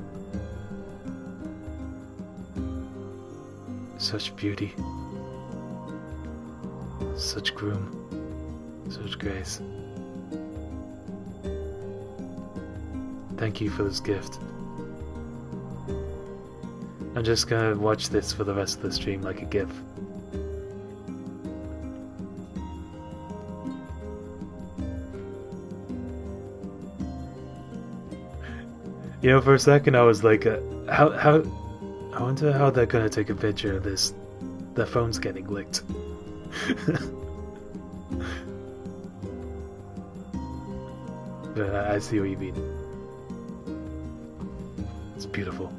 Such beauty. Such gloom. Such grace. Thank you for this gift. I'm just gonna watch this for the rest of the stream like a GIF. You know, for a second I was like, how, I wonder how they're gonna take a picture of this. Their phone's getting licked. But I see what you mean. It's beautiful.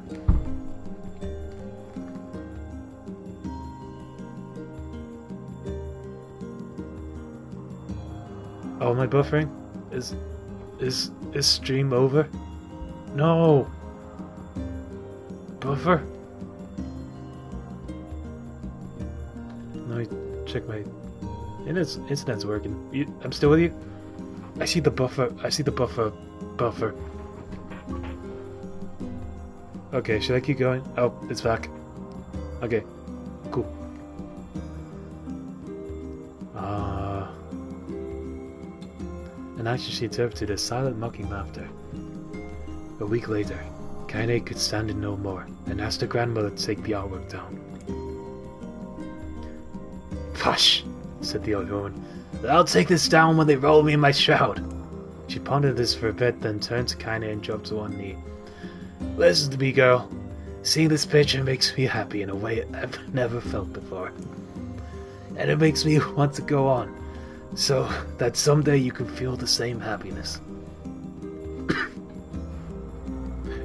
Oh, am I buffering? Is stream over? No! Buffer? Let me check my... Internet's working. I'm still with you? I see the buffer. I see the buffer. Buffer. Okay, should I keep going? Oh, it's back. Okay, cool. An action she interpreted as silent mocking laughter. A week later, Kaine could stand it no more and asked her grandmother to take the artwork down. Hush, said the old woman. I'll take this down when they roll me in my shroud. She pondered this for a bit, then turned to Kaine and dropped to one knee. Listen to me, girl. Seeing this picture makes me happy in a way I've never felt before. And it makes me want to go on, so that someday you can feel the same happiness.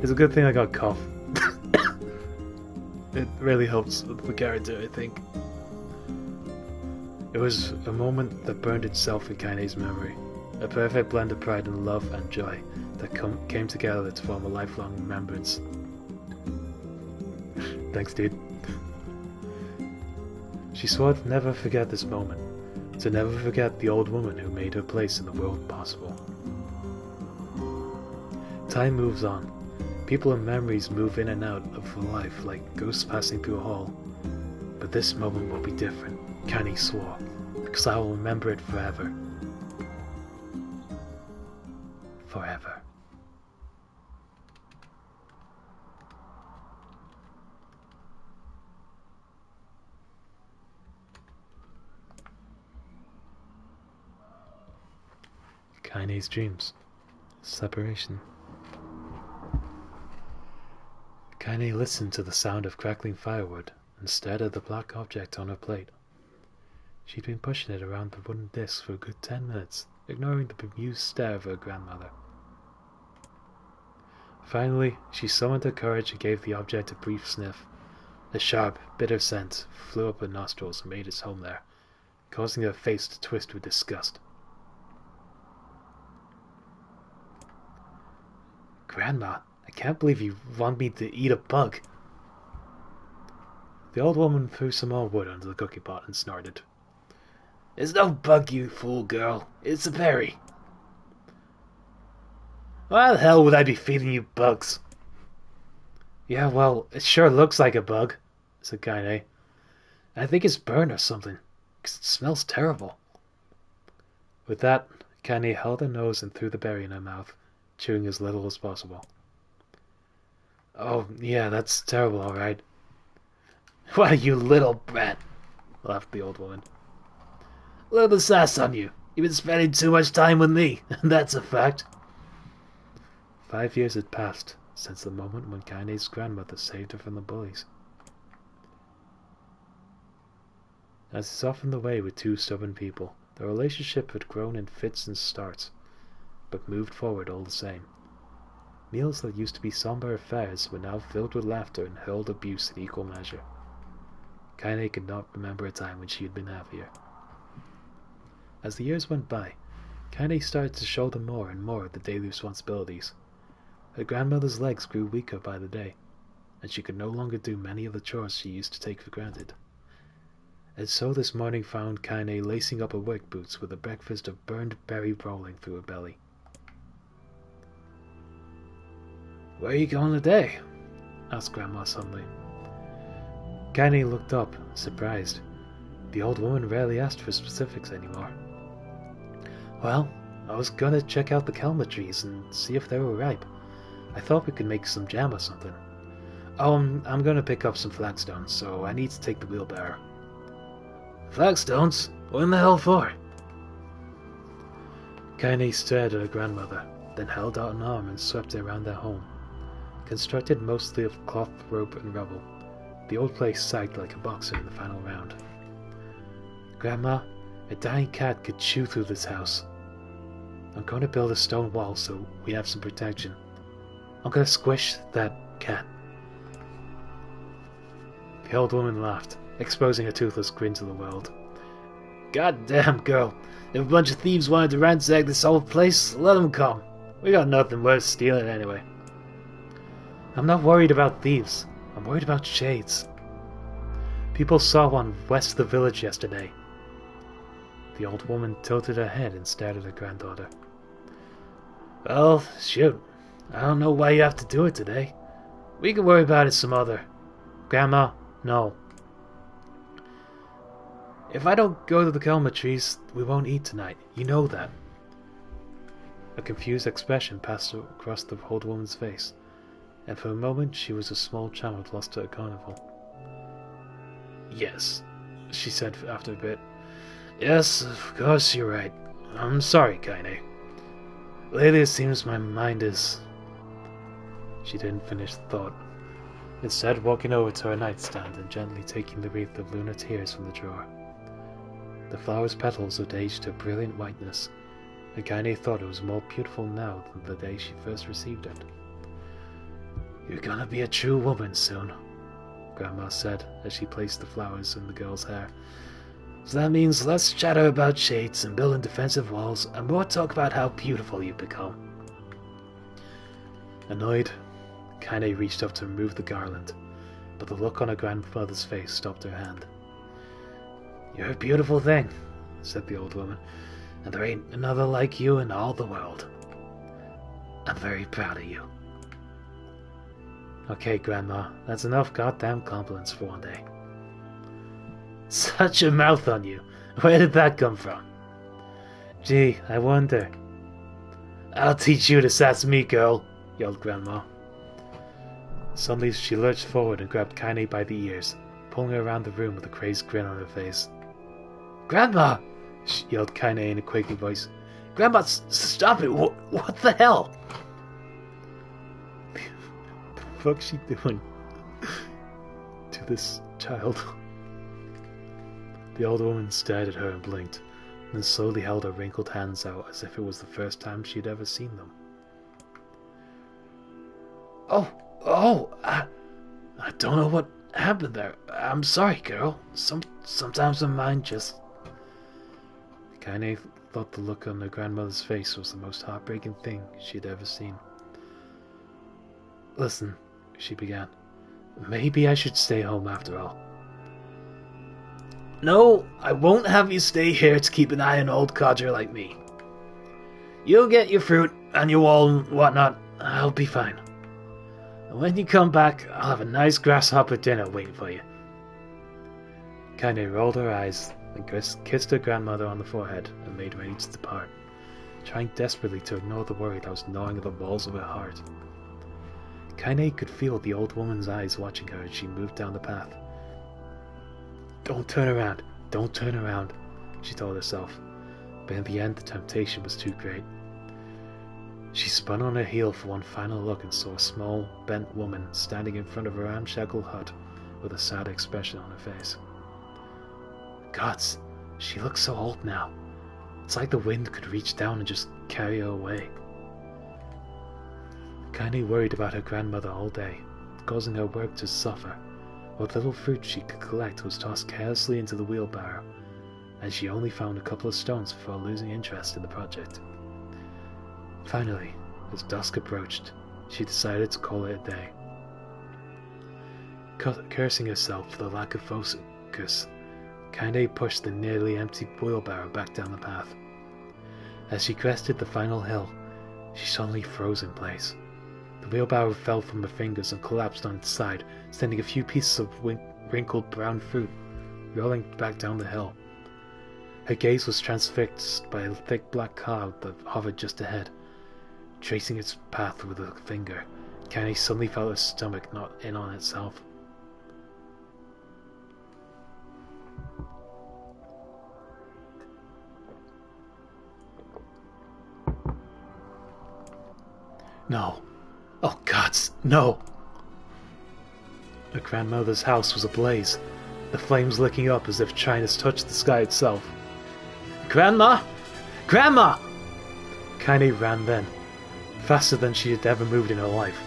It's a good thing I got cough. It really helps with the character, I think. It was a moment that burned itself in Kaine's memory. A perfect blend of pride and love and joy that came together to form a lifelong remembrance. Thanks, dude. She swore to never forget this moment, to never forget the old woman who made her place in the world possible. Time moves on. People and memories move in and out of life like ghosts passing through a hall. But this moment will be different, Kaine swore, because I will remember it forever. Forever. Kaine's dreams. Separation. Kaine listened to the sound of crackling firewood and stared at the black object on her plate. She'd been pushing it around the wooden disc for a good 10 minutes, ignoring the bemused stare of her grandmother. Finally, she summoned her courage and gave the object a brief sniff, A sharp, bitter scent flew up her nostrils and made its home there, causing her face to twist with disgust. Grandma, I can't believe you want me to eat a bug. The old woman threw some more wood onto the cooking pot and snorted. It's no bug, you fool girl. It's a berry. Why the hell would I be feeding you bugs? Yeah, well, it sure looks like a bug, said Kaine. I think it's burnt or something, 'cause it smells terrible. With that, Kaine held her nose and threw the berry in her mouth, chewing as little as possible. Oh, yeah, that's terrible, all right. Why, you little brat, laughed the old woman. Look at the sass on you. You've been spending too much time with me, and that's a fact. 5 years had passed since the moment when Kaine's grandmother saved her from the bullies. As is often the way with two stubborn people, the relationship had grown in fits and starts, but moved forward all the same. Meals that used to be somber affairs were now filled with laughter and hurled abuse in equal measure. Kaine could not remember a time when she had been happier. As the years went by, Kaine started to shoulder more and more of the daily responsibilities. Her grandmother's legs grew weaker by the day, and she could no longer do many of the chores she used to take for granted. And so this morning found Kaine lacing up her work boots with a breakfast of burned berry rolling through her belly. Where are you going today? Asked Grandma suddenly. Kaine looked up, surprised. The old woman rarely asked for specifics anymore. Well, I was gonna check out the Kelma trees and see if they were ripe. I thought we could make some jam or something. Oh, I'm gonna pick up some flagstones, so I need to take the wheelbarrow. Flagstones? What in the hell for? Kaine stared at her grandmother, then held out an arm and swept her around their home. Constructed mostly of cloth, rope, and rubble, the old place sagged like a boxer in the final round. Grandma, a dying cat could chew through this house. I'm going to build a stone wall so we have some protection. I'm going to squish that cat. The old woman laughed, exposing a toothless grin to the world. God damn, girl. If a bunch of thieves wanted to ransack this old place, let them come. We got nothing worth stealing anyway. I'm not worried about thieves. I'm worried about shades. People saw one west of the village yesterday. The old woman tilted her head and stared at her granddaughter. Well, shoot. I don't know why you have to do it today. We can worry about it some other. Grandma, no. If I don't go to the Kelma trees, we won't eat tonight. You know that. A confused expression passed across the old woman's face, and for a moment she was a small child lost at a carnival. Yes, she said after a bit. Yes, of course you're right. I'm sorry, Kaine. Lately it seems my mind is... She didn't finish the thought, instead walking over to her nightstand and gently taking the wreath of lunar tears from the drawer. The flower's petals had aged to brilliant whiteness, and Kaine thought it was more beautiful now than the day she first received it. You're gonna be a true woman soon, Grandma said as she placed the flowers in the girl's hair. So that means less chatter about shades and building defensive walls, and more talk about how beautiful you've become. Annoyed, Kaine reached up to remove the garland, but the look on her grandmother's face stopped her hand. You're a beautiful thing, said the old woman, and there ain't another like you in all the world. I'm very proud of you. Okay, Grandma, that's enough goddamn compliments for one day. Such a mouth on you. Where did that come from? Gee, I wonder. I'll teach you to sass me, girl, yelled Grandma. Suddenly she lurched forward and grabbed Kaine by the ears, pulling her around the room with a crazed grin on her face. Grandma! Yelled Kaine in a quaking voice. Grandma, stop it! What the hell? The fuck's she doing to this child? The old woman stared at her and blinked, then slowly held her wrinkled hands out as if it was the first time she'd ever seen them. I don't know what happened there? I'm sorry, girl. Sometimes my mind just... Kaine thought the look on her grandmother's face was the most heartbreaking thing she'd ever seen. Listen, she began. Maybe I should stay home after all. No, I won't have you stay here to keep an eye on old codger like me. You'll get your fruit and your wall and whatnot. I'll be fine. And when you come back, I'll have a nice grasshopper dinner waiting for you. Kaine rolled her eyes and kissed her grandmother on the forehead and made ready to depart, trying desperately to ignore the worry that was gnawing at the walls of her heart. Kaine could feel the old woman's eyes watching her as she moved down the path. Don't turn around, don't turn around, she told herself, but in the end the temptation was too great. She spun on her heel for one final look and saw a small, bent woman standing in front of her ramshackle hut with a sad expression on her face. Gods, she looks so old now. It's like the wind could reach down and just carry her away. Kaine worried about her grandmother all day, causing her work to suffer. What little fruit she could collect was tossed carelessly into the wheelbarrow, and she only found a couple of stones before losing interest in the project. Finally, as dusk approached, she decided to call it a day. Cursing herself for the lack of focus, Kaine pushed the nearly empty wheelbarrow back down the path. As she crested the final hill, she suddenly froze in place. The wheelbarrow fell from her fingers and collapsed on its side, sending a few pieces of wrinkled brown fruit rolling back down the hill. Her gaze was transfixed by a thick black cloud that hovered just ahead. Tracing its path with a finger, Kaine suddenly felt her stomach knot in on itself. No. Oh gods, no! Her grandmother's house was ablaze, the flames licking up as if trying to touch the sky itself. Grandma! Grandma! Kaine ran then, faster than she had ever moved in her life.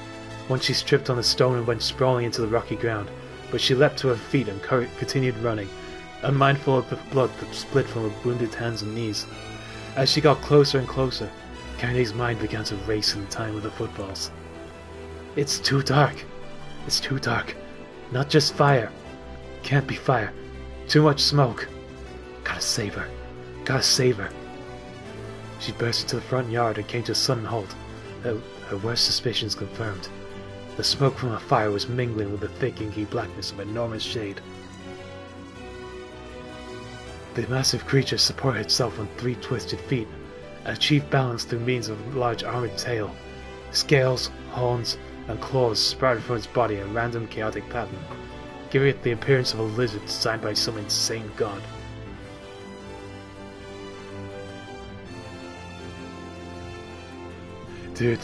Once she tripped on a stone and went sprawling into the rocky ground, but she leapt to her feet and continued running, unmindful of the blood that split from her wounded hands and knees. As she got closer and closer, Kaine's mind began to race in time with the footfalls. It's too dark. It's too dark. Not just fire. Can't be fire. Too much smoke. Gotta save her. Gotta save her. She burst into the front yard and came to a sudden halt, her worst suspicions confirmed. The smoke from a fire was mingling with the thick inky blackness of enormous shade. The massive creature supported itself on 3 twisted feet, and achieved balance through means of a large armored tail. Scales, horns, and claws sprouted from its body in a random chaotic pattern, giving it the appearance of a lizard designed by some insane god. Dude,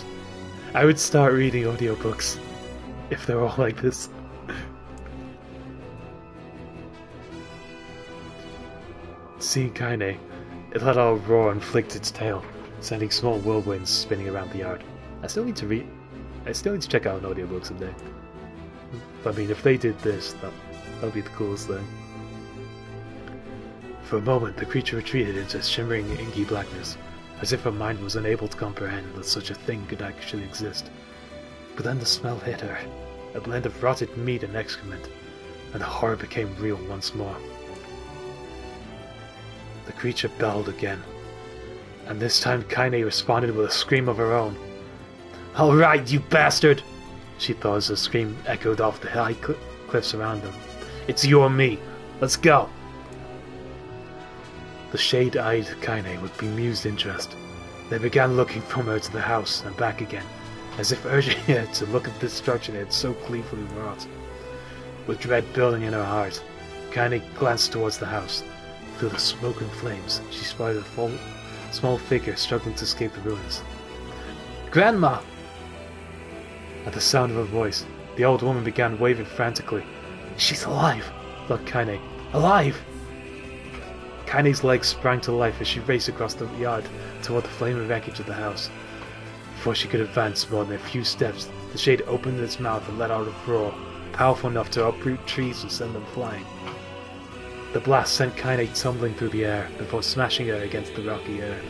I would start reading audiobooks if they were all like this. Seeing Kaine, it let out a roar and flicked its tail, sending small whirlwinds spinning around the yard. I still need to check out an audiobook someday. I mean, if they did this, that would be the coolest thing. For a moment, the creature retreated into shimmering, inky blackness, as if her mind was unable to comprehend that such a thing could actually exist. But then the smell hit her, a blend of rotted meat and excrement, and the horror became real once more. The creature bellowed again, and this time Kaine responded with a scream of her own. "Alright, you bastard!" she thought as her scream echoed off the high cliffs around them. "It's you or me. Let's go!" The shade-eyed Kaine with bemused interest. They began looking from her to the house and back again, as if urging her to look at the destruction it had so gleefully wrought. With dread building in her heart, Kaine glanced towards the house. Through the smoke and flames, she spotted a small figure struggling to escape the ruins. "Grandma!" At the sound of her voice, the old woman began waving frantically. "She's alive!" thought Kaine. "Alive!" Kaine's legs sprang to life as she raced across the yard toward the flaming wreckage of the house. Before she could advance more than a few steps, the shade opened its mouth and let out a roar, powerful enough to uproot trees and send them flying. The blast sent Kaine tumbling through the air before smashing her against the rocky earth.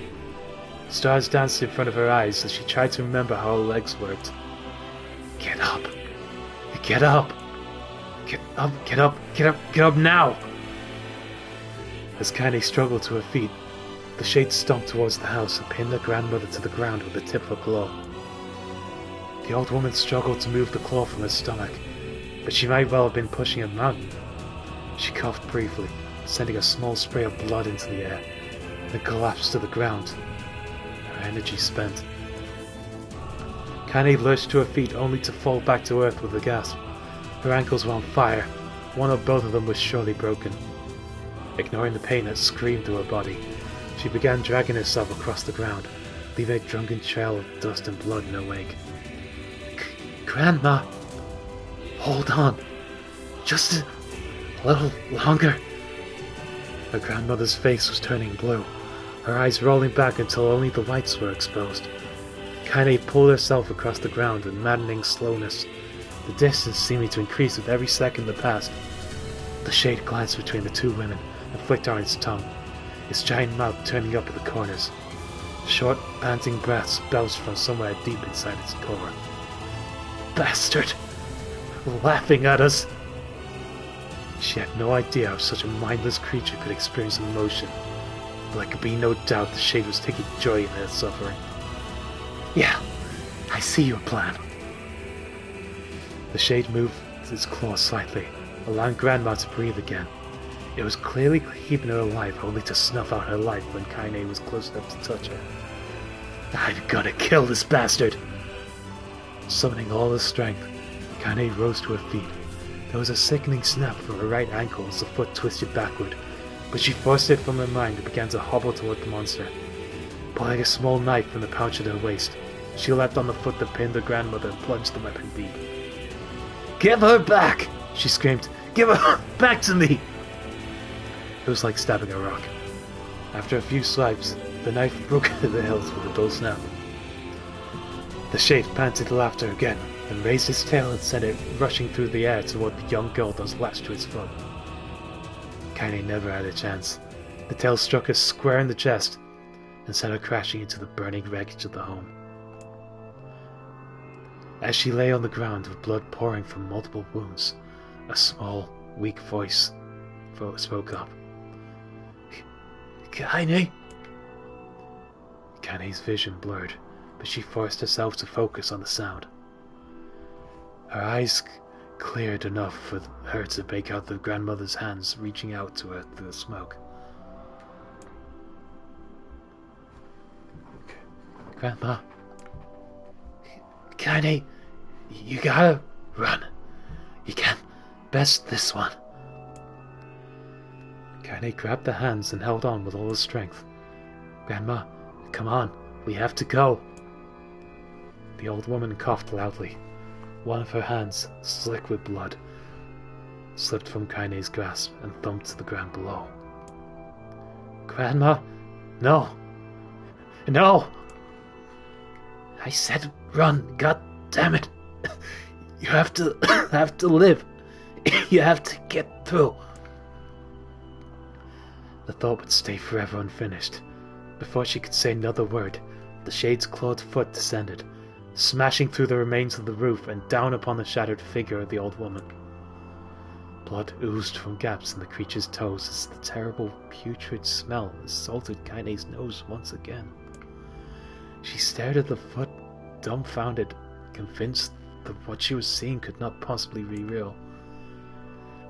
Stars danced in front of her eyes as she tried to remember how her legs worked. Get up! Get up! Get up! Get up! Get up! Get up now! As Kaine struggled to her feet, the shade stomped towards the house and pinned her grandmother to the ground with the tip of a claw. The old woman struggled to move the claw from her stomach, but she might well have been pushing a mountain. She coughed briefly, sending a small spray of blood into the air, then collapsed to the ground, her energy spent. Kaine lurched to her feet only to fall back to earth with a gasp. Her ankles were on fire, one or both of them was surely broken. Ignoring the pain that screamed through her body, she began dragging herself across the ground, leaving a drunken trail of dust and blood in her wake. Grandma! Hold on! Just a little longer! Her grandmother's face was turning blue, her eyes rolling back until only the whites were exposed. Kaine pulled herself across the ground with maddening slowness, the distance seeming to increase with every second that passed. The shade glanced between the two women and flicked on its tongue, its giant mouth turning up at the corners. Short, panting breaths belched from somewhere deep inside its core. Bastard! Laughing at us! She had no idea how such a mindless creature could experience emotion, but there could be no doubt the shade was taking joy in her suffering. Yeah, I see your plan. The shade moved its claws slightly, allowing Grandma to breathe again. It was clearly keeping her alive, only to snuff out her life when Kaine was close enough to touch her. I'm gonna kill this bastard! Summoning all her strength, Kaine rose to her feet. There was a sickening snap from her right ankle as the foot twisted backward, but she forced it from her mind and began to hobble toward the monster. Pulling a small knife from the pouch at her waist, she leapt on the foot that pinned her grandmother and plunged the weapon deep. Give her back! She screamed. Give her back to me! It was like stabbing a rock. After a few swipes, the knife broke into the hilt with a dull snap. The shade panted laughter again, and raised its tail and sent it rushing through the air toward the young girl that was lashed to its foot. Kaine never had a chance. The tail struck her square in the chest, and sent her crashing into the burning wreckage of the home. As she lay on the ground with blood pouring from multiple wounds, a small, weak voice spoke up. Kaine? Kaine's vision blurred, but she forced herself to focus on the sound. Her eyes cleared enough for her to make out the grandmother's hands reaching out to her through the smoke. Grandma? Kaine, you gotta run. You can't best this one. Kaine grabbed the hands and held on with all her strength. Grandma, come on, we have to go. The old woman coughed loudly. One of her hands, slick with blood, slipped from Kaine's grasp and thumped to the ground below. Grandma, no. No! I said run, god damn it. You have to live. You have to get through. The thought would stay forever unfinished. Before she could say another word, the shade's clawed foot descended, smashing through the remains of the roof and down upon the shattered figure of the old woman. Blood oozed from gaps in the creature's toes as the terrible putrid smell assaulted Kaine's nose once again. She stared at the foot, dumbfounded, convinced that what she was seeing could not possibly be real.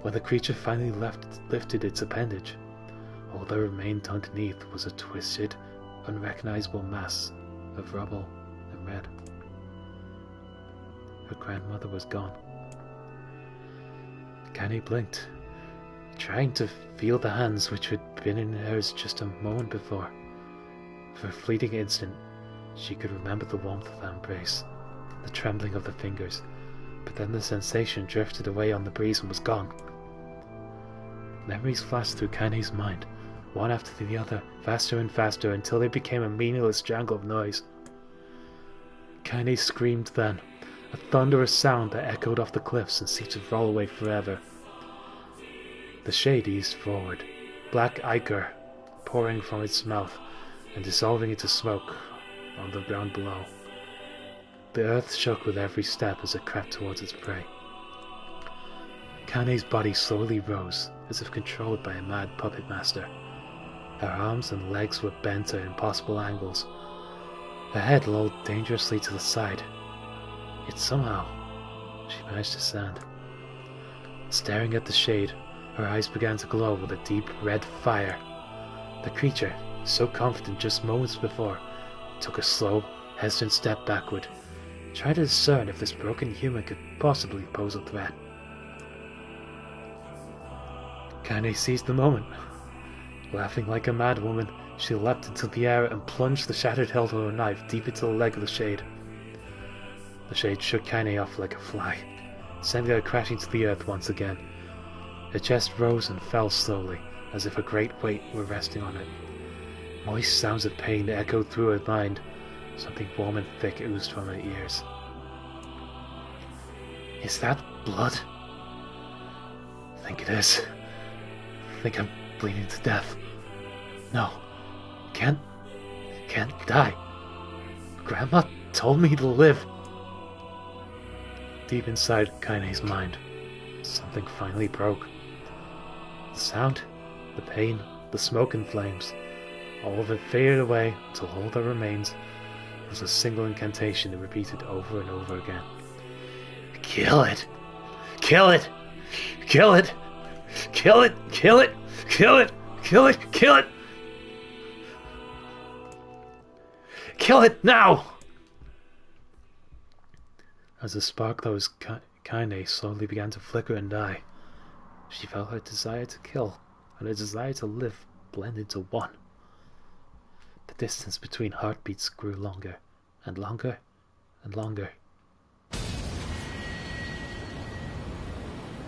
When the creature finally lifted its appendage, all that remained underneath was a twisted, unrecognizable mass of rubble and red. Her grandmother was gone. Kaine blinked, trying to feel the hands which had been in hers just a moment before. For a fleeting instant, she could remember the warmth of that embrace, the trembling of the fingers, but then the sensation drifted away on the breeze and was gone. Memories flashed through Kaine's mind, one after the other, faster and faster, until they became a meaningless jangle of noise. Kaine screamed then, a thunderous sound that echoed off the cliffs and seemed to roll away forever. The shade eased forward, black ichor pouring from its mouth and dissolving into smoke on the ground below. The earth shook with every step as it crept towards its prey. Kane's body slowly rose, as if controlled by a mad puppet master. Her arms and legs were bent at impossible angles. Her head lolled dangerously to the side. Yet somehow, she managed to stand. Staring at the shade, her eyes began to glow with a deep red fire. The creature, so confident just moments before, took a slow, hesitant step backward, trying to discern if this broken human could possibly pose a threat. Kane seized the moment. Laughing like a madwoman, she leapt into the air and plunged the shattered hilt of her knife deep into the leg of the shade. The shade shook Kane off like a fly, sending her crashing to the earth once again. Her chest rose and fell slowly, as if a great weight were resting on it. Moist sounds of pain echoed through her mind. Something warm and thick oozed from her ears. Is that blood? I think it is. I think I'm bleeding to death. No. Can't die. Grandma told me to live. Deep inside Kaine's mind, something finally broke. The sound, the pain, the smoke and flames, all of it faded away until all that remains was a single incantation it repeated over and over again. Kill it! Kill it! Kill it! Kill it! Kill it! Kill it! Kill it! Kill it! Kill it now! As the spark that was Kaine slowly began to flicker and die, she felt her desire to kill and her desire to live blend into one. The distance between heartbeats grew longer and longer and longer.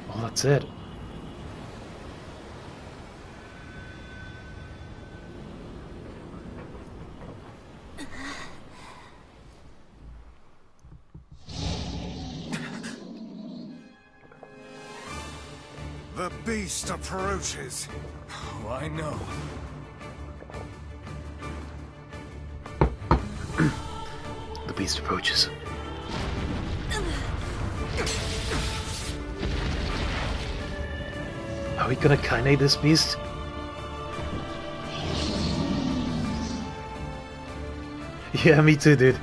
Oh, that's it. The beast approaches. Oh, I know. The beast approaches. Are we gonna Kaine this beast? Yeah, me too, dude.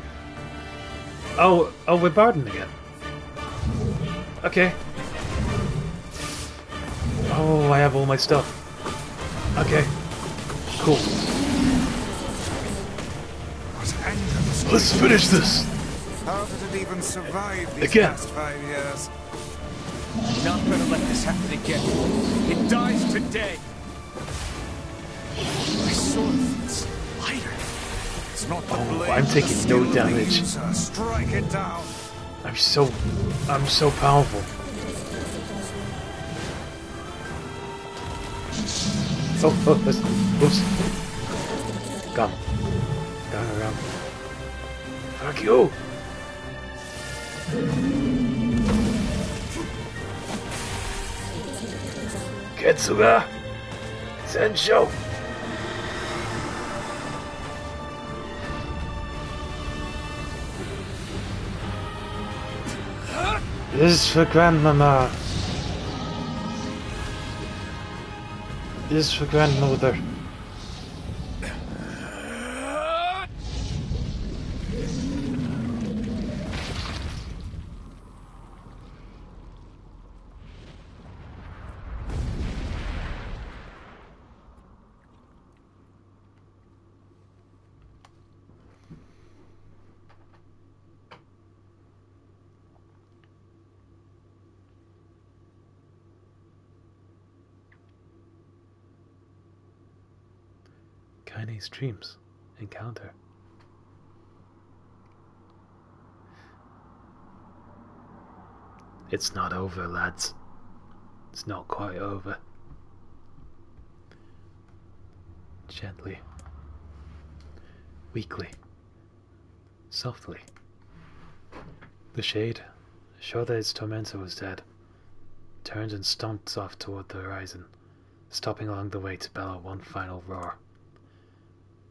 Oh, we're Barden again. Okay. Oh, I have all my stuff. Okay. Cool. Let's finish this! How did it even survive these past 5 years? I'm not gonna let this happen again. It dies today. My sword feels lighter. It's not the blade. I'm taking no damage. Strike it down. I'm so powerful. Oops. Come around. Fuck you! Ketsuga! Sensho! This is for Grandmama. This is for Grandmother. Kaine's dreams encounter. It's not over, lads. It's not quite over. Gently, weakly, softly, the shade sure that its tormentor was dead, turned and stomped off toward the horizon, stopping along the way to bellow one final roar.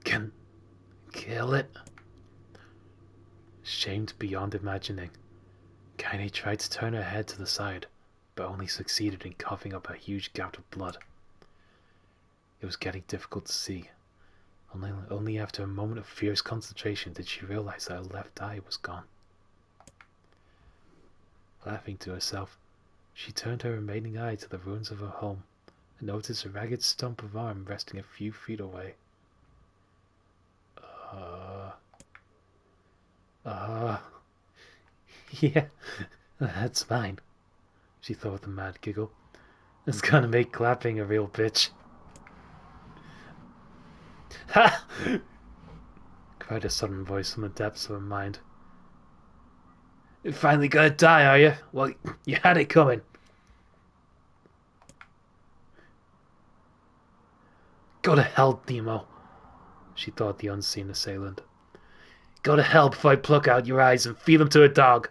Can kill it? Shamed beyond imagining, Kaine tried to turn her head to the side, but only succeeded in coughing up a huge gout of blood. It was getting difficult to see. Only after a moment of fierce concentration did she realize that her left eye was gone. Laughing to herself, she turned her remaining eye to the ruins of her home and noticed a ragged stump of arm resting a few feet away. Yeah, that's mine, she thought with a mad giggle. It's gonna make clapping a real bitch. Ha! Cried a sudden voice from the depths of her mind. You're finally gonna die, are you? Well, you had it coming. Go to hell, Nemo, she thought the unseen assailant. Go to hell before I pluck out your eyes and feed them to a dog. ...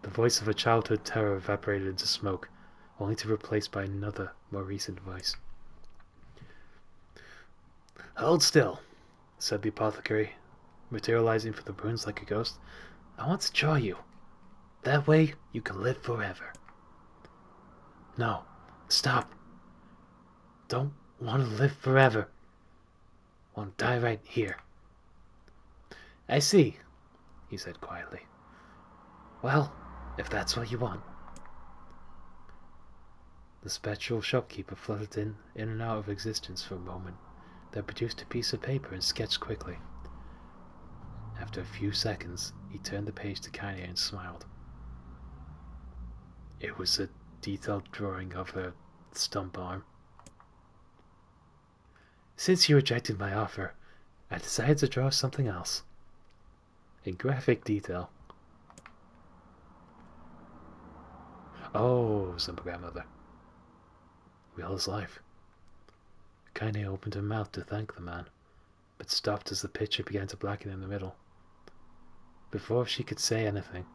The voice of her childhood terror evaporated into smoke, only to be replaced by another, more recent voice. Hold still, said the apothecary, materializing from the ruins like a ghost. I want to draw you. That way you can live forever. No, stop. Don't want to live forever. Want to die right here. I see, he said quietly. Well, if that's what you want. The spectral shopkeeper fluttered in and out of existence for a moment, then produced a piece of paper and sketched quickly. After a few seconds, he turned the page to Kaine and smiled. It was a detailed drawing of her stump arm. Since you rejected my offer, I decided to draw something else. In graphic detail. Oh, said my grandmother. Real as life. Kaine opened her mouth to thank the man, but stopped as the picture began to blacken in the middle. Before she could say anything,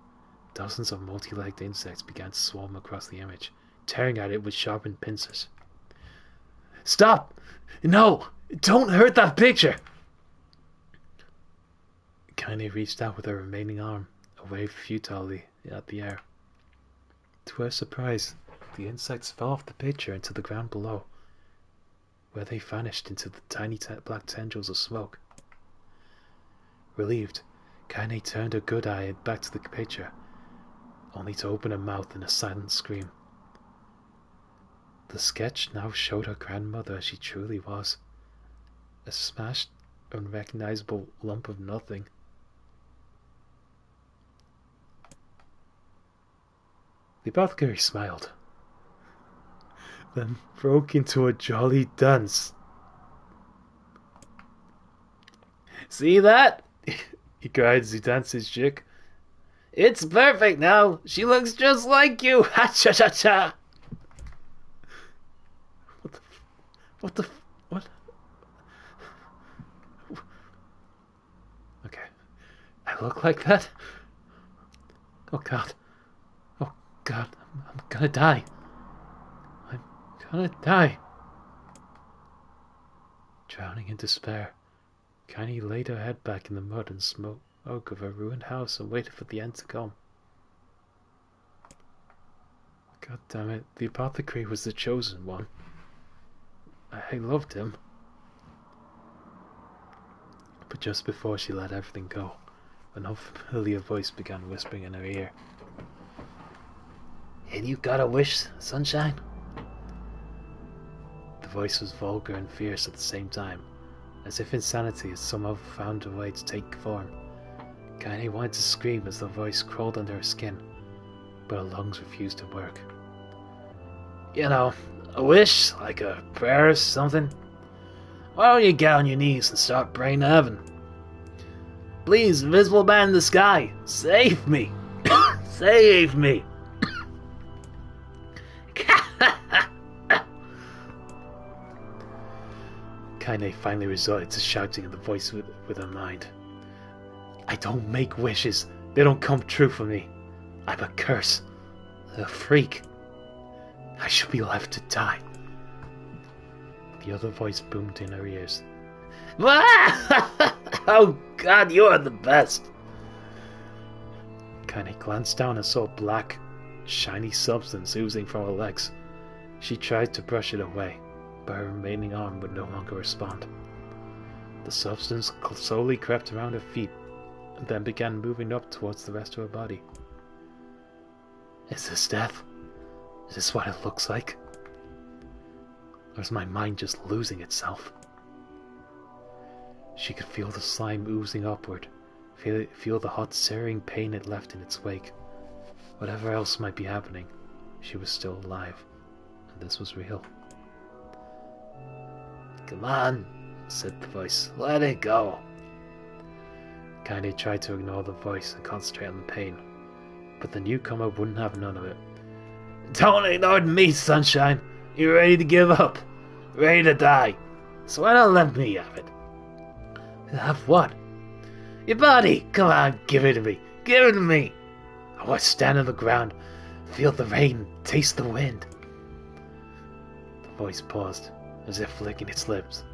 dozens of multi-legged insects began to swarm across the image, tearing at it with sharpened pincers. Stop! No! Don't hurt that picture! Kaine reached out with her remaining arm and waved futilely at the air. To her surprise, the insects fell off the picture into the ground below, where they vanished into the tiny black tendrils of smoke. Relieved, Kaine turned her good eye back to the picture, only to open her mouth in a silent scream. The sketch now showed her grandmother as she truly was, a smashed, unrecognizable lump of nothing. The apothecary smiled, then broke into a jolly dance. See that? He cried as he danced his jig. It's perfect now. She looks just like you. Ha cha cha cha. What? Okay. I look like that? Oh God. Oh God. I'm gonna die. I'm gonna die. Drowning in despair, Kaine laid her head back in the mud and smoke of her ruined house and waited for the end to come. God damn it, the apothecary was the chosen one. I loved him. But just before she let everything go, an unfamiliar voice began whispering in her ear. And you got a wish, sunshine? The voice was vulgar and fierce at the same time, as if insanity had somehow found a way to take form. Kaine wanted to scream as the voice crawled under her skin, but her lungs refused to work. You know, a wish, like a prayer or something. Why don't you get on your knees and start praying to heaven? Please, invisible man in the sky, save me! Save me! Kaine finally resorted to shouting in the voice with her mind. I don't make wishes. They don't come true for me. I'm a curse. A freak. I should be left to die. The other voice boomed in her ears. Oh God, you are the best. Kaine glanced down and saw black, shiny substance oozing from her legs. She tried to brush it away, but her remaining arm would no longer respond. The substance slowly crept around her feet and then began moving up towards the rest of her body. Is this death? Is this what it looks like? Or is my mind just losing itself? She could feel the slime oozing upward, feel the hot searing pain it left in its wake. Whatever else might be happening, she was still alive, and this was real. Come on, said the voice. Let it go. Kaine tried to ignore the voice and concentrate on the pain, but the newcomer wouldn't have none of it. Don't ignore me, sunshine. You're ready to give up. Ready to die. So why not let me have it? Have what? Your body! Come on, give it to me. Give it to me. I want to stand on the ground, feel the rain, taste the wind. The voice paused, as if licking its lips.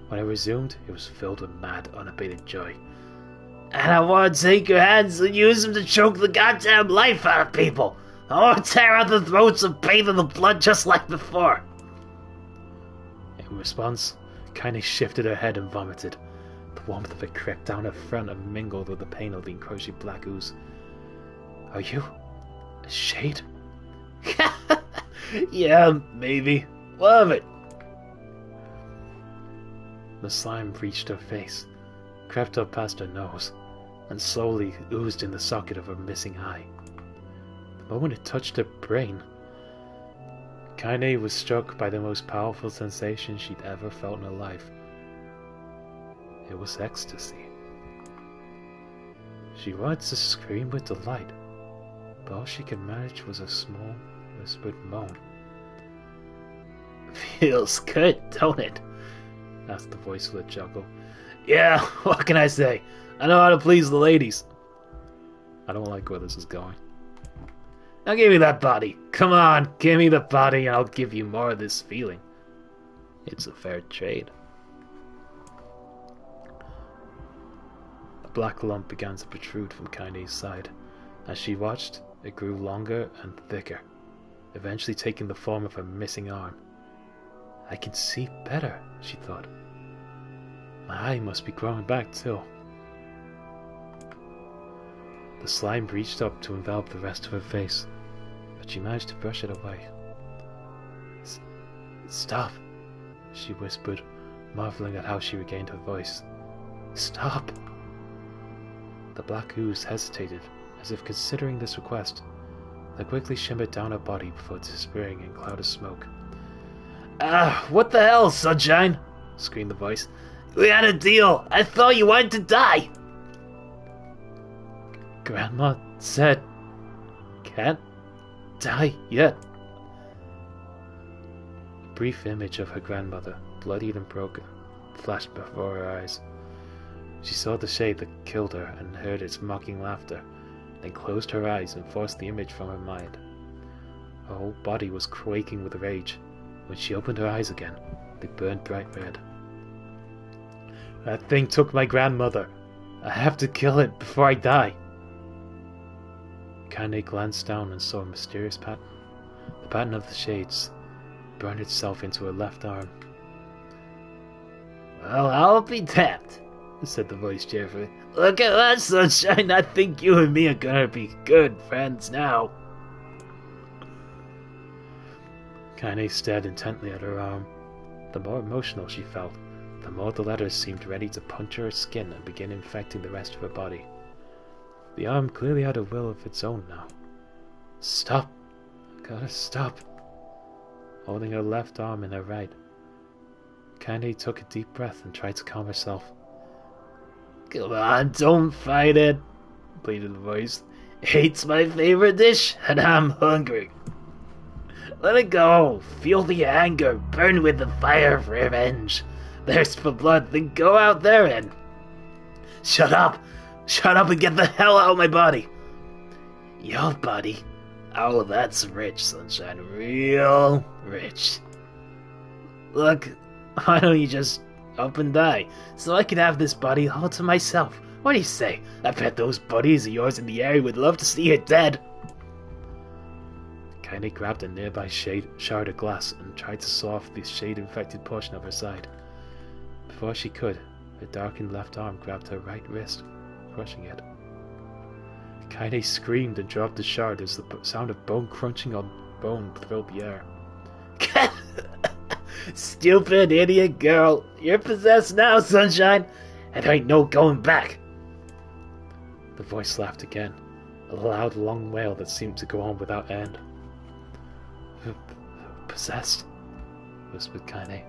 When it resumed, it was filled with mad, unabated joy. And I want to take your hands and use them to choke the goddamn life out of people. I want to tear out the throats and bathe in the blood just like before. In response, Kaine shifted her head and vomited. The warmth of it crept down her front and mingled with the pain of the encroaching black ooze. Are you a shade? Yeah, maybe. What of it? The slime reached her face, crept up past her nose, and slowly oozed in the socket of her missing eye. The moment it touched her brain, Kaine was struck by the most powerful sensation she'd ever felt in her life. It was ecstasy. She wanted to scream with delight, but all she could manage was a small, whispered moan. Feels good, don't it? Asked the voice with a chuckle. Yeah, what can I say? I know how to please the ladies. I don't like where this is going. Now give me that body. Come on, give me the body and I'll give you more of this feeling. It's a fair trade. A black lump began to protrude from Kaine's side. As she watched, it grew longer and thicker, eventually taking the form of her missing arm. I can see better, she thought. My eye must be growing back too. The slime reached up to envelop the rest of her face, but she managed to brush it away. Stop, she whispered, marveling at how she regained her voice. Stop! The black ooze hesitated, as if considering this request, then quickly shimmered down her body before disappearing in a cloud of smoke. Ah, what the hell, sunshine? Screamed the voice. We had a deal! I thought you wanted to die! Grandma said, can't die yet. A brief image of her grandmother, bloodied and broken, flashed before her eyes. She saw the shade that killed her and heard its mocking laughter, then closed her eyes and forced the image from her mind. Her whole body was quaking with rage. When she opened her eyes again, they burned bright red. That thing took my grandmother. I have to kill it before I die. Kaine glanced down and saw a mysterious pattern. The pattern of the shades burned itself into her left arm. Well, I'll be damned, said the voice cheerfully. Look at that, sunshine. I think you and me are gonna be good friends now. Kaine stared intently at her arm. The more emotional she felt, the more the letters seemed ready to puncture her skin and begin infecting the rest of her body. The arm clearly had a will of its own now. Stop! Gotta stop! Holding her left arm in her right, Kaine took a deep breath and tried to calm herself. Come on, don't fight it, pleaded the voice. It's my favorite dish, and I'm hungry. Let it go. Feel the anger. Burn with the fire of revenge. thirst for blood, then go out there and... Shut up! Shut up and get the hell out of my body! Your body? Oh, that's rich, Sunshine. Real rich. Look, why don't you just up and die, so I can have this body all to myself? What do you say? I bet those buddies of yours in the area would love to see you dead. Kaine grabbed a nearby shard of glass and tried to saw off the shade-infected portion of her side. Before she could, her darkened left arm grabbed her right wrist, crushing it. Kaine screamed and dropped the shard as the sound of bone crunching on bone filled the air. Stupid idiot girl, you're possessed now, Sunshine, and there ain't no going back. The voice laughed again, a loud, long wail that seemed to go on without end. Possessed? Whispered Kaine.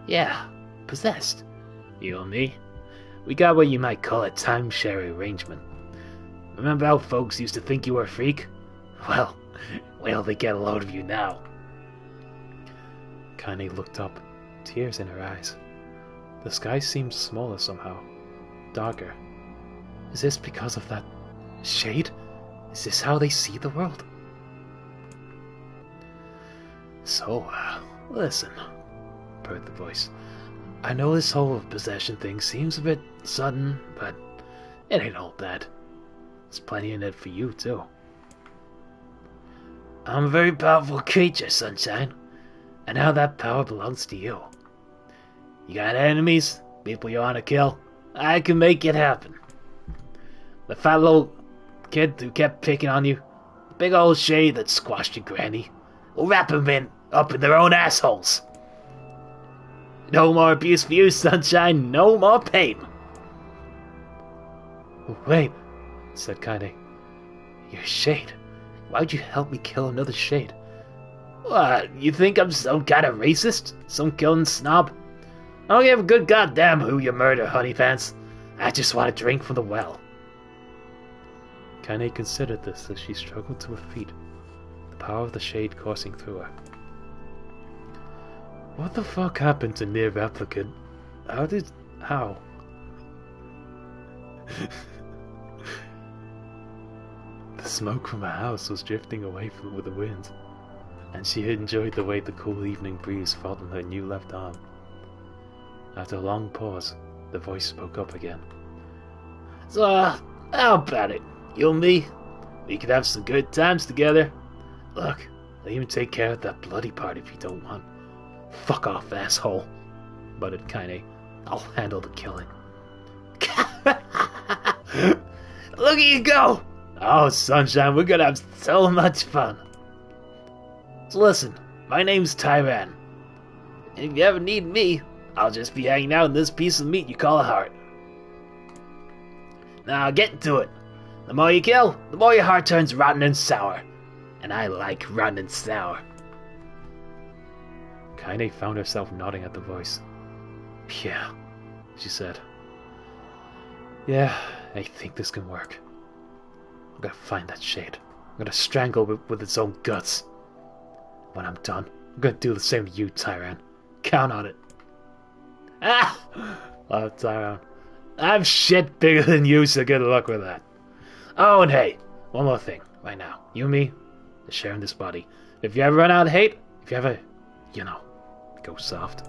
Yeah, possessed. You and me. We got what you might call a timeshare arrangement. Remember how folks used to think you were a freak? Well, they get a load of you now. Kaine looked up, tears in her eyes. The sky seemed smaller somehow, darker. Is this because of that shade? Is this how they see the world? So, listen, purred the voice. I know this whole possession thing seems a bit sudden, but it ain't all bad. There's plenty in it for you, too. I'm a very powerful creature, Sunshine, and now that power belongs to you. You got enemies, people you want to kill, I can make it happen. The fat little kid who kept picking on you, the big old shade that squashed your granny, we'll wrap them up in their own assholes. No more abuse for you, Sunshine, no more pain. Wait, said Kaine. You're a shade. Why'd you help me kill another shade? What, you think I'm some kind of racist? Some killing snob? I don't give a good goddamn who you murder, honey pants. I just want to drink from the well. Kaine considered this as she struggled to her feet, the power of the shade coursing through her. What the fuck happened to NieR Replicant? How? The smoke from her house was drifting away with the wind, and she enjoyed the way the cool evening breeze felt on her new left arm. After a long pause, the voice spoke up again. So, how about it? You and me? We could have some good times together. Look, I'll even take care of that bloody part if you don't want. Fuck off, asshole, muttered Kaine. I'll handle the killing. Look at you go! Oh, Sunshine, we're gonna have so much fun. So listen, my name's Tyran. If you ever need me, I'll just be hanging out in this piece of meat you call a heart. Now get to it. The more you kill, the more your heart turns rotten and sour. And I like rotten and sour. Kaine found herself nodding at the voice. Yeah, she said. Yeah, I think this can work. I'm gonna find that shade. I'm gonna strangle it with its own guts. When I'm done, I'm gonna do the same to you, Tyran. Count on it. Ah! Laughed Tyran. I'm shit bigger than you, so good luck with that. Oh, and hey, one more thing, right now. You and me, are sharing this body. If you ever run out of hate, if you ever, go soft,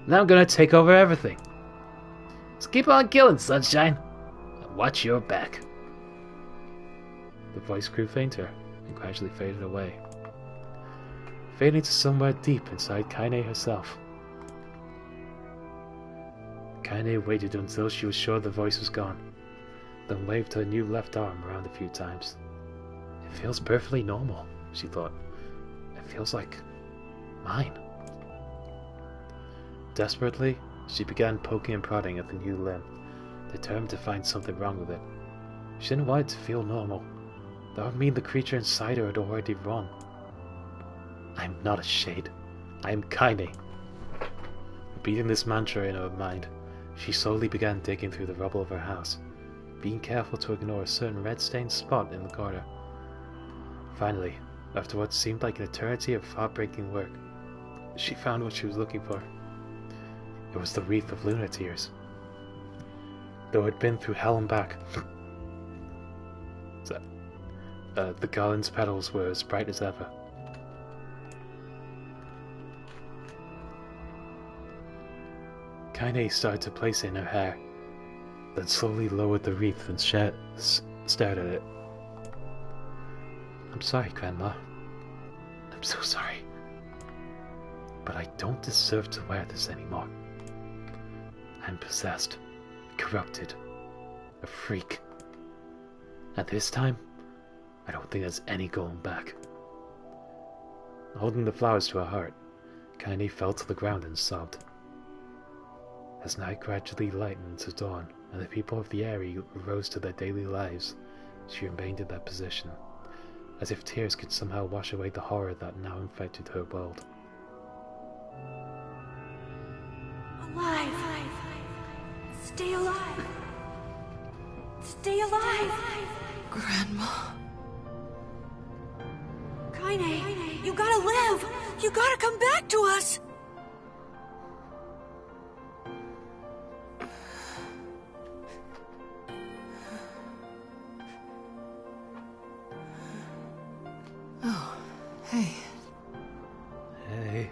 then I'm gonna take over everything. So keep on killing, Sunshine. And watch your back. The voice grew fainter and gradually faded away, fading to somewhere deep inside Kaine herself. Kaine waited until she was sure the voice was gone, then waved her new left arm around a few times. It feels perfectly normal, she thought. It feels like mine. Desperately, she began poking and prodding at the new limb, determined to find something wrong with it. She didn't want it to feel normal. That would mean the creature inside her had already run. I'm not a shade. I am Kaine. Repeating this mantra in her mind, she slowly began digging through the rubble of her house, being careful to ignore a certain red-stained spot in the corner. Finally, after what seemed like an eternity of heartbreaking work, she found what she was looking for. it was the wreath of lunar tears. Though it had been through hell and back, the garland's petals were as bright as ever. Kaine started to place it in her hair, then slowly lowered the wreath and stared at it. I'm sorry, Grandma. I'm so sorry. But I don't deserve to wear this anymore. I'm possessed, corrupted, a freak. At this time, I don't think there's any going back. Holding the flowers to her heart, Kaine fell to the ground and sobbed. As night gradually lightened to dawn, and the people of the area rose to their daily lives, she remained in that position, as if tears could somehow wash away the horror that now infected her world. Alive! Stay alive! Stay alive! Grandma. Kaine, you gotta live! You gotta come back to us! Oh, hey. Hey.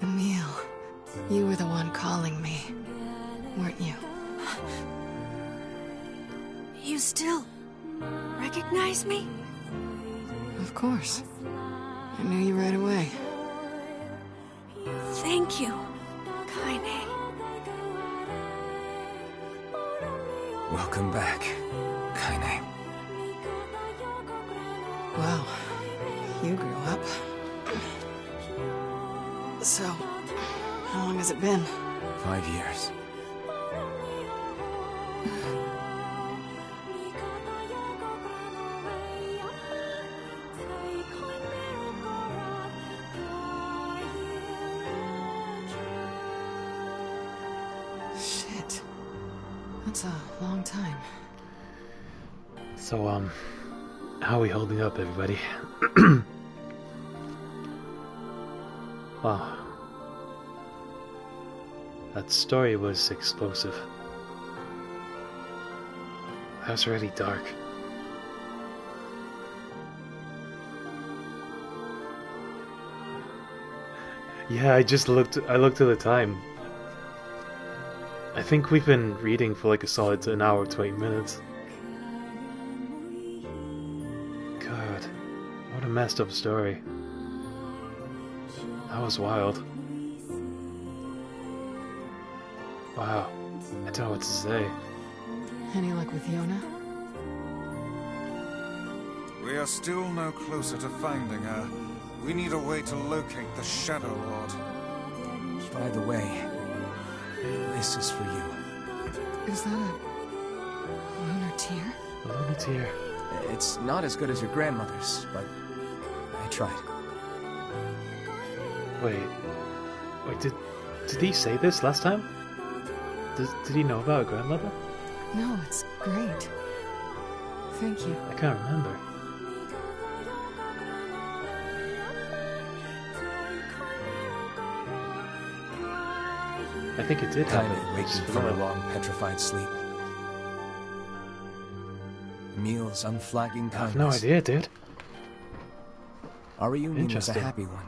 Emil, you were the one calling me, weren't you? You still recognize me? Of course. I knew you right away. Thank you, Kaine. Welcome back, Kaine. Wow, you grew up. So, how long has it been? 5 years. Shit. That's a long time. So, how are we holding up, everybody? Wow. That story was explosive. That was really dark. Yeah, I looked at the time. I think we've been reading for like a solid an hour, 20 minutes. God, what a messed up story. That was wild. Wow, I don't know what to say. Any luck with Yona? We are still no closer to finding her. We need a way to locate the Shadow Lord. By the way, this is for you. Is that a lunar tear? A lunar tear. It's not as good as your grandmother's, but I tried. Wait, did he say this last time? Did he know about a grandmother? No, it's great. Thank you. I can't remember. I think it did happen. Kaine waking from a long, petrified sleep. Emil's unflagging kindness. I have no idea, dude. Our reunion was a Interesting. happy one.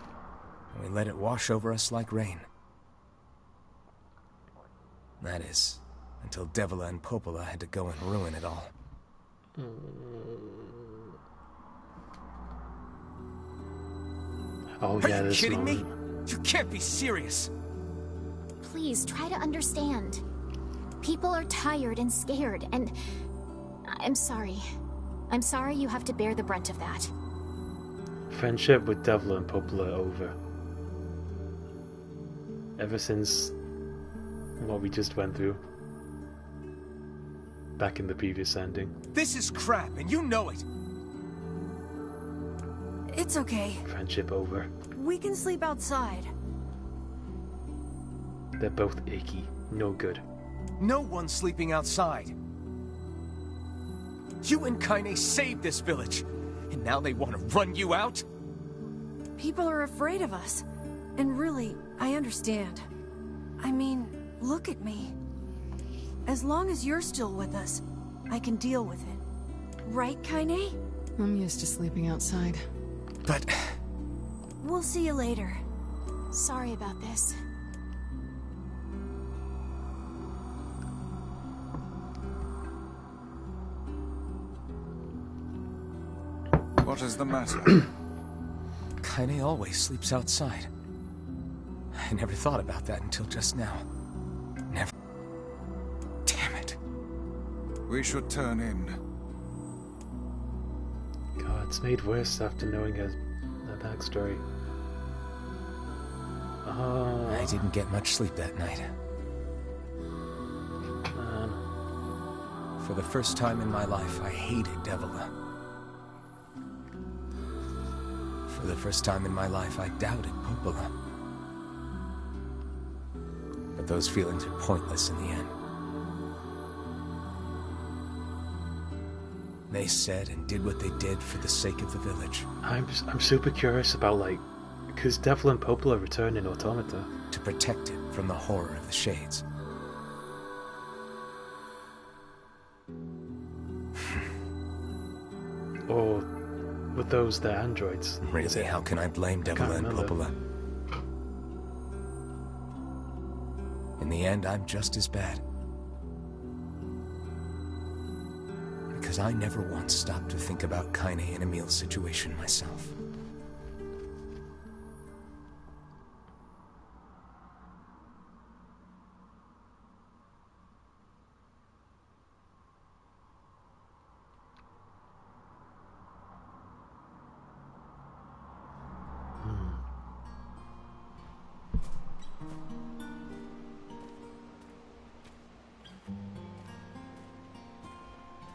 And we let it wash over us like rain. That is, until Devila and Popola had to go and ruin it all. Oh yeah, Are you this kidding me? moment. You can't be serious! Please, try to understand. People are tired and scared, and... I'm sorry. I'm sorry you have to bear the brunt of that. Friendship with Devil and Popola over. Ever since what we just went through. Back in the previous ending. This is crap, and you know it! It's okay. Friendship over. We can sleep outside. They're both icky. No good. No one's sleeping outside. You and Kaine saved this village, and now they want to run you out? People are afraid of us. And really, I understand. I mean, look at me. As long as you're still with us, I can deal with it. Right, Kaine? I'm used to sleeping outside. But... We'll see you later. Sorry about this. What is the matter? Kaine always sleeps outside. I never thought about that until just now. Never. Damn it. We should turn in. God, it's made worse after knowing her backstory. I didn't get much sleep that night. Man. For the first time in my life, I hated Devila. For the first time in my life, I doubted Popola. But those feelings are pointless in the end. They said and did what they did for the sake of the village. I'm super curious about, like, because Devil and Popola return in Automata. To protect it from the horror of the Shades. Or with those, they're androids. Really, how can I blame Devila and Popola? In the end, I'm just as bad. Because I never once stopped to think about Kaine and Emil's situation myself.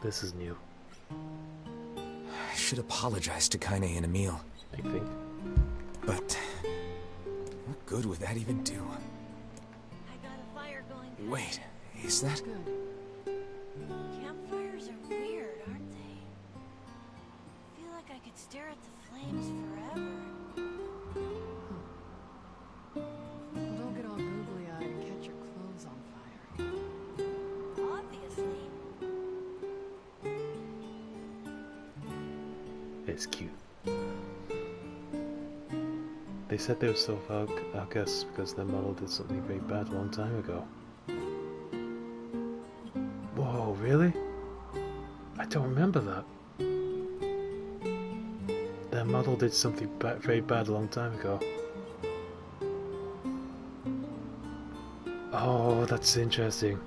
This is new. I should apologize to Kaine and Emil. I think. But what good would that even do? I got a fire going. Wait, is that... Good. Campfires are weird, aren't they? I feel like I could stare at the flames forever. Well, don't get all googly-eyed and catch your clothes on fire. Obviously. It's cute. They said they were so vague, I guess, because their model did something very bad a long time ago. Whoa, really? I don't remember that. Their model did something very bad a long time ago. Oh, that's interesting.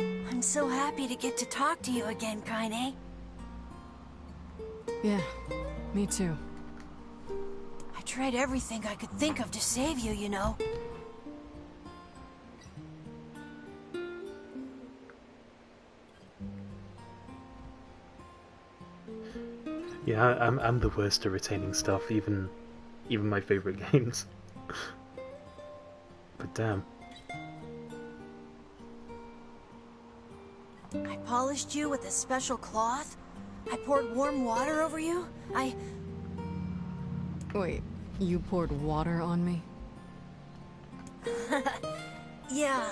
I'm so happy to get to talk to you again, Kaine. Yeah, me too. I tried everything I could think of to save you, you know. Yeah, I'm the worst at retaining stuff, even my favorite games. But damn. I polished you with a special cloth. I poured warm water over you. Wait, you poured water on me? Yeah,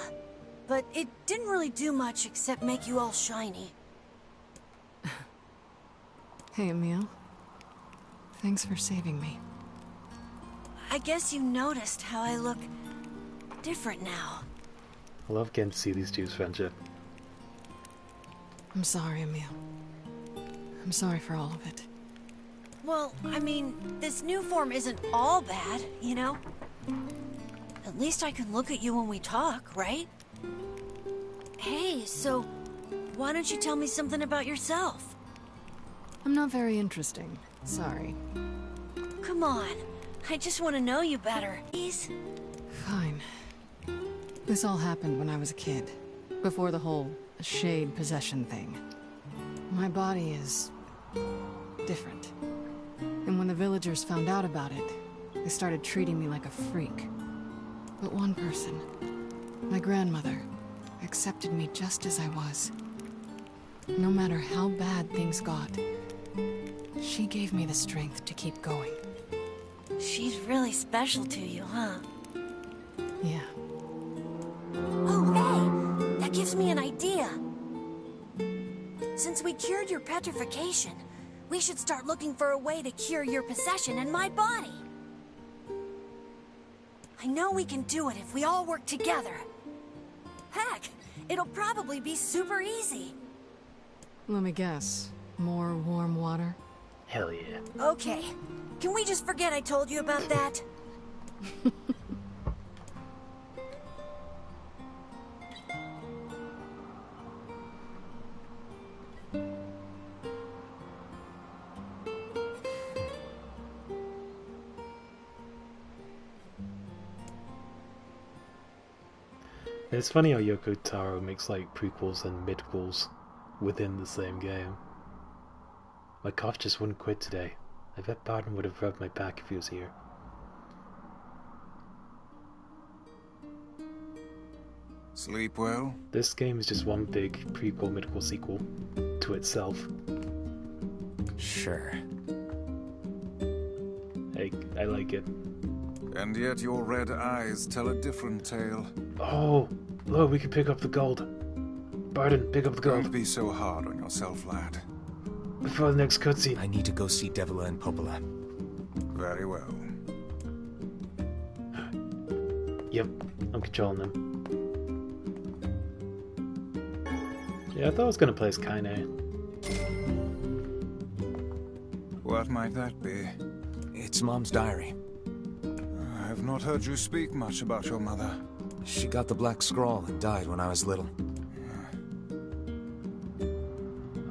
but it didn't really do much except make you all shiny. Hey, Emil. Thanks for saving me. I guess you noticed how I look different now. I love getting to see these dudes' friendship. I'm sorry, Emil. I'm sorry for all of it. Well, I mean, this new form isn't all bad, you know? At least I can look at you when we talk, right? Hey, so why don't you tell me something about yourself? I'm not very interesting. Sorry. Come on. I just want to know you better. Please? Fine. This all happened when I was a kid. Before the whole shade possession thing. My body is... different. And when the villagers found out about it, they started treating me like a freak. But one person, my grandmother, accepted me just as I was. No matter how bad things got, she gave me the strength to keep going. She's really special to you, huh? Yeah. Oh, hey! That gives me an idea. Since we cured your petrification, we should start looking for a way to cure your possession in my body. I know we can do it if we all work together. Heck, it'll probably be super easy. Let me guess. More warm water? Hell yeah. Okay. Can we just forget I told you about that? It's funny how Yoko Taro makes like prequels and midquels within the same game. My cough just wouldn't quit today. I bet Barton would have rubbed my back if he was here. Sleep well? This game is just one big prequel midquel sequel to itself. Sure. I like it. And yet your red eyes tell a different tale. Oh, look, we can pick up the gold. Barton, pick up the gold. Don't be so hard on yourself, lad. Before the next cutscene. I need to go see Devila and Popola. Very well. Yep, I'm controlling them. Yeah, I thought I was gonna play as Kaine. What might that be? It's Mom's diary. I have not heard you speak much about your mother. She got the Black Scrawl and died when I was little.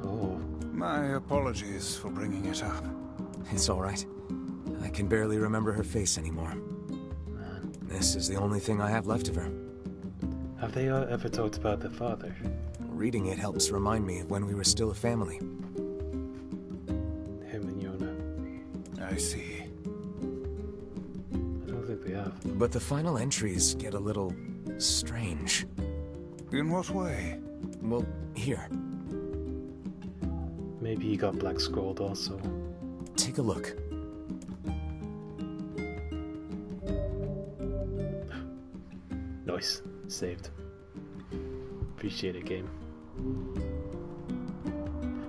Oh. My apologies for bringing it up. It's alright. I can barely remember her face anymore. Man. This is the only thing I have left of her. Have they ever talked about their father? Reading it helps remind me of when we were still a family. Him and Yona. I see. I don't think they have. But the final entries get a little strange. In what way? Well, here. Maybe he got black scrolled also. Take a look. Nice. Saved. Appreciate it, game.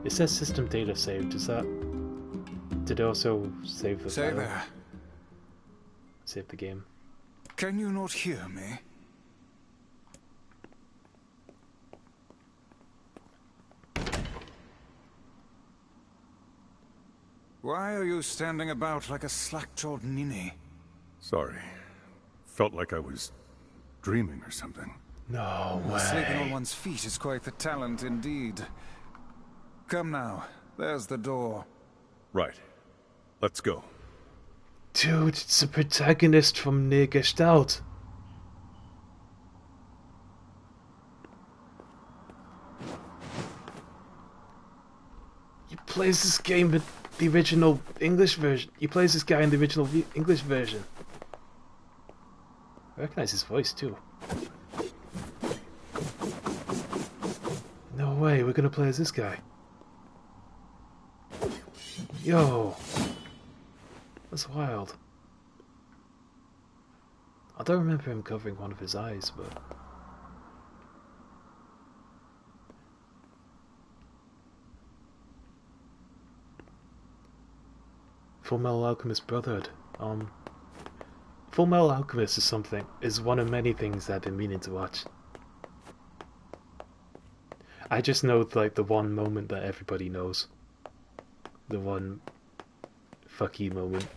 It says system data saved. Is that... Did it also save the Say file? there. Save the game. Can you not hear me? Why are you standing about like a slack-jawed ninny? Sorry. Felt like I was dreaming or something. No way. Sleeping on one's feet is quite the talent indeed. Come now, there's the door. Right. Let's go. Dude, it's the protagonist from NieR Gestalt. He plays this game with the original English version. He plays this guy in the original English version. I recognize his voice too. No way, we're gonna play as this guy. Yo! That's wild. I don't remember him covering one of his eyes, but... Full Metal Alchemist Brotherhood. Full Metal Alchemist is one of many things that I've been meaning to watch. I just know like the one moment that everybody knows. The one fuck you moment.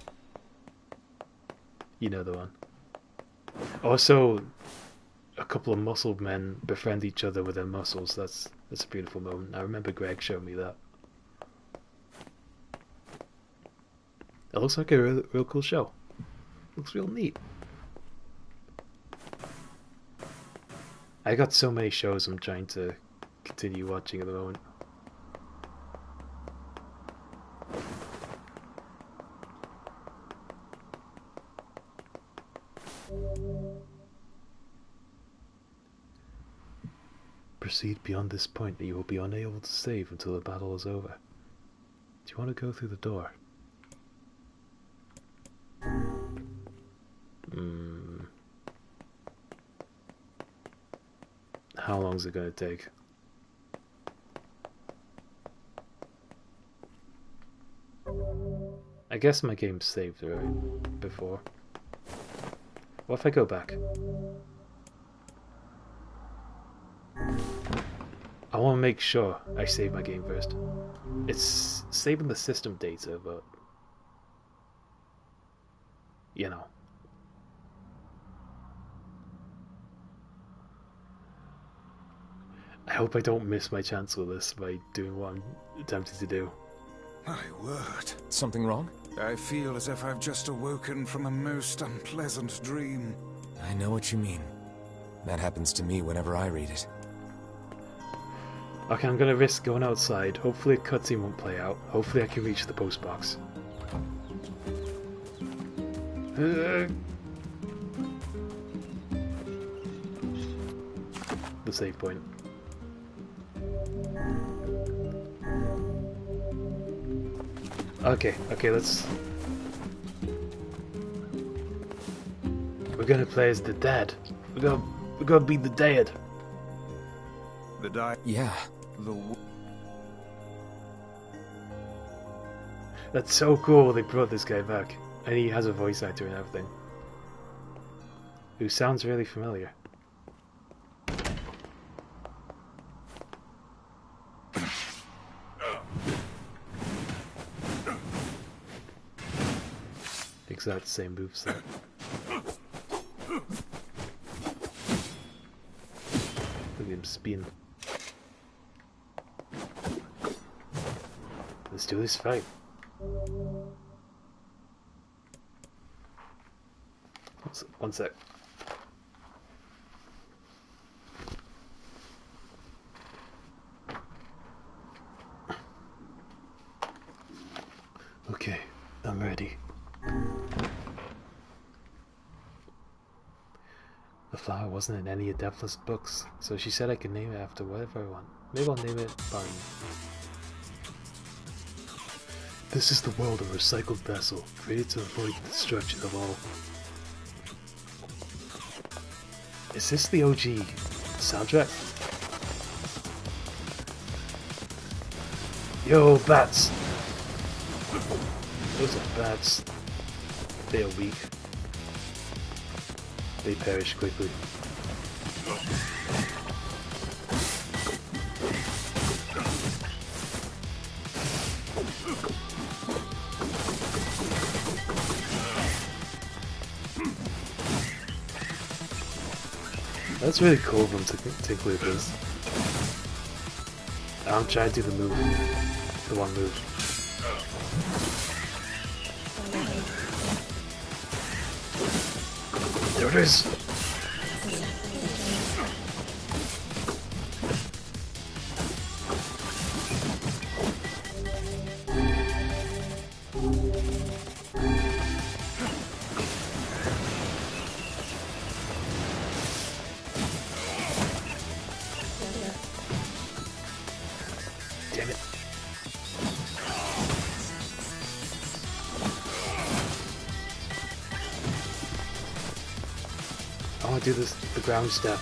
You know the one. Also, a couple of muscle men befriend each other with their muscles. That's a beautiful moment. I remember Greg showing me that. It looks like a real cool show. Looks real neat. I got so many shows I'm trying to continue watching at the moment. proceed beyond this point, you will be unable to save until the battle is over. Do you want to go through the door? How long is it going to take? I guess my game's saved right before. What if I go back? I want to make sure I save my game first. It's saving the system data, but you know. I hope I don't miss my chance with this by doing what I'm attempting to do. My word. Something wrong? I feel as if I've just awoken from a most unpleasant dream. I know what you mean. That happens to me whenever I read it. Okay, I'm gonna risk going outside. Hopefully a cutscene won't play out. Hopefully I can reach the post box. The save point. Okay, let's... We're gonna play as the dead. We're gonna be the dead. Yeah. That's so cool they brought this guy back. And he has a voice actor and everything. Who sounds really familiar. Exact same moveset. Look at him spin. Let's do this fight. One sec. Okay, I'm ready. The flower wasn't in any of Devla's books, so she said I could name it after whatever I want. Maybe I'll name it Barney. This is the world, a recycled vessel, created to avoid the destruction of all. Is this the OG soundtrack? Yo, bats! Those are bats. They are weak. They perish quickly. That's really cool of them to include this. I'm trying to do the move. The one move. There it is! Damn it. I want to do this, the ground step.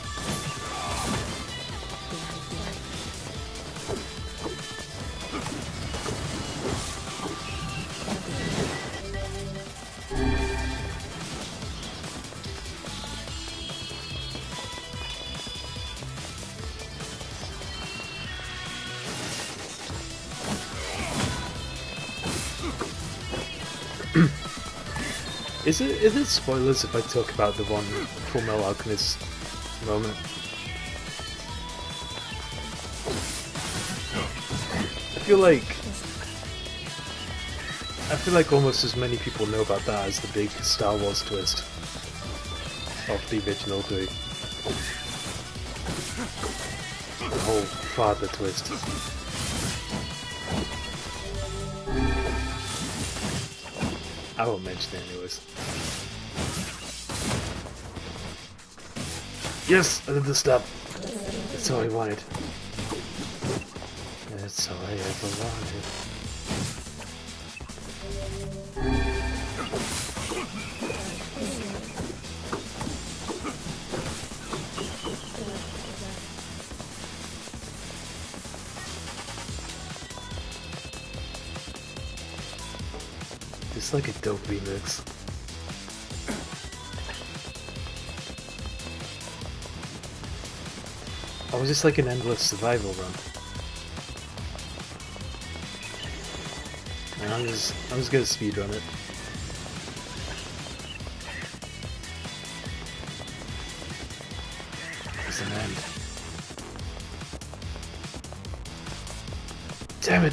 Is it spoilers if I talk about the one Full Metal Alchemist moment? I feel like almost as many people know about that as the big Star Wars twist of the original three. The whole father twist. I won't mention it anyways. Yes, I did the step. That's all I wanted. That's all I ever wanted. This is like a dope remix. Oh, was this like an endless survival run? And I'm just gonna speedrun it. There's an end. Damn it!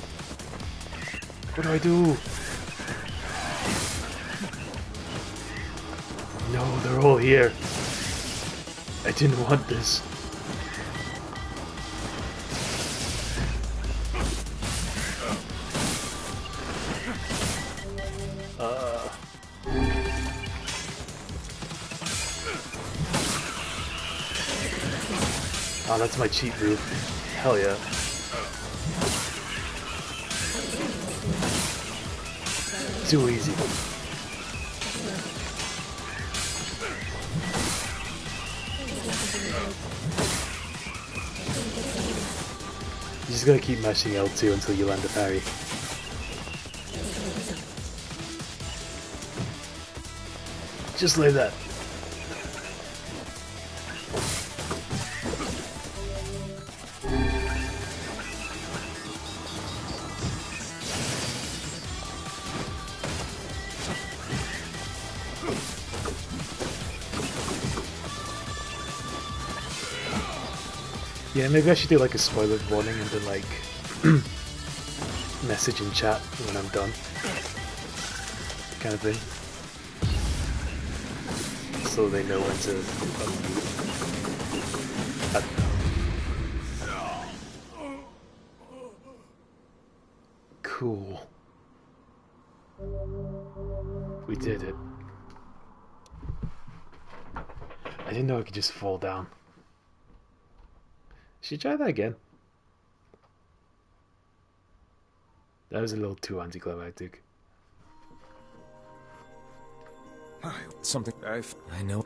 What do I do? No, they're all here. I didn't want this. Oh, that's my cheat move. Hell yeah. Too easy. You just gotta keep mashing L2 until you land a parry. Just like that. Yeah, maybe I should do like a spoiler warning and then like message in chat when I'm done. Kind of thing. So they know when to unmute. I don't know. Cool. We did it. I didn't know I could just fall down. Should try that again. That was a little too anticlimactic. Something I know.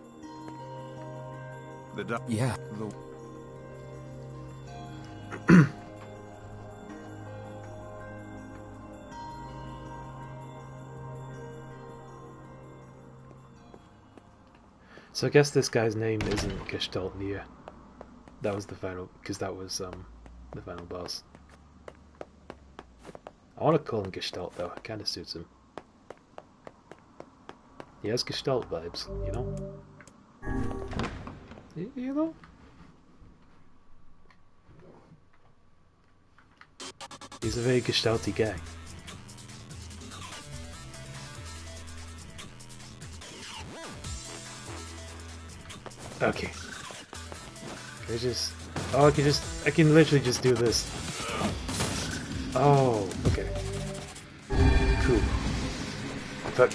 Yeah. So I guess this guy's name isn't Gestalt NieR. That was the final, because that was the final boss. I want to call him Gestalt though, it kind of suits him. He has Gestalt vibes, you know? You know? He's a very Gestalty guy. Okay. Can I just... Oh, I can literally just do this. Oh, okay. Cool. Fuck.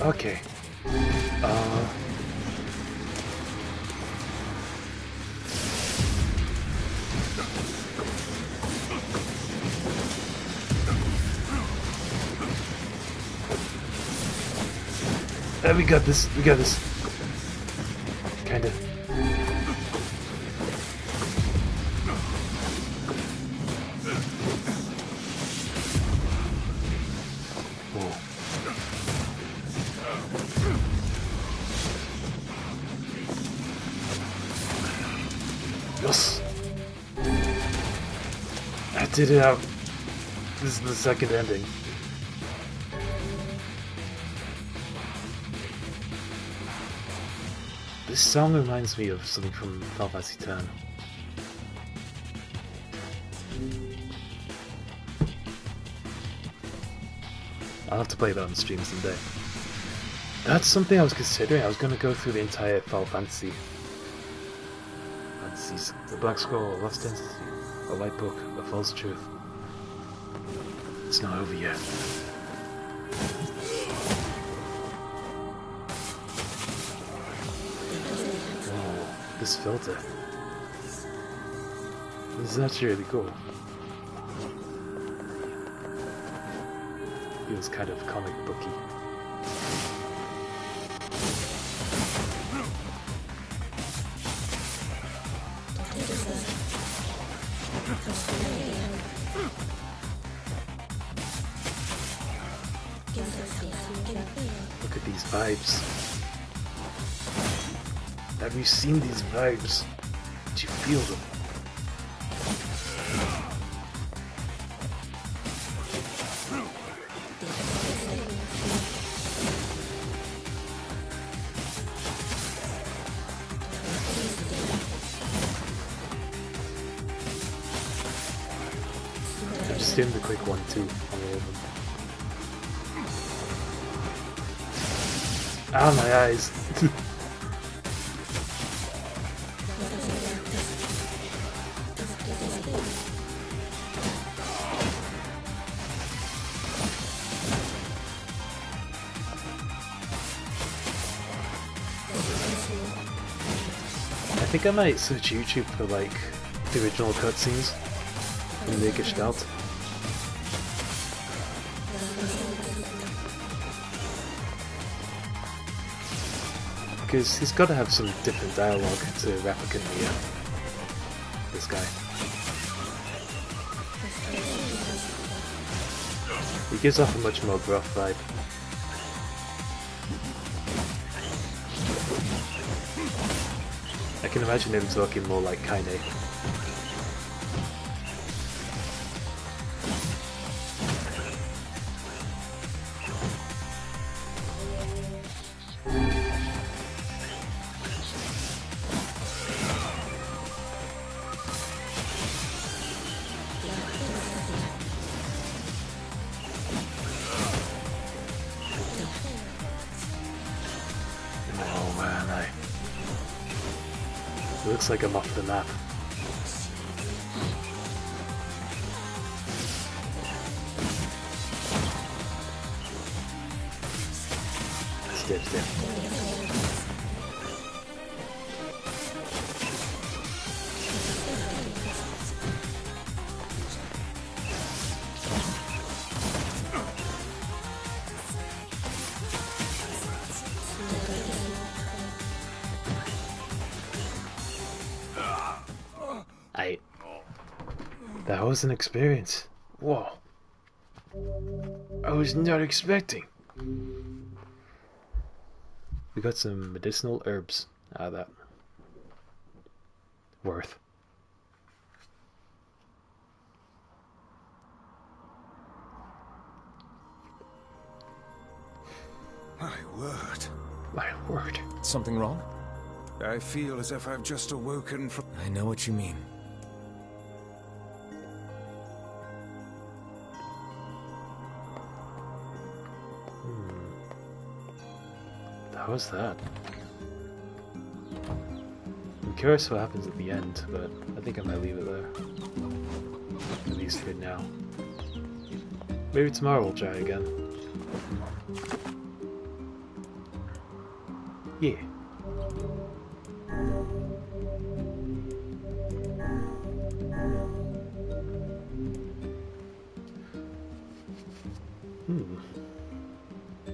Okay. We got this. We got this. Kind of. Whoa. Yes. I did it out. This is the second ending. This song reminds me of something from Final Fantasy X. I'll have to play that on stream someday. That's something I was considering. I was going to go through the entire Final Fantasy. Fantasies. The Black Scroll, a Lost Entity, a White Book, a False Truth. It's not over yet. this filter. This is actually really cool. Feels kind of comic booky. Look at these vibes. Have you seen these vibes? Do you feel them? I'm just doing the quick 1-2 on all of them. Ah, my eyes. I think I might search YouTube for like the original cutscenes from the Gestalt. Because he's got to have some different dialogue to Replicant NieR. This guy. He gives off a much more gruff vibe. I can imagine him talking more like Kaine. Oh man, it looks like I'm off the map. Step, step. That was an experience. Whoa. I was not expecting. We got some medicinal herbs out of that. Worth. My word. My word. Something wrong? I feel as if I've just awoken from... I know what you mean. How was that? I'm curious what happens at the end, but I think I might leave it there. At least for now. Maybe tomorrow we'll try again. Yeah.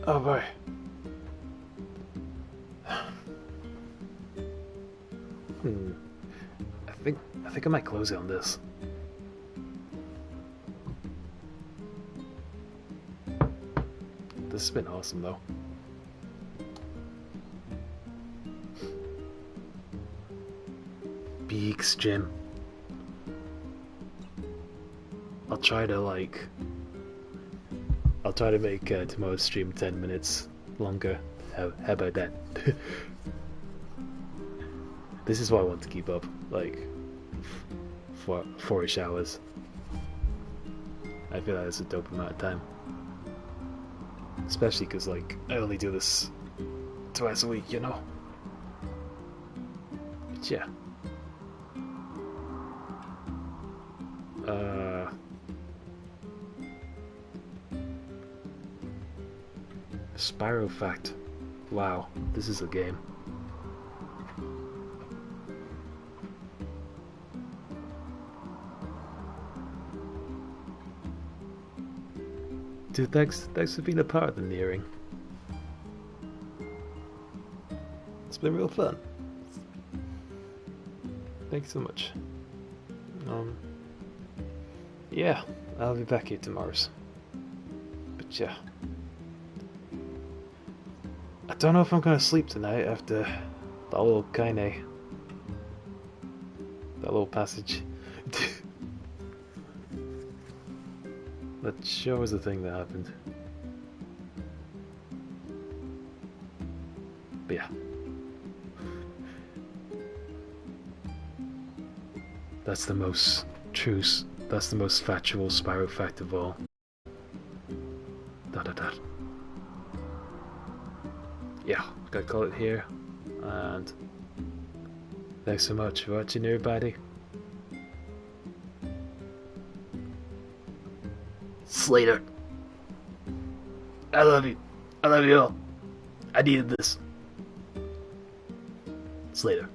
Oh boy. I think I might close it on this. This has been awesome though. Beaks, Jim. I'll try to make tomorrow's stream 10 minutes longer. How about that? This is what I want to keep up, like, for 4-ish hours. I feel like that's a dope amount of time. Especially because, like, I only do this twice a week, you know? But yeah. Spyro Fact. Wow, this is a game. Dude, thanks for being a part of the NieRing. It's been real fun. Thanks so much. Yeah, I'll be back here tomorrow. But yeah. I don't know if I'm gonna sleep tonight after that little Kaine. That little passage. That sure was the thing that happened. But yeah. That's the most truth. That's the most factual Spyro fact of all. Yeah, gotta call it here. And thanks so much for watching, everybody. Slater. I love you. I love you all. I needed this. Slater.